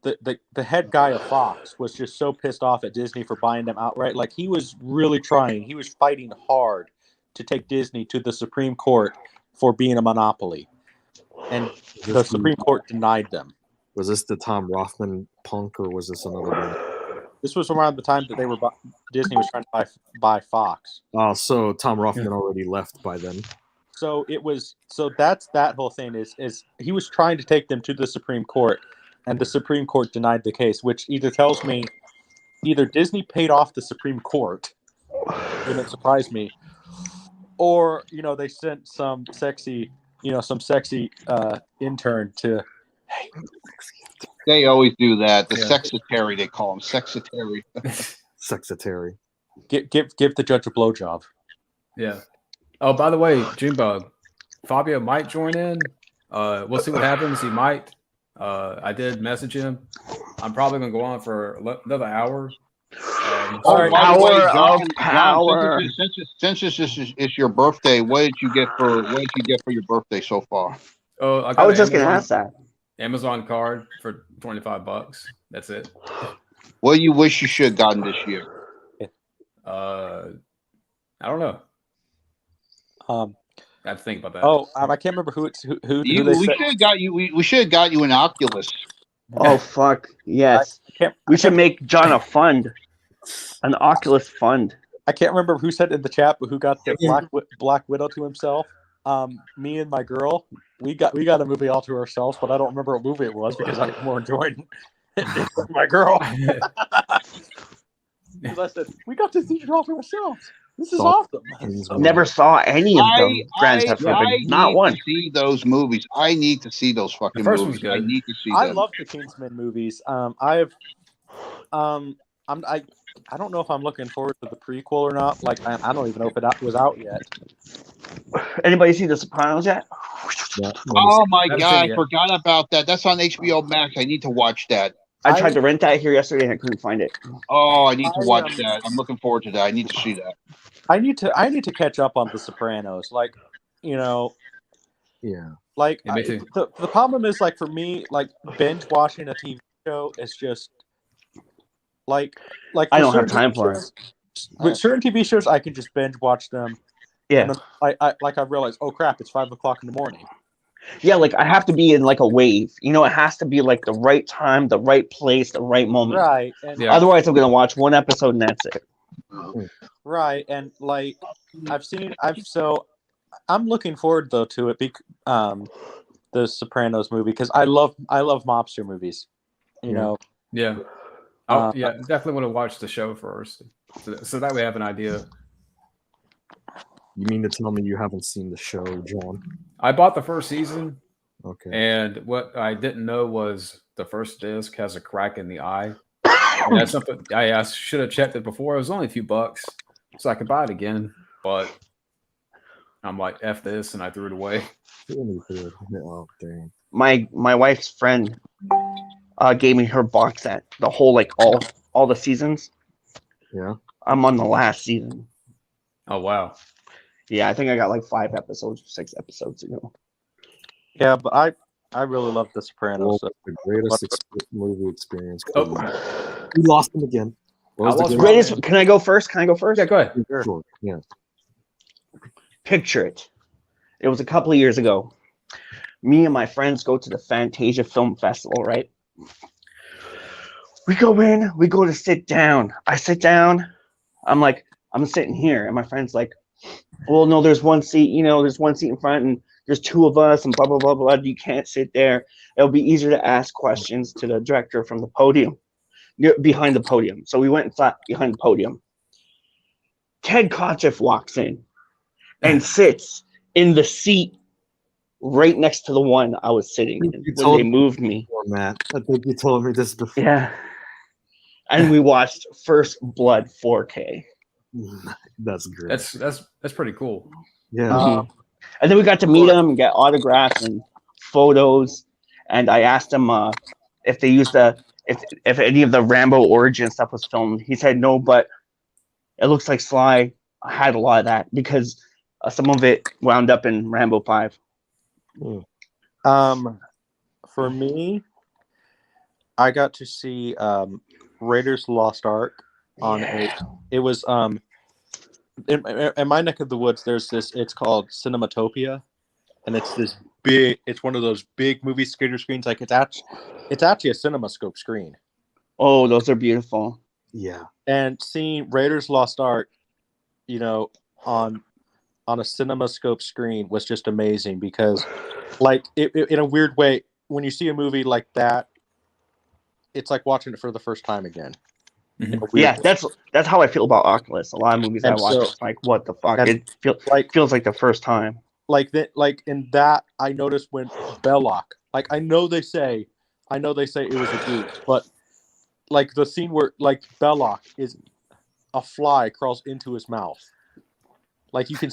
the head guy of Fox was just so pissed off at Disney for buying them outright. Like, he was really trying. He was fighting hard to take Disney to the Supreme Court for being a monopoly, and the Supreme Court denied them. Was this the Tom Rothman punk, or was this another one? This was around the time that Disney was trying to buy Fox. Oh, so Tom Rothman already left by then. So that's that whole thing is he was trying to take them to the Supreme Court, and the Supreme Court denied the case, which either tells me Disney paid off the Supreme Court, wouldn't surprise me, or they sent some sexy intern to. Hey, They always do that. The sexetary, they call him sexetary. Sexetary. Give the judge a blowjob. Yeah. Oh, by the way, Junebug, Fabio might join in. We'll see what happens. He might. I did message him. I'm probably gonna go on for another hour. By the way, John, power. since this is your birthday, what did you get for your birthday so far? Oh, I was just gonna ask that. Amazon card for $25. That's it. What do you wish you should have gotten this year? I don't know. I have to think about that. Oh, I can't remember who they We said. should have got you. We should have got you an Oculus. Oh fuck yes! We should make John a fund, an Oculus fund. I can't remember who said in the chat, but who got the Black Widow to himself. Me and my girl, we got a movie all to ourselves, but I don't remember what movie it was because I more enjoyed my girl. I said, we got this theater all to ourselves. This is awesome. Never saw any of them. Grand Theft Auto, not one. To see those movies. I need to see those fucking first movies. one's good. I need to see I them. love the Kingsman movies. I don't know if I'm looking forward to the prequel or not. Like, I don't even know if it was out yet. Anybody see The Sopranos yet? Oh my Haven't god, seen it I yet. forgot about that. That's on HBO Max. I need to watch that. I tried to rent that here yesterday and I couldn't find it. Oh, I need to watch that. I'm looking forward to that. I need to see that. I need to catch up on The Sopranos. Like, Yeah. like Yeah, me too. the problem is, like, for me, like, binge watching a TV show is just like I don't have time for it. With certain TV shows, I can just binge watch them. Yeah. And I realized, oh crap, it's 5 o'clock in the morning. Yeah, like I have to be in like a wave. You know, it has to be like the right time, the right place, the right moment. Right. And Yeah. Otherwise, I'm gonna watch one episode and that's it. right. And like I'm looking forward though to it. The Sopranos movie, because I love mobster movies. You know. Yeah. Oh, yeah. Definitely want to watch the show first, so that we have an idea. You mean to tell me you haven't seen the show, John? I bought the first season, Okay. and what I didn't know was the first disc has a crack in the eye. And that's something I should have checked it before. It was only a few bucks, so I could buy it again. But I'm like, F this, and I threw it away. Oh, dang. My wife's friend gave me her box set, the whole like all the seasons. Yeah. I'm on the last season. Oh wow. Yeah, I think I got like 5 episodes, 6 episodes ago. Yeah, but I really love The Sopranos. Well, the greatest movie experience. Oh. We lost him again. What was I the lost greatest- Greatest. Can I go first? Yeah, go ahead. Sure. Yeah. Picture it. It was a couple of years ago. Me and my friends go to the Fantasia Film Festival, right? We go in, we go to sit down. I sit down. I'm like, I'm sitting here. And my friend's like, well, no, there's one seat, there's one seat in front and there's two of us and blah, blah, blah, blah. You can't sit there. It'll be easier to ask questions to the director from the podium, behind the podium. So we went and sat behind the podium. Ted Kotcheff walks in and sits in the seat right next to the one I was sitting in when they moved me. Matt, I think you told me this before. Yeah. And we watched First Blood 4K. That's great. That's pretty cool. Yeah. And then we got to meet him and get autographs and photos. And I asked him if they used if any of the Rambo origin stuff was filmed. He said no, but it looks like Sly had a lot of that because some of it wound up in Rambo 5. For me, I got to see Raiders Lost Ark on it was in my neck of the woods. There's this. It's called Cinematopia, and it's one of those big movie theater screens. Like it's actually a CinemaScope screen. Oh, those are beautiful. Yeah. And seeing Raiders Lost Ark, on a CinemaScope screen was just amazing because, like, in a weird way, when you see a movie like that, it's like watching it for the first time again. Yeah, that's how I feel about Oculus. A lot of movies I watch, it's like, what the fuck? It feels like the first time. Like in that, I noticed when Belloc, like I know they say it was a goof, but like the scene where like Belloc is a fly crawls into his mouth. Like you can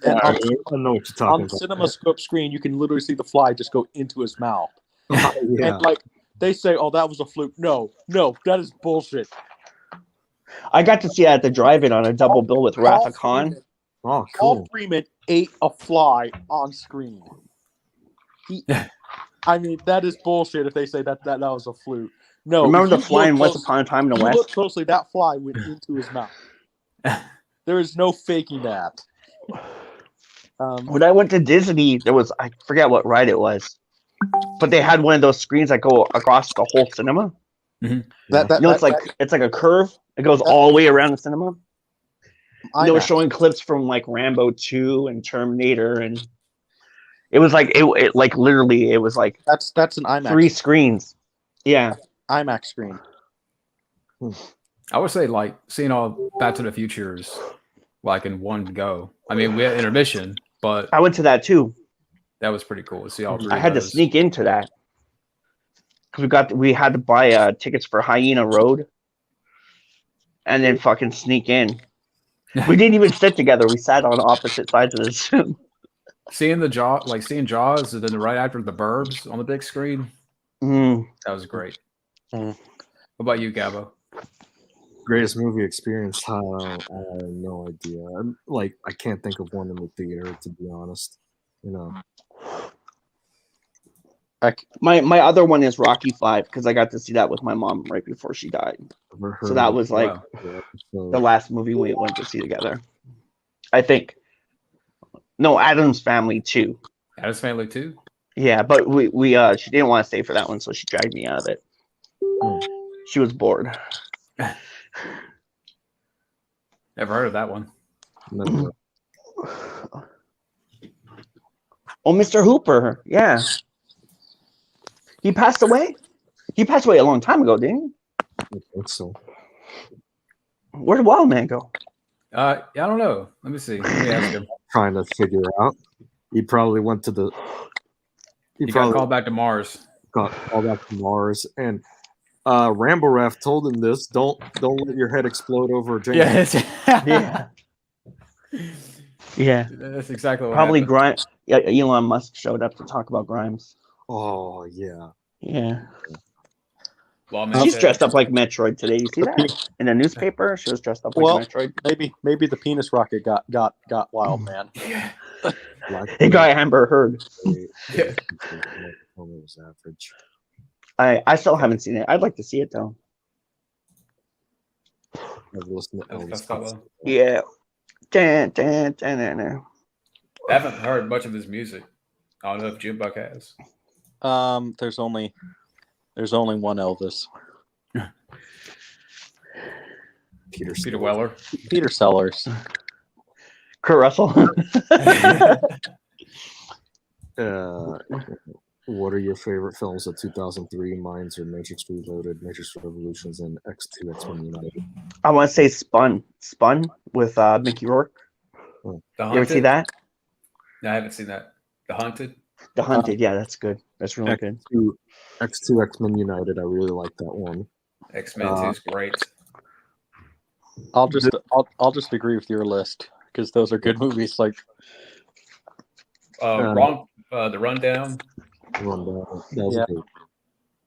I know what you're talking on about. the CinemaScope screen, you can literally see the fly just go into his mouth. Yeah. And like they say, oh, that was a fluke. No, that is bullshit. I got to see it at the drive-in on a double bill with Rafa Khan. Oh, cool. Paul Freeman ate a fly on screen. I mean, that is bullshit if they say that was a fluke. No, remember the fly in Once Upon a Time in the West? Look closely, that fly went into his mouth. There is no faking that. When I went to Disney, I forget what ride it was, but they had one of those screens that go across the whole cinema. Mm-hmm. It's like a curve. It goes all the way around the cinema. They were showing clips from like Rambo 2 and Terminator, and it was like it like literally it was like that's an IMAX 3 screens. Yeah, IMAX screen. I would say like seeing all Back to the Futures like in one go. I mean, we had intermission, but I went to that too. That was pretty cool to see all 3. I had to sneak into that because we had to buy tickets for Hyena Road, and then fucking sneak in. We didn't even sit together. We sat on opposite sides of the Zoom. Seeing Jaws, and then right after The Burbs on the big screen. That was great. What about you, Gabo? Greatest movie experience? I have no idea. I can't think of one in the theater, to be honest. My other one is Rocky 5 because I got to see that with my mom right before she died. So that was like the last movie we went to see together. I think. No, Addams Family 2. Addams Family 2? Yeah, but we she didn't want to stay for that one, so she dragged me out of it. She was bored. Never heard of that one. Never. Oh, Mr. Hooper. Yeah. He passed away? He passed away a long time ago, didn't he? I think so. Where did Wild Man go? I don't know. Let me see. Let me ask him. Trying to figure out. He probably went to the. He got called back to Mars. Got called back to Mars, and Rambo Ref told him this: don't let your head explode over a James. Yeah. Yeah. That's exactly what probably happened. Grimes. Yeah, Elon Musk showed up to talk about Grimes. Oh yeah. Yeah. She's dressed up like Metroid today. You see that in the newspaper? She was dressed up like Metroid. Maybe the penis rocket got Wild Man. It got Amber Heard. Yeah. Was average. I still haven't seen it. I'd like to see it though. I've listened to Elvis. Yeah. Dan. I haven't heard much of his music. I don't know if Jim Buck has. There's only one Elvis. Peter Weller. Peter Sellers. Kurt Russell. What are your favorite films of 2003? Mine's are Matrix Reloaded, Matrix Revolutions, and X2 X1 United. I want to say Spun with Mickey Rourke. The You ever see Hunted? that? No, I haven't seen that. The Hunted. The Hunted. Yeah, that's good. That's really good. X2 X-Men United. I really like that one. X-Men 2 is great. I'll just agree with your list because those are good movies. Like The Rundown. Rundown. That was Yeah. good.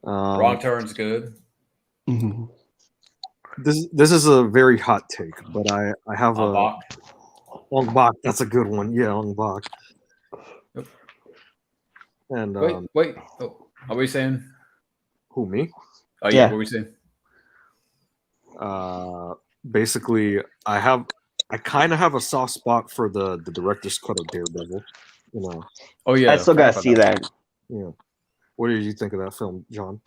Wrong Turn's good. Mhm. This is a very hot take, but I have a Bach. Ong Bak. That's a good one. Yeah, Ong Bak. Yep. And Wait. Oh, are we saying? who, me? Oh yeah. Yeah. What are we saying? Basically, I kind of have a soft spot for the director's cut of Daredevil. You know, Oh yeah. I still forgot gotta about see that. yeah. What did you think of that film, John?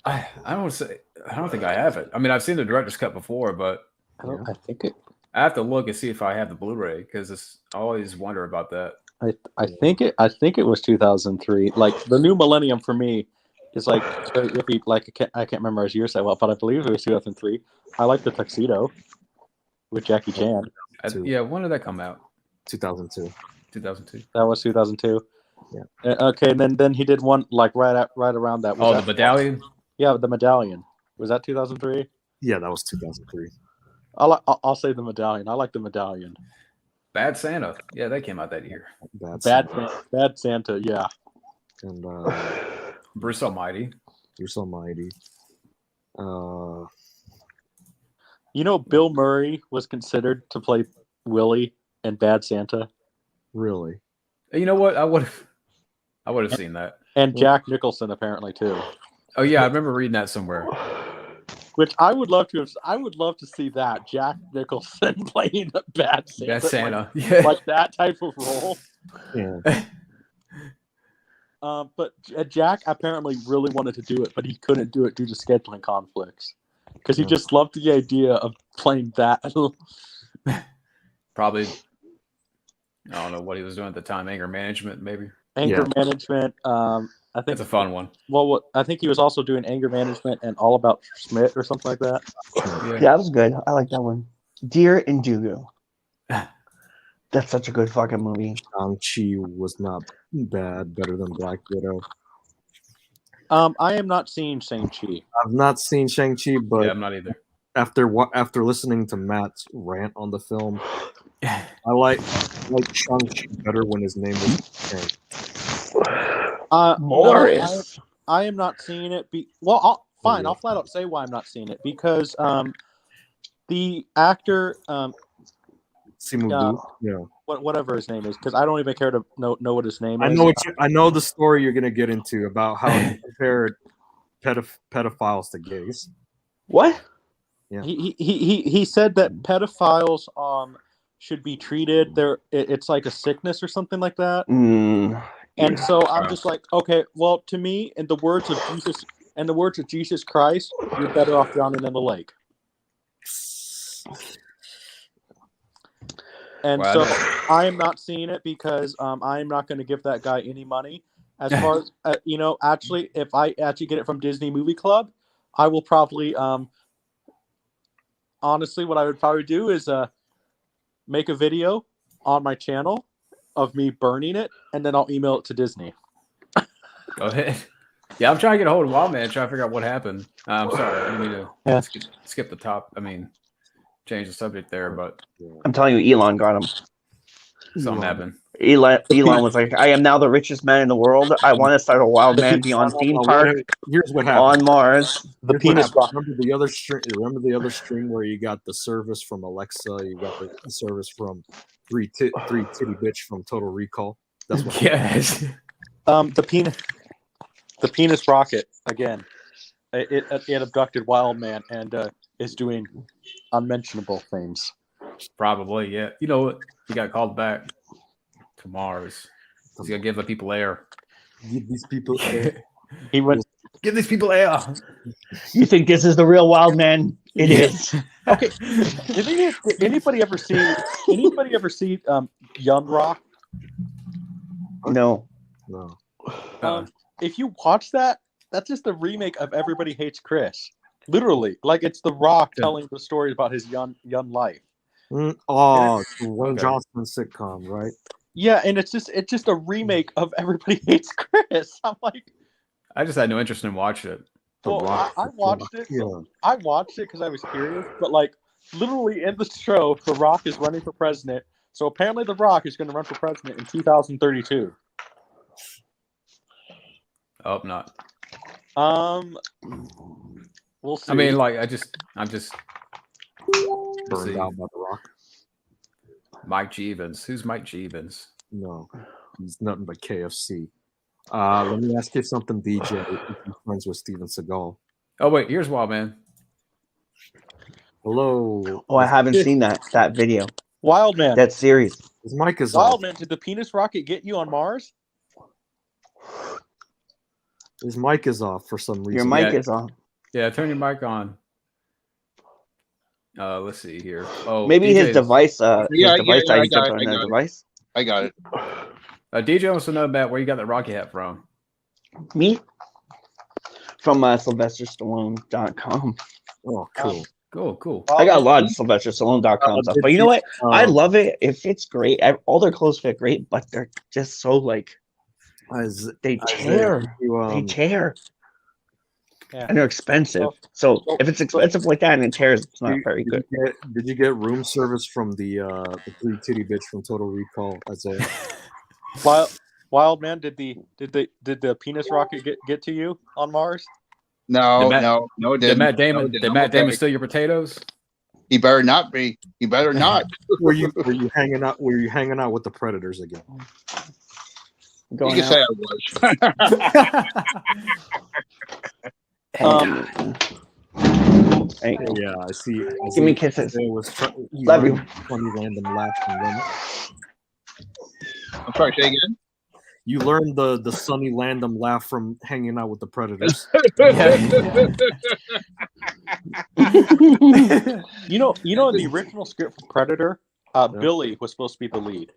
I don't think I have it. I mean, I've seen the director's cut before, but I think it. I have to look and see if I have the Blu-ray because I always wonder about that. I think it was 2003. Like the new millennium for me is like very iffy. Like I can't remember his year so well, but I believe it was 2003. I like the Tuxedo with Jackie Chan. Yeah, when did that come out? 2002. 2002. That was 2002. Yeah. Okay, and then he did one like right around that. Was Oh, that the Medallion. Yeah, the Medallion. Was that 2003? Yeah, that was 2003. I'll say the Medallion. I like the Medallion. Bad Santa. Yeah, that came out that year. Bad Santa. Yeah. And Bruce Almighty. Bruce Almighty. You know, Bill Murray was considered to play Willie in Bad Santa, Really? You know what? I would have seen that. and Jack Nicholson apparently too. Oh yeah, I remember reading that somewhere. Which I would love to see that Jack Nicholson playing Bad Santa. Bad Santa. Yeah. Like that type of role. Yeah. But Jack apparently really wanted to do it, but he couldn't do it due to scheduling conflicts. Because he just loved the idea of playing that. Probably. I don't know what he was doing at the time. Anger management, maybe. Anger management. I think That's a fun one. Well, I think he was also doing anger management and All About Schmidt or something like that. Yeah, that was good. I like that one. Deer and Dugu. That's such a good fucking movie. Shang-Chi was not bad. Better than Black Widow. I am not seeing Shang-Chi. I've not seen Shang-Chi, but Yeah, I'm not either. After listening to Matt's rant on the film, I like Shang-Chi better when his name was Shang. Morris. No, I am not seeing it. I'll flat out say why I'm not seeing it because the actor Simu yeah. Whatever his name is, because I don't even care to know what his name is. I know the story you're gonna get into about how he compared pedophiles to gays. What? Yeah. He said that pedophiles should be treated. It's like a sickness or something like that. And so I'm just like, okay, well, to me, in the words of Jesus Christ, you're better off drowning in the lake. And so I am not seeing it because I am not going to give that guy any money. As far as actually, if I actually get it from Disney Movie Club, I will probably honestly, what I would probably do is make a video on my channel of me burning it, and then I'll email it to Disney. Go ahead. Yeah, I'm trying to get a hold of Wildman, trying to figure out what happened. I'm sorry. I didn't mean to skip the top. I mean, change the subject there, but I'm telling you, Elon got him. something happened. Elon was like, I am now the richest man in the world. I want to start a wild man beyond theme park Here's what happened. on Mars. The penis box. Remember the other stream where you got the service from Alexa, you got the service from three titty bitch from Total Recall. That's what Yes. The penis rocket again. It abducted Wildman and is doing unmentionable things. Probably, yeah. You know what? He got called back. to Mars. He's gonna give the people air. Give these people. He went. Give these people air. You think this is the real wild man? It is. Okay. Did anybody ever see? Anybody ever see Young Rock? No. No. If you watch that, that's just a remake of Everybody Hates Chris. Literally, like it's The Rock telling the story about his young life. Oh, Wayne Okay. Johnson sitcom, right? Yeah, and it's just a remake of Everybody Hates Chris. I'm like, I just had no interest in watching it. The well, Rock. I watched it. Yeah. I watched it because I was curious, but like literally in the show, The Rock is running for president. So apparently, The Rock is going to run for president in 2032. I hope not. We'll see. I mean, like, I'm just Burned out by The Rock. Mike G. Evans. Who's Mike G. Evans? No, he's nothing but KFC. Let me ask you something, DJ. If you're friends with Steven Seagal. Oh wait, here's Wild Man. Hello. Oh, I haven't seen that video. Wild Man. That series. His mic is Wild off. Man. Did the penis rocket get you on Mars? His mic is off for some reason. Your mic Yeah. is on. Yeah, turn your mic on. Let's see here. Oh, Maybe his DJ's device. Yeah, His device I died. got it, On I another got it. device. I got it. DJ wants to know about where you got that Rocky hat from. Me. From SylvesterStallone.com. Oh, cool. Cool. I got a lot of SylvesterStallone.com stuff, but you know what? I love it if it's great. All their clothes fit great, but they're just so like they tear. They tear. Yeah. And they're expensive. So if it's expensive like that and it tears, it's not very good. Did you get room service from the three titty bitch from Total Recall? As a Wild Man, did the penis rocket get to you on Mars? No, Did Matt- no, it Did didn't. Matt Damon? No, it Did didn't. Matt Damon Okay. steal your potatoes? He better not be. He better not. were you hanging out? Were you hanging out with the Predators again? You Going can out. say I was. Hey, Yeah, I see. give me kisses. It was Love you. Funny random laugh from them. I'm sorry, say again. You learned the Sunny Landum laugh from hanging out with the Predators. You know, in the original script for Predator, Billy was supposed to be the lead.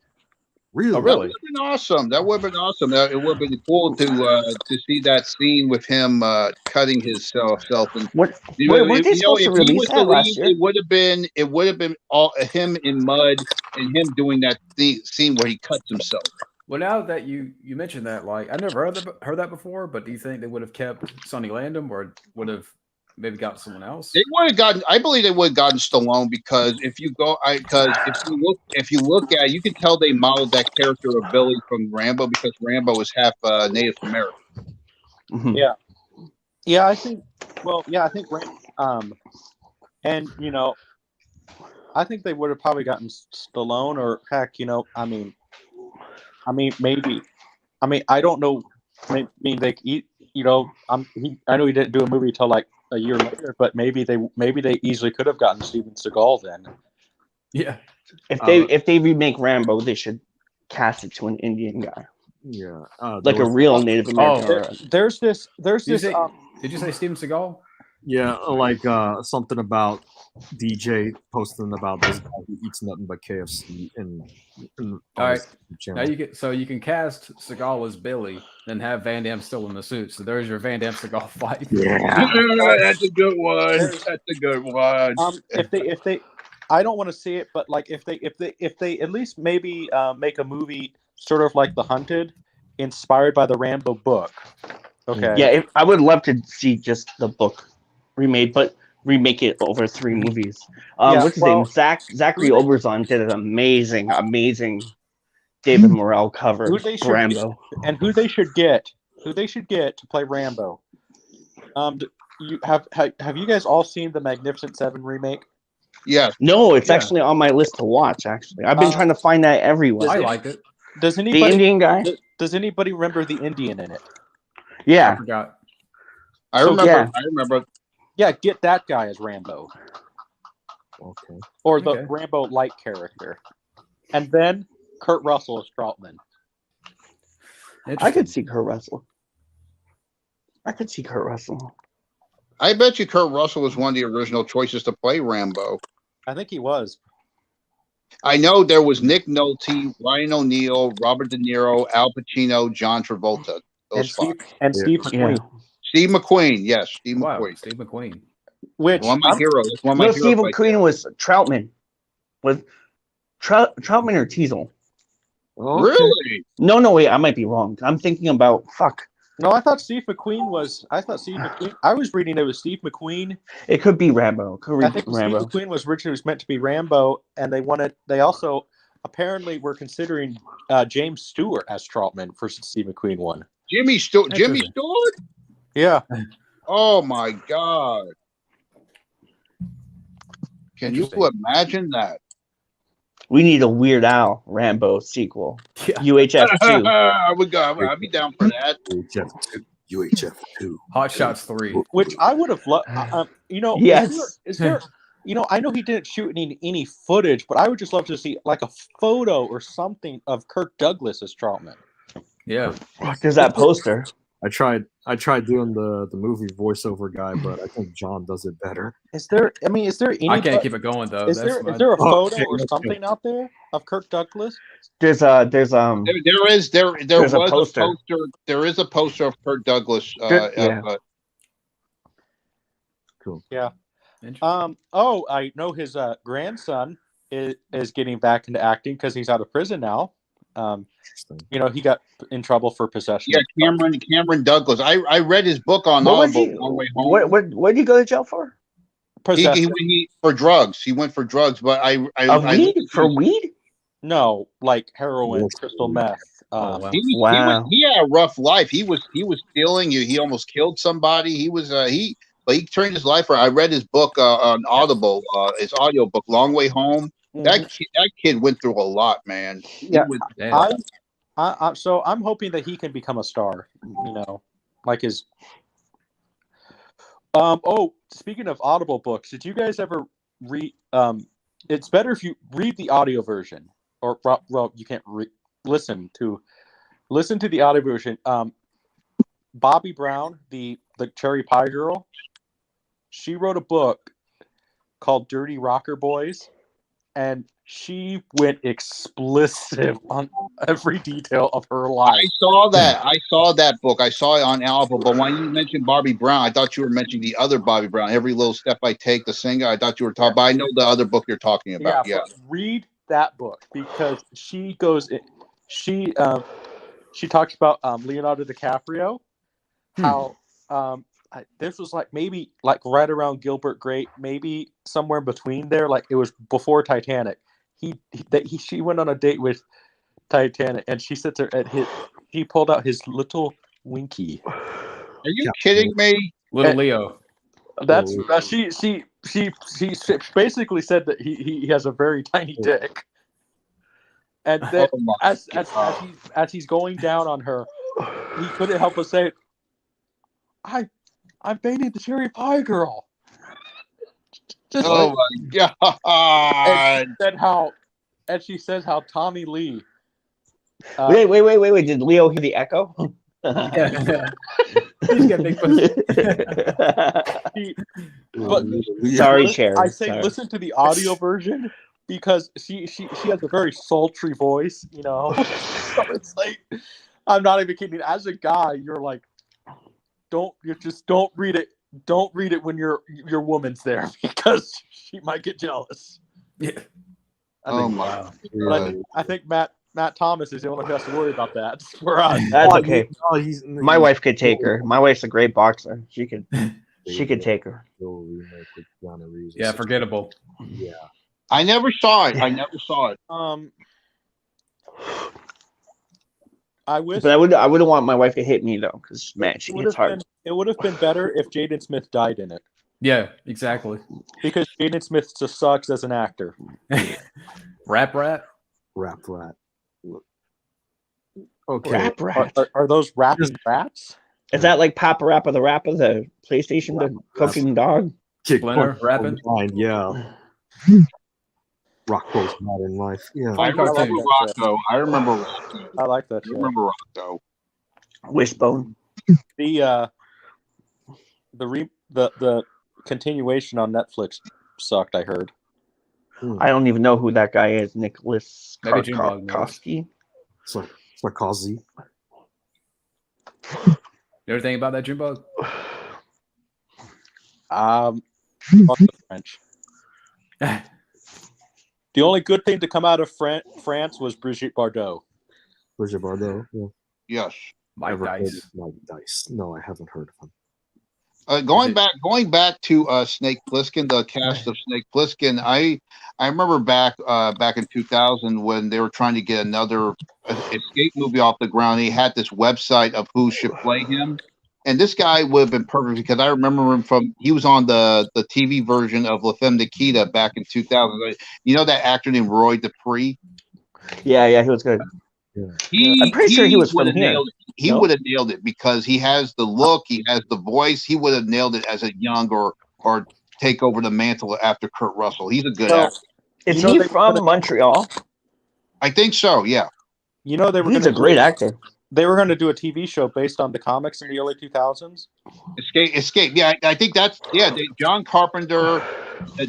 Really? Oh, That really? would have been awesome. That would have been awesome. It would have been cool to see that scene with him cutting himself. And What? you Wait, know, weren't they if supposed to he release was that the last lead, year? it would have been all him in mud and him doing that scene where he cuts himself. Well, now that you mentioned that, like I never heard that before, but do you think they would have kept Sonny Landham or would have maybe got someone else? They would have gotten. I believe they would have gotten Stallone because if you look at it, you can tell they modeled that character of Billy from Rambo because Rambo was half Native American. Mhm. Yeah, I think. Well, yeah, I think. And I think they would have probably gotten Stallone or heck, I mean, maybe. I mean, I don't know. I mean, they, I know he didn't do a movie till like a year later, but maybe they easily could have gotten Steven Seagal then. Yeah. If they remake Rambo, they should cast it to an Indian guy, Yeah. like a real Native American. There- there's this. Did you say Steven Seagal? Yeah, like something about DJ posting about this guy who eats nothing but KFC and All right. channel. Now you can cast Seagal as Billy, then have Van Damme still in the suit. So there's your Van Damme Seagal fight. Yeah. That's a good one. That's a good one. If they, I don't want to see it, but like if they at least maybe make a movie sort of like The Hunted, inspired by the Rambo book. Okay. Yeah, I would love to see just the book remade, but remake it over 3 movies. What's his name? Zachary Oberzon did an amazing David Morrell cover Who they for should Rambo. and who they should get to play Rambo. Have you guys all seen the Magnificent Seven remake? Yes. No, it's Yeah. actually on my list to watch. Actually, I've been trying to find that everywhere. I like it. Does The anybody Indian guy. does anybody remember the Indian in it? I Yeah, forgot. I So- remember. yeah. I remember. Yeah, get that guy as Rambo Okay. or the Okay. Rambo-like character, and then Kurt Russell as Troutman. I could see Kurt Russell. I bet you Kurt Russell was one of the original choices to play Rambo. I think he was. I know there was Nick Nolte, Ryan O'Neal, Robert De Niro, Al Pacino, John Travolta. Those five. Steve McQueen. Steve McQueen, yes, Steve Wow, McQueen. Steve McQueen. Which One of my heroes. One of my No, heroes Steve like McQueen that. was Troutman. Was Troutman or Teasel? Okay. Really? No, wait, I might be wrong. I'm thinking about No, I thought Steve McQueen was. I was reading it was Steve McQueen. It could be Rambo. I think Steve McQueen was originally meant to be Rambo, and they also apparently were considering James Stewart as Troutman for Steve McQueen one. Jimmy Stewart? Yeah. Oh my God! Can you imagine that? We need a Weird Al Rambo sequel. Yeah. UHF 2. I would go. I'd be down for that. UHF 2. Hot Shots 3. Which I would have loved. Yes. Is there? I know he didn't shoot any footage, but I would just love to see like a photo or something of Kirk Douglas as Troutman. Yeah. There's that poster. I tried doing the movie voiceover guy, but I think John does it better. Is there any? I can't keep it going though. Is there a photo or something out there of Kirk Douglas? There's There was a a poster. poster. There is a poster of Kirk Douglas. Yeah. Cool. Yeah. Interesting. I know his grandson is getting back into acting because he's out of prison now. He got in trouble for possession. Yeah, Cameron Douglas. I read his book on What was Audible he? on the way home. What did he go to jail for? He for drugs. He went for drugs, but For weed? No, like heroin, Yes. crystal meth. Oh, wow. He had a rough life. He was stealing. He almost killed somebody. But he turned his life around. I read his book on Audible, his audio book, Long Way Home. That kid went through a lot, man. Yeah. Damn. So I'm hoping that he can become a star. Like his. Speaking of Audible books, did you guys ever read? It's better if you read the audio version, or you can't listen to the audio version. Bobby Brown, the Cherry Pie Girl, she wrote a book called Dirty Rocker Boys, and she went explicit on every detail of her life. I saw that book. I saw it on Audible. But when you mentioned Bobby Brown, I thought you were mentioning the other Bobby Brown. Every Little Step I Take, the singer. I thought you were talking. But I know the other book you're talking about. Yeah. Read that book because she goes. She talks about Leonardo DiCaprio. How this was maybe right around Gilbert Grape, maybe somewhere between there. Like it was before Titanic. She went on a date with Titanic, and she sits there he pulled out his little Winky. Are you kidding me? Little Leo. That's she basically said that he has a very tiny dick, and then as he's going down on her, he couldn't help but say, I'm dating the Cherry Pie Girl. Oh my God! And she says how Tommy Lee. Wait! Did Leo hear the echo? Yeah. He's got big pussy. Sorry, Cherry. I say Sorry. listen to the audio version because she has a very sultry voice, So it's like, I'm not even kidding. As a guy, you're like, don't read it. Don't read it when your woman's there because she might get jealous. Yeah. I think Matt Thomas is the only one who has to worry about that for us. That's okay. No, My wife could take her. My wife's a great boxer. She could take her. Yeah, forgettable. Yeah. I never saw it. I wish, But I wouldn't want my wife to hit me though, because man, she hits hard. It would have been better if Jaden Smith died in it Yeah, exactly. because Jaden Smith just sucks as an actor. Rap rat. Okay. Rap rat. Are those rapping rats? Is that like Papa Rappa the Rapper, the PlayStation, the cooking dog? Splinter rapping. Yeah. Rocco's Modern Life. Yeah. I remember cartoon. Rocco. I remember Rocco. I like that I shit. remember Rocco. Wishbone. The continuation on Netflix sucked. I heard. I don't even know who that guy is. Nicholas Maybe Junebug knows. Karkowski. It's like Kazi. You ever think about that, Junebug? Fuck the French. The only good thing to come out of France was Brigitte Bardot. Brigitte Bardot. Yeah. Yes. Mike Never heard Dice. of Mike Dice. No, I haven't heard of him. Going back to Snake Plissken, the cast of Snake Plissken. I remember back in 2000 when they were trying to get another escape movie off the ground. He had this website of who should play him, and this guy would have been perfect because I remember him from he was on the TV version of La Femme Nikita back in 2000. You know that actor named Roy Dupree? Yeah, he was good. I'm pretty sure he was from here. He would have nailed it because he has the look, he has the voice. He would have nailed it as a young or take over the mantle after Kurt Russell. He's a good actor. Is he from Montreal? I think so. Yeah. You know He's a great actor. They were going to do a TV show based on the comics in the early 2000s. Escape. Yeah, I think that's John Carpenter,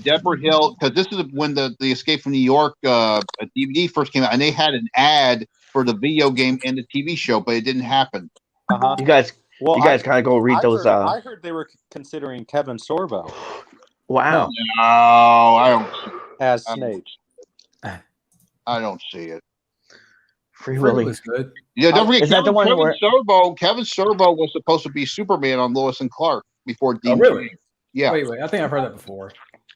Deborah Hill, because this is when the Escape from New York DVD first came out, and they had an ad for the video game and the TV show, but it didn't happen. Uh-huh. You guys kind of go read those. I heard they were considering Kevin Sorbo. Wow. No, I don't. As Snake. I don't see it. Free Willy was good. Yeah, don't forget Is that the one where Kevin Sorbo was supposed to be Superman on Lois and Clark before Dean. Really? Yeah. Wait. I think I've heard that before.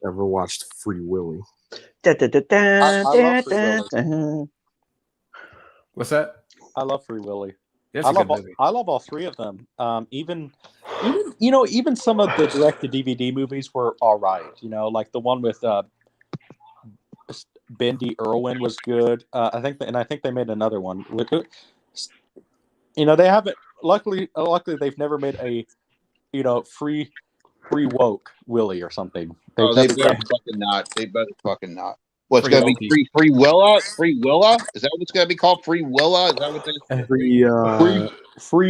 Ever watched Free Willy? I love Free Willy. What's that? I love Free Willy. That's I a good movie. love all three of them. Even some of the direct-to-DVD movies were all right. You know, like the one with Bendy Irwin was good. I think they made another one. You know, they haven't. Luckily, they've never made a free woke Willy or something. They better fucking not. They better fucking not. What's going to be Free Willa? Free Willa? Is that what's going to be called? Free Willa? Is that what they Free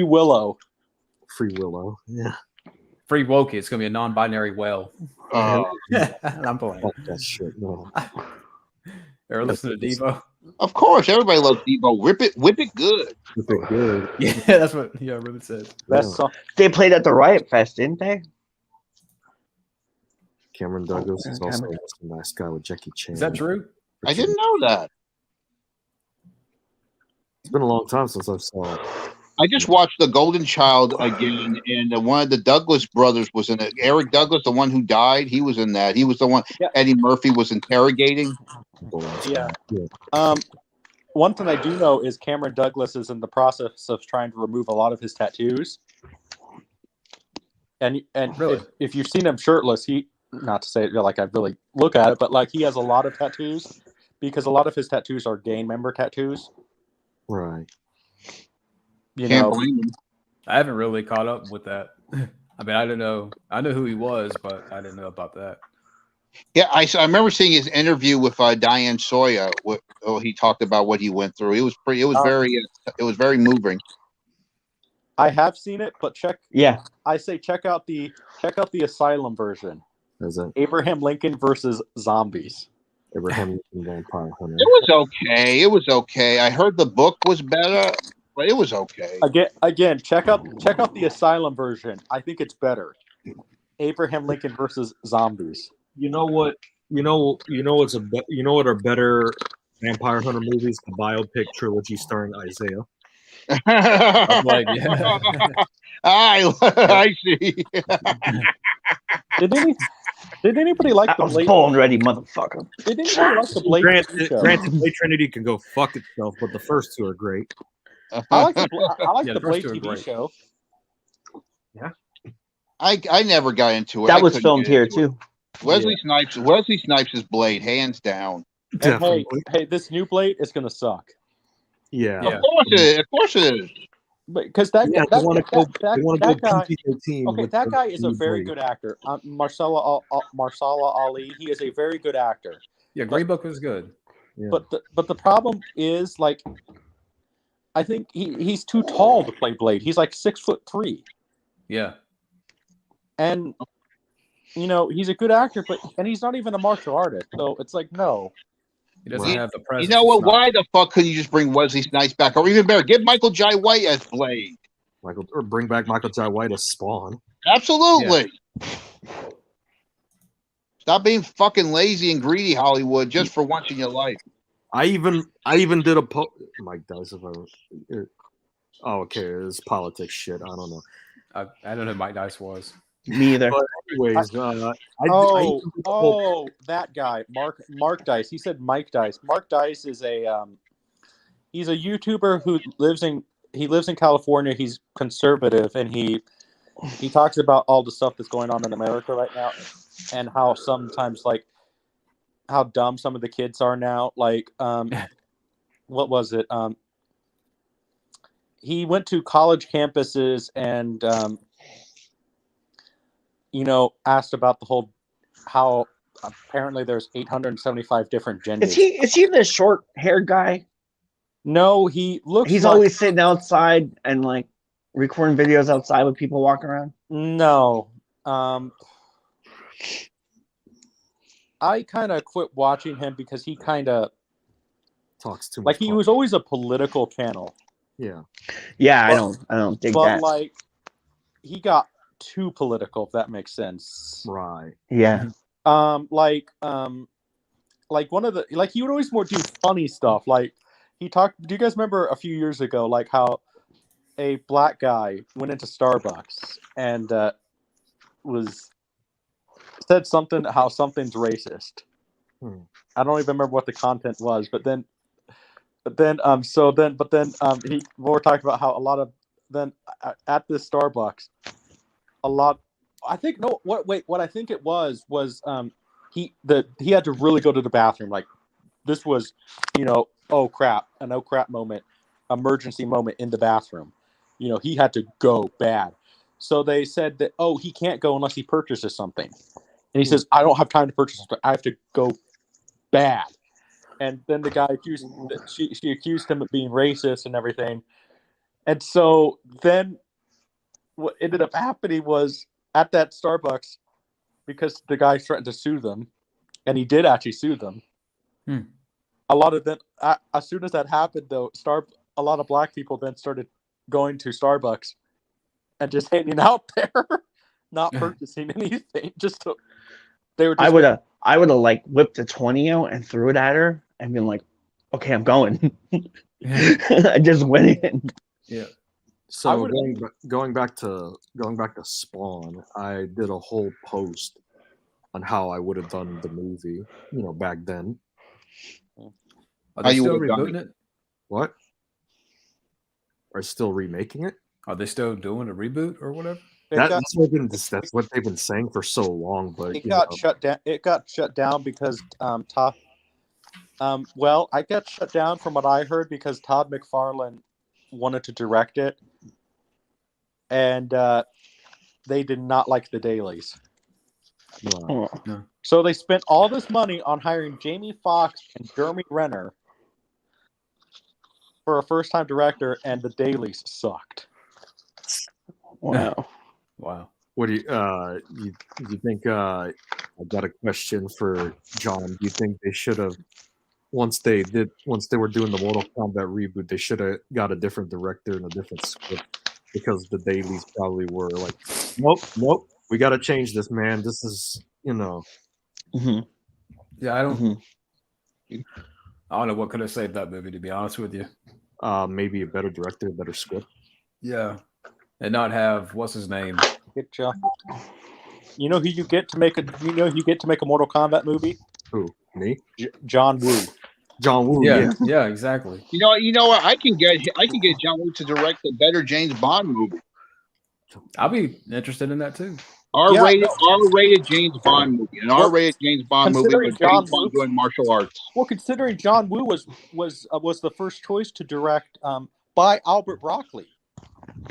Willow? Free Willow. Yeah. Free woke. It's gonna be a non-binary whale. I'm playing. Fuck that shit. No. Ever listen to Devo? Of course, everybody loves Devo. Whip it good. Whip it good. Yeah, that's what Ruben said. Best song. They played at the Riot Fest, didn't they? Cameron Douglas is also a nice guy with Jackie Chan. Is that true? I didn't know that. It's been a long time since I saw it. I just watched The Golden Child again, and one of the Douglas brothers was in it. Eric Douglas, the one who died, he was in that. He was the one Eddie Murphy was interrogating. Yeah. One thing I do know is Cameron Douglas is in the process of trying to remove a lot of his tattoos. And really? if you've seen him shirtless, not to say it like I really look at it, but like he has a lot of tattoos because a lot of his tattoos are gang member tattoos. Right. Can't blame him. I haven't really caught up with that. I mean, I don't know. I know who he was, but I didn't know about that. Yeah, I remember seeing his interview with Diane Sawyer. He talked about what he went through. It was very moving. I have seen it, but check out the Asylum version. Is it Abraham Lincoln versus zombies? Abraham Lincoln Vampire Hunter. It was okay. I heard the book was better, but it was okay. Again, check out the Asylum version. I think it's better. Abraham Lincoln versus zombies. You know what? You know what are better Vampire Hunter movies? The biopic trilogy starring Isaiah. I'm like, yeah. I see. Did anybody like the Blade? Born ready, motherfucker. Did anybody like the Blade TV show? Granted, Blade Trinity can go fuck itself, but the first two are great. I like the Blade TV show. Yeah. I never got into it. That was filmed here too. Wesley Snipes' Blade, hands down. And hey, this new Blade is gonna suck. Yeah. Of course it is. Because that guy is a very good actor. Marsala Ali, he is a very good actor. Yeah, Green Book was good. Yeah. But the problem is, like, I think he's too tall to play Blade. He's like 6'3", Yeah. and he's a good actor, and he's not even a martial artist. So it's like, no. He doesn't have the presence. You know what? It's not- Why the fuck couldn't you just bring Wesley Snipes back, or even better, get Michael Jai White as Blade? Or bring back Michael Jai White as Spawn. Absolutely. Stop being fucking lazy and greedy, Hollywood, just for once in your life. I even did a Mike Dice. Oh, okay, it's politics shit. I don't know. I don't know who Mike Dice was. Me either. But anyways, That guy, Mark Dice. He said Mike Dice. Mark Dice is he's a YouTuber who lives in California. He's conservative, and he talks about all the stuff that's going on in America right now, and how sometimes, like, how dumb some of the kids are now. Like, what was it? He went to college campuses and asked about the whole, how apparently there's 875 different genders. Is he the short-haired guy? No, he looks. He's always sitting outside and like recording videos outside with people walking around. No, I kind of quit watching him because he kind of talks too much. like he was always a political channel. Yeah. Yeah, I don't dig that. But like, he got too political, if that makes sense. Right. Yeah. Like one of the, like, he would always more do funny stuff. Like, he talked. Do you guys remember a few years ago, like, how a black guy went into Starbucks and said something, how something's racist. I don't even remember what the content was, but then he more talked about how a lot of at this Starbucks, what I think it was he had to really go to the bathroom. Like, this was, an oh crap moment, emergency moment in the bathroom. He had to go bad. So they said that, he can't go unless he purchases something. And he says, I don't have time to purchase something. I have to go bad. And then the guy she accused him of being racist and everything. And so then what ended up happening was, at that Starbucks, because the guy threatened to sue them, and he did actually sue them. A lot of them, as soon as that happened, though, a lot of black people then started going to Starbucks and just hanging out there, not purchasing anything. They were. I would have like whipped a 20 out and threw it at her and been like, "Okay, I'm going." I just went in. Yeah. So going back to Spawn, I did a whole post on how I would have done the movie, back then. Are they still rebooting it? What? Are still remaking it? Are they still doing a reboot or whatever? That's what they've been saying for so long, but it got shut down. It got shut down because I got shut down from what I heard because Todd McFarlane wanted to direct it, and they did not like the dailies. No. So they spent all this money on hiring Jamie Foxx and Jeremy Renner for a first-time director, and the dailies sucked. Wow. Wow. What do you think? I got a question for John. Do you think they should have, once they were doing the Mortal Kombat reboot, they should have got a different director and a different script, because the dailies probably were like, nope, we got to change this, man. This is, Mm-hmm. Yeah, I don't. Mm-hmm. I don't know what could have saved that movie, to be honest with you. Maybe a better director, a better script. Yeah, and not have what's his name. Get you. You know who you get to make a Mortal Kombat movie? Who? Me? John Woo. John Woo. Yeah, exactly. You know what? I can get John Woo to direct a better James Bond movie. I'll be interested in that too. R-rated James Bond movie. An R-rated James Bond movie with James Bond doing martial arts. Well, considering John Woo was the first choice to direct by Albert Broccoli.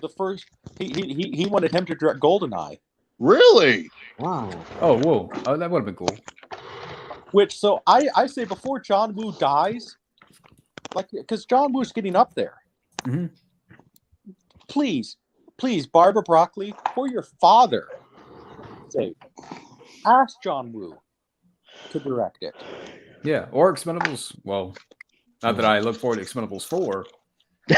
The first he wanted him to direct GoldenEye. Really? Wow. Oh, whoa. Oh, that would have been cool. Which so I say before John Woo dies, like because John Woo's getting up there. Mhm. Please, Barbara Broccoli, for your father, say, ask John Woo to direct it. Yeah, or Expendables. Well, not that I look forward to Expendables 4,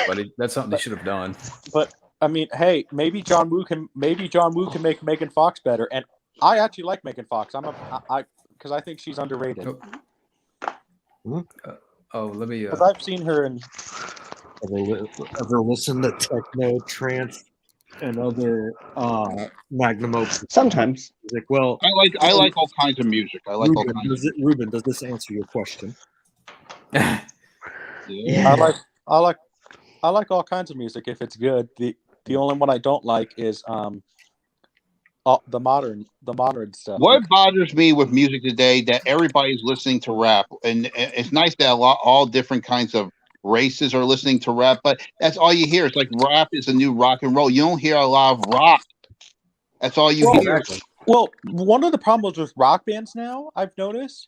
but that's something they should have done. But I mean, hey, maybe John Woo can make Megan Fox better. And I actually like Megan Fox. Because I think she's underrated. Let me. Because I've seen her in. Ever listen to techno, trance, and other magnum opus Sometimes. music? Well, I like all kinds of music. I like all kinds. Ruben, does this answer your question? Yeah. I like all kinds of music if it's good. The only one I don't like is the modern stuff. What bothers me with music today that everybody's listening to rap, and it's nice that all different kinds of races are listening to rap, but that's all you hear. It's like rap is the new rock and roll. You don't hear a lot of rock. That's all you hear. Well, one of the problems with rock bands now, I've noticed,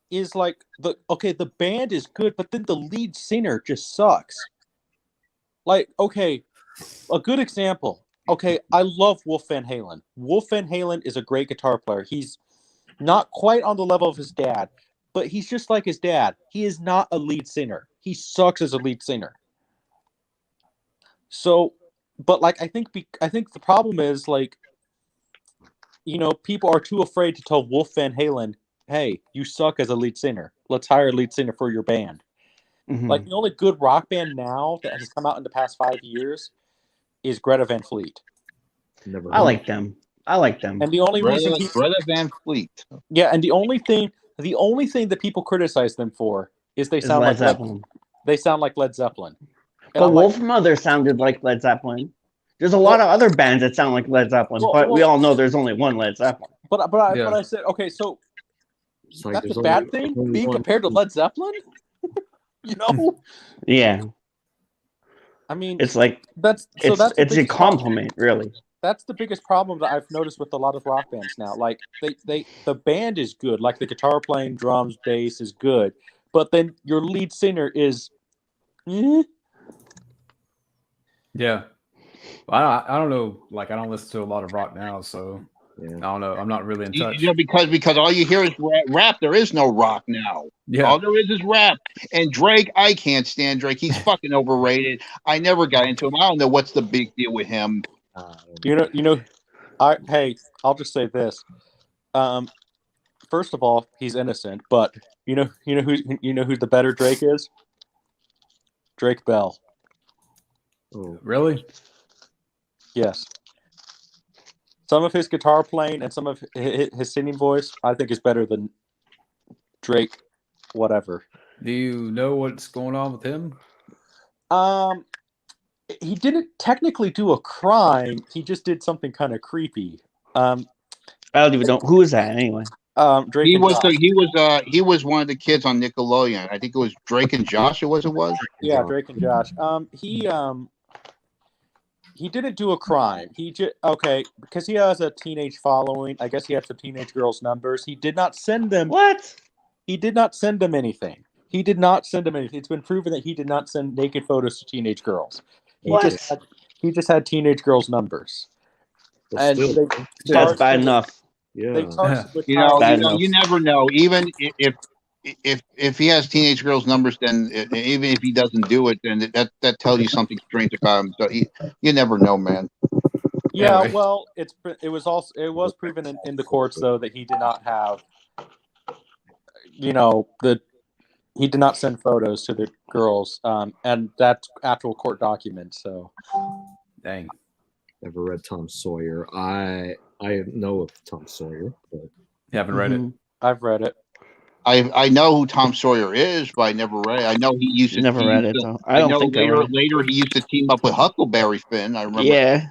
is like the band is good, but then the lead singer just sucks. Like, okay, a good example. Okay, I love Wolf Van Halen. Wolf Van Halen is a great guitar player. He's not quite on the level of his dad, but he's just like his dad. He is not a lead singer. He sucks as a lead singer. So, but like I think the problem is like, people are too afraid to tell Wolf Van Halen, "Hey, you suck as a lead singer. Let's hire a lead singer for your band." Mhm. Like the only good rock band now that has come out in the past 5 years is Greta Van Fleet. I like them. And the only reason Greta Van Fleet. Yeah, and the only thing that people criticize them for is they sound like Zeppelin. Led Zeppelin. And But I'm Wolf Mother sounded like Led Zeppelin. There's a lot of other bands that sound like Led Zeppelin, but we all know there's only one Led Zeppelin. But I said, okay, so Like that's a bad thing being compared to Led Zeppelin. Yeah. I mean, it's like it's a compliment, really. That's the biggest problem that I've noticed with a lot of rock bands now. Like the band is good, like the guitar playing, drums, bass is good, but then your lead singer is. Yeah. Well, I don't know. Like, I don't listen to a lot of rock now, so I don't know. I'm not really in touch. Because all you hear is rap. There is no rock now. Yeah. All there is rap. And Drake, I can't stand Drake. He's fucking overrated. I never got into him. I don't know what's the big deal with him. I'll just say this. First of all, he's innocent, but you know who the better Drake is? Drake Bell. Oh, really? Yes. Some of his guitar playing and some of his singing voice, I think, is better than Drake. Whatever. Do you know what's going on with him? He didn't technically do a crime. He just did something kind of creepy. I don't even know who is that anyway. Drake. He was one of the kids on Nickelodeon. I think it was Drake and Josh. It was. Yeah, Drake and Josh. He didn't do a crime. Because he has a teenage following. I guess he had some teenage girls' numbers. He did not send them. What? He did not send them anything. It's been proven that he did not send naked photos to teenage girls. He just had teenage girls' numbers. And that's bad enough. Yeah. You never know. Even if he has teenage girls' numbers, then even if he doesn't do it, then that tells you something strange about him. So you never know, man. Yeah, well, it was proven in the courts though that he did not have, he did not send photos to the girls, and that's actual court documents. So, dang. Never read Tom Sawyer. I know of Tom Sawyer, but you haven't read it. I've read it. I know who Tom Sawyer is, but I never read it. I know he used to. Never read it. Though. I don't think later he used to team up with Huckleberry Finn. I remember. Yeah.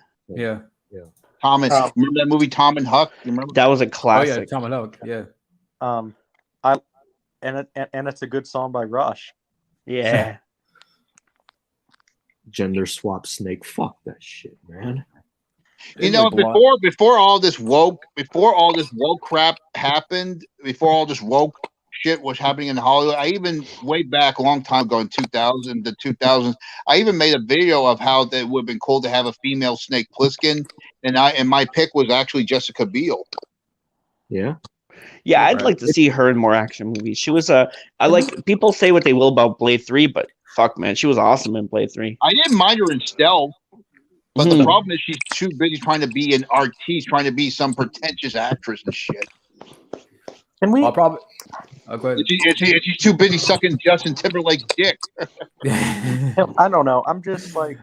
Tom and remember that movie Tom and Huck? You remember? That was a classic. Oh yeah, Tom and Huck. Yeah. And it's a good song by Rush. Yeah. Gender swap snake. Fuck that shit, man. You know, before all this woke crap happened, before all this woke shit was happening in Hollywood, I even way back a long time ago in 2000, the 2000s, I even made a video of how that would have been cool to have a female Snake Plissken, and my pick was actually Jessica Biel. Yeah. Yeah, I'd like to see her in more action movies. She was I like people say what they will about Blade 3, but fuck man, she was awesome in Blade 3. I didn't mind her in Stealth, but the problem is she's too busy trying to be an artiste, trying to be some pretentious actress and shit. Can we? I'll probably. Oh, go ahead. She's too busy sucking Justin Timberlake's dick. I don't know. I'm just like,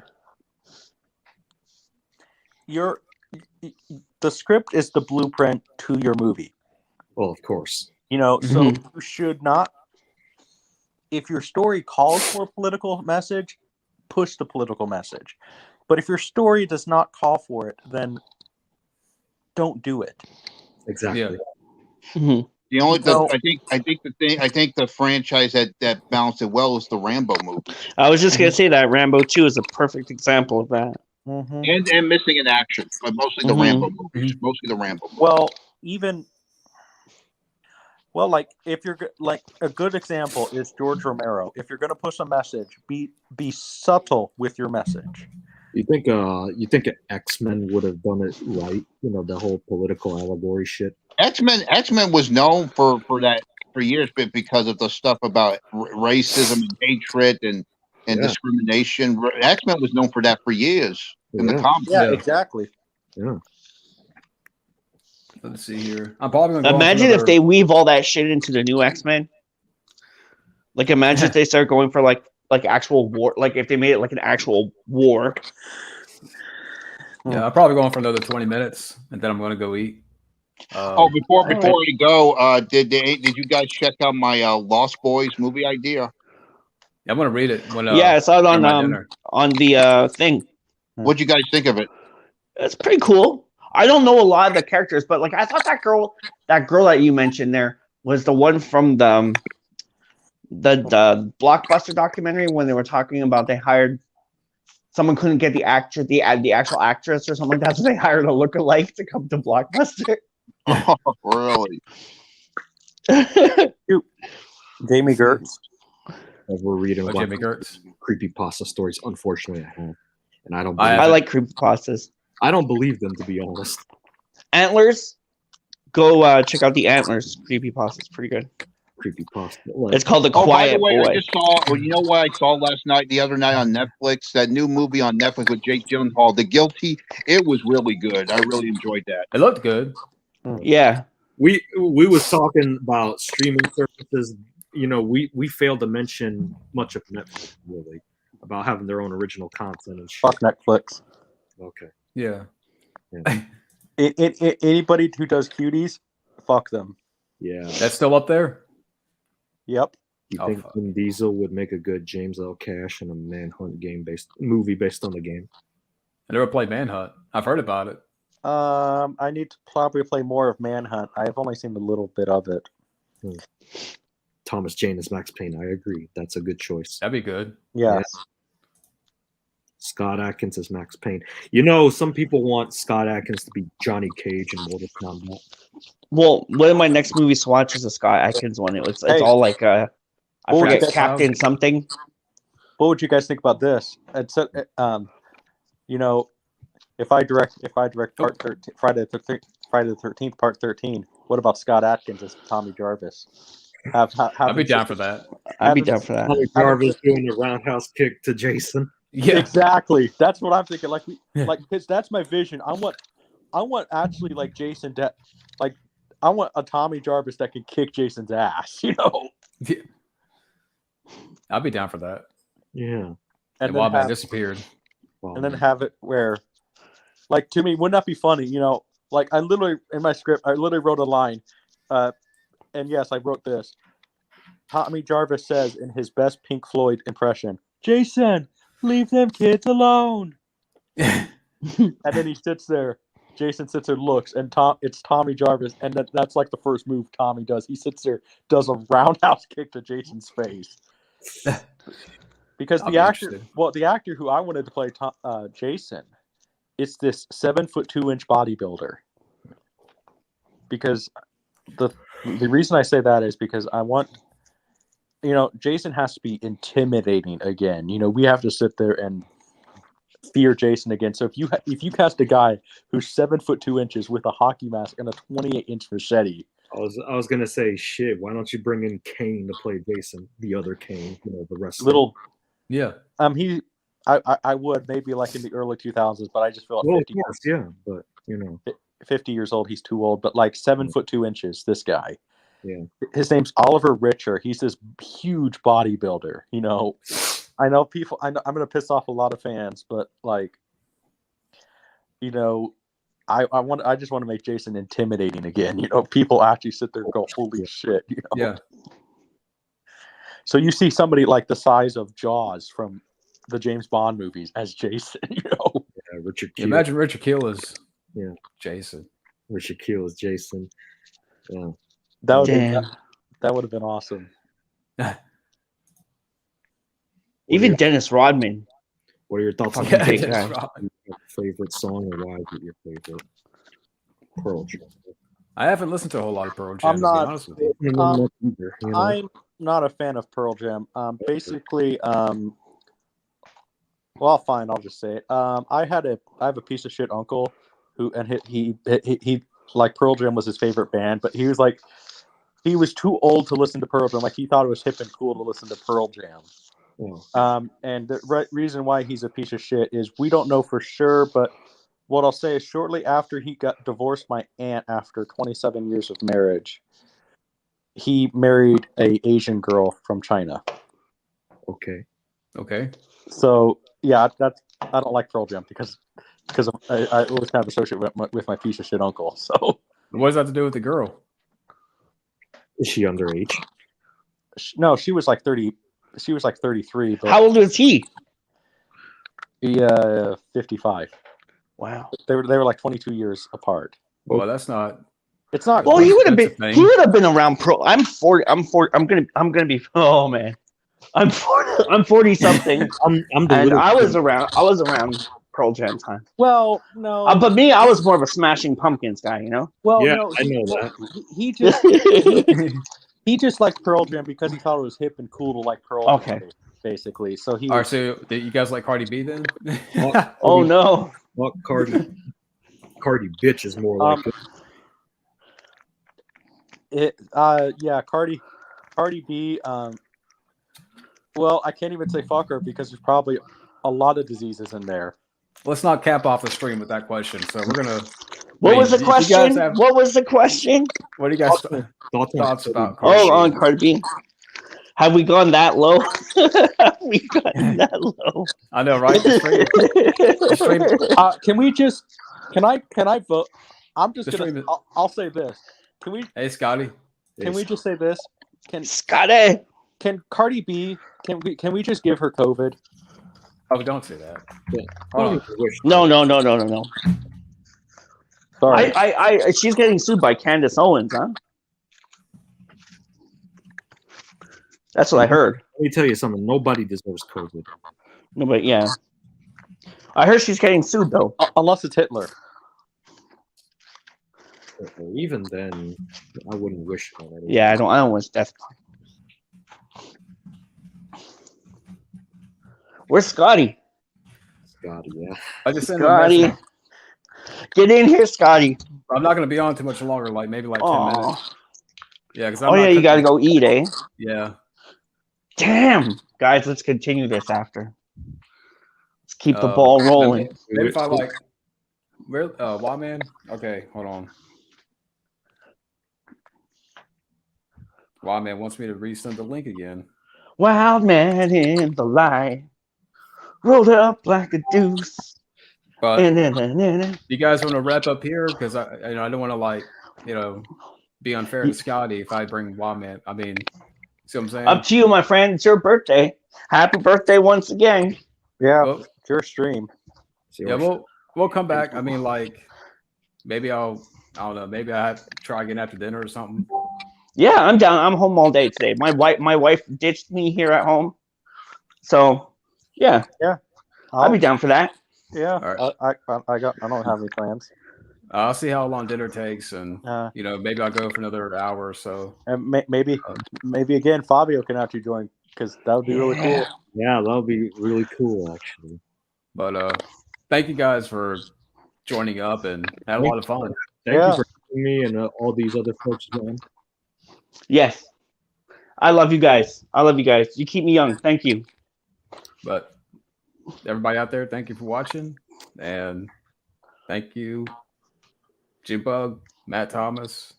the script is the blueprint to your movie. Well, of course. You know, so you should not. If your story calls for a political message, push the political message. But if your story does not call for it, then don't do it. Exactly. Yeah. The only I think the franchise that balanced it well was the Rambo movie. I was just gonna say that Rambo 2 is a perfect example of that. And missing in action, but mostly the Rambo movies. Mostly the Rambo movies. Well, like if you're like a good example is George Romero. If you're going to push a message, be subtle with your message. You think X-Men would have done it right? You know, the whole political allegory shit. X-Men was known for that for years, but because of the stuff about racism and hatred and discrimination, X-Men was known for that for years in the comics. Yeah, exactly. Yeah. Let's see here. I'm probably gonna go imagine if they weave all that shit into the new X-Men. Like, imagine if they start going for like actual war. Like, if they made it like an actual war. Yeah, I'm probably going for another 20 minutes, and then I'm going to go eat. Before I go, did you guys check out my Lost Boys movie idea? Yeah, I'm going to read it. When, I saw it on the thing. What'd you guys think of it? It's pretty cool. I don't know a lot of the characters, but like I thought that girl that you mentioned there was the one from the Blockbuster documentary when they were talking about they hired someone couldn't get the actual actress or something like that, so they hired a lookalike to come to Blockbuster. Oh, really? Jamie Gertz. We're reading Jamie Gertz. Creepypasta stories. Unfortunately, I have, and I don't. I like creepypastas. I don't believe them, to be honest. Antlers, go check out the Antlers creepypasta. It's pretty good. Creepypasta. It's called The Quiet Boy. I just saw. You know what I saw the other night on Netflix? That new movie on Netflix with Jake Gyllenhaal, The Guilty. It was really good. I really enjoyed that. It looked good. Yeah. We was talking about streaming services. You know, we failed to mention much of Netflix, really, about having their own original content and shit. Fuck Netflix. Okay. Yeah. Anybody who does cuties, fuck them. Yeah. That's still up there? Yep. You think Vin Diesel would make a good James L. Cash in a Manhunt movie based on the game? I never played Manhunt. I've heard about it. I need to probably play more of Manhunt. I've only seen a little bit of it. Thomas Jane as Max Payne. I agree. That's a good choice. That'd be good. Yes. Yeah. Scott Adkins as Max Payne. You know, some people want Scott Adkins to be Johnny Cage in Mortal Kombat. Well, one of my next movies to watch is a Scott Adkins one. It's all like I forget Captain something. What would you guys think about this? It's you know, if I direct part 13, Friday the 13th part 13, what about Scott Adkins as Tommy Jarvis? I'd be down for that. I'd be down for that. Tommy Jarvis doing a roundhouse kick to Jason. Yeah, exactly. That's what I'm thinking. Like because that's my vision. I want actually like Jason to like. I want a Tommy Jarvis that can kick Jason's ass. You know. Yeah. I'd be down for that. Yeah. And Wildman disappeared. And then have it where, like, to me, wouldn't that be funny? You know, like I literally in my script, I literally wrote a line, and yes, I wrote this. Tommy Jarvis says in his best Pink Floyd impression, "Jason, leave them kids alone." And then he sits there. Jason sits there, looks, and it's Tommy Jarvis, and that's like the first move Tommy does. He sits there, does a roundhouse kick to Jason's face. Because the actor who I wanted to play Jason, it's this 7'2" bodybuilder. Because the reason I say that is because I want, Jason has to be intimidating again. We have to sit there and fear Jason again. So if you cast a guy who's 7'2" with a hockey mask and a 28-inch machete, I was gonna say, shit. Why don't you bring in Kane to play Jason, the other Kane, the wrestler? Yeah. I would maybe like in the early 2000s, but I just feel like Well, 50, yes, yeah, but 50 years old, he's too old. But like 7'2", this guy. Yeah. His name's Oliver Richer. He's this huge bodybuilder. I know people. I'm gonna piss off a lot of fans, but like, I just want to make Jason intimidating again. People actually sit there and go, "Holy shit!" Yeah. So you see somebody like the size of Jaws from the James Bond movies as Jason. Yeah, Richard Kiel. Imagine Richard Kiel as Jason. Richard Kiel as Jason. Yeah. That would Damn. that would have been awesome. Even Dennis Rodman. What are your thoughts on Yeah, Big Dennis guy. Rodman. your favorite song, or why is it your favorite? Pearl Jam. I haven't listened to a whole lot of Pearl Jam, I'm to not- be honest with you. Not either, I'm not a fan of Pearl Jam. Basically, well, fine. I'll just say it. I have a piece of shit uncle who, and he like Pearl Jam was his favorite band, but he was too old to listen to Pearl Jam. Like he thought it was hip and cool to listen to Pearl Jam. Yeah. And the reason why he's a piece of shit is we don't know for sure, but what I'll say is shortly after he got divorced my aunt after 27 years of marriage, he married a Asian girl from China. Okay. Okay. So yeah, I don't like Pearl Jam because I always kind of associate with my piece of shit uncle. So What does that have to do with the girl? Is she underage? no, she was like 30. She was like 33. But How old was he? he 55. Wow. They were like 22 years apart. Well, that's not. It's not. Well, That's he would have a been. thing. He would have been around pro. I'm 40. I'm 40. I'm gonna be. Oh man, I'm 40. I'm 40 something. I'm the And little I was kid. around. I was around Pearl Jam time. Well, no. But me, I was more of a Smashing Pumpkins guy. You know. Well, Yeah, no. I know that. He just he just liked Pearl Jam because he thought it was hip and cool to like Pearl Jam. Okay. Basically, so he. All right, so you guys like Cardi B then? Oh no. Well, Cardi bitch is more like it. Yeah, Cardi B. Well, I can't even say fuck her because there's probably a lot of diseases in there. Let's not cap off the stream with that question. So we're gonna. What was the do you guys question? have- What was the question? What do you guys Thoughts on thoughts about Cardi Cardi Oh, B? on Cardi B. Have we gone that low? Have we gotten that low? I know, right? The stream- Can we just? Can I vote? I'm just The gonna. stream is- I'll say this. Can we? Hey, Scotty. Can we just say this? Scotty. Can Cardi B? Can we just give her COVID? Oh, don't say that. Yeah. Hold on. No. Sorry. She's getting sued by Candace Owens, huh? That's what I heard. Let me tell you something. Nobody deserves COVID. No, but yeah. I heard she's getting sued though. Unless it's Hitler. Even then, I wouldn't wish it on anyone. Yeah, I don't wish death. Where's Scotty? God, yeah. I just sent him a Scotty. message. Get in here, Scotty. I'm not gonna be on too much longer. Like maybe like 10 Aw. minutes. Yeah, because Oh yeah, you gotta go eat, eh? Yeah. Damn, guys, let's continue this after. Let's keep the Uh, ball rolling. Maybe if I like, where? Why man? Okay, hold on. Why man wants me to resend the link again. Wild man in the light, rolled up like a deuce. But And you guys want to wrap up here because I don't want to like be unfair to Scotty if I bring Why man. I mean, see what I'm saying? up to you, my friend. It's your birthday. Happy birthday once again. Yeah, Well, it's your stream. yeah, we'll come back. I mean, like maybe I don't know. Maybe I have to try again after dinner or something. Yeah, I'm down. I'm home all day today. My wife ditched me here at home. So yeah, I'll be down for that. Yeah, All right. I don't have any plans. I'll see how long dinner takes, and Uh, maybe I'll go for another hour or so. and maybe again Fabio can actually join because that would be really cool. Yeah, that would be really cool, actually. But thank you guys for joining up and had a lot of fun. Thank Yeah. you for having me and all these other folks, man. Yes. I love you guys. I love you guys. You keep me young. Thank you. But everybody out there, thank you for watching, and thank you, Jim Bug, Matt Thomas,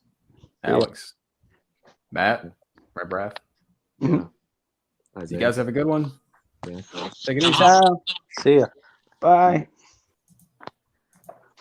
Alex, Matt, Brad. Mhm. Yeah. You guys have a good one. Yeah. Take it easy. See ya. Bye.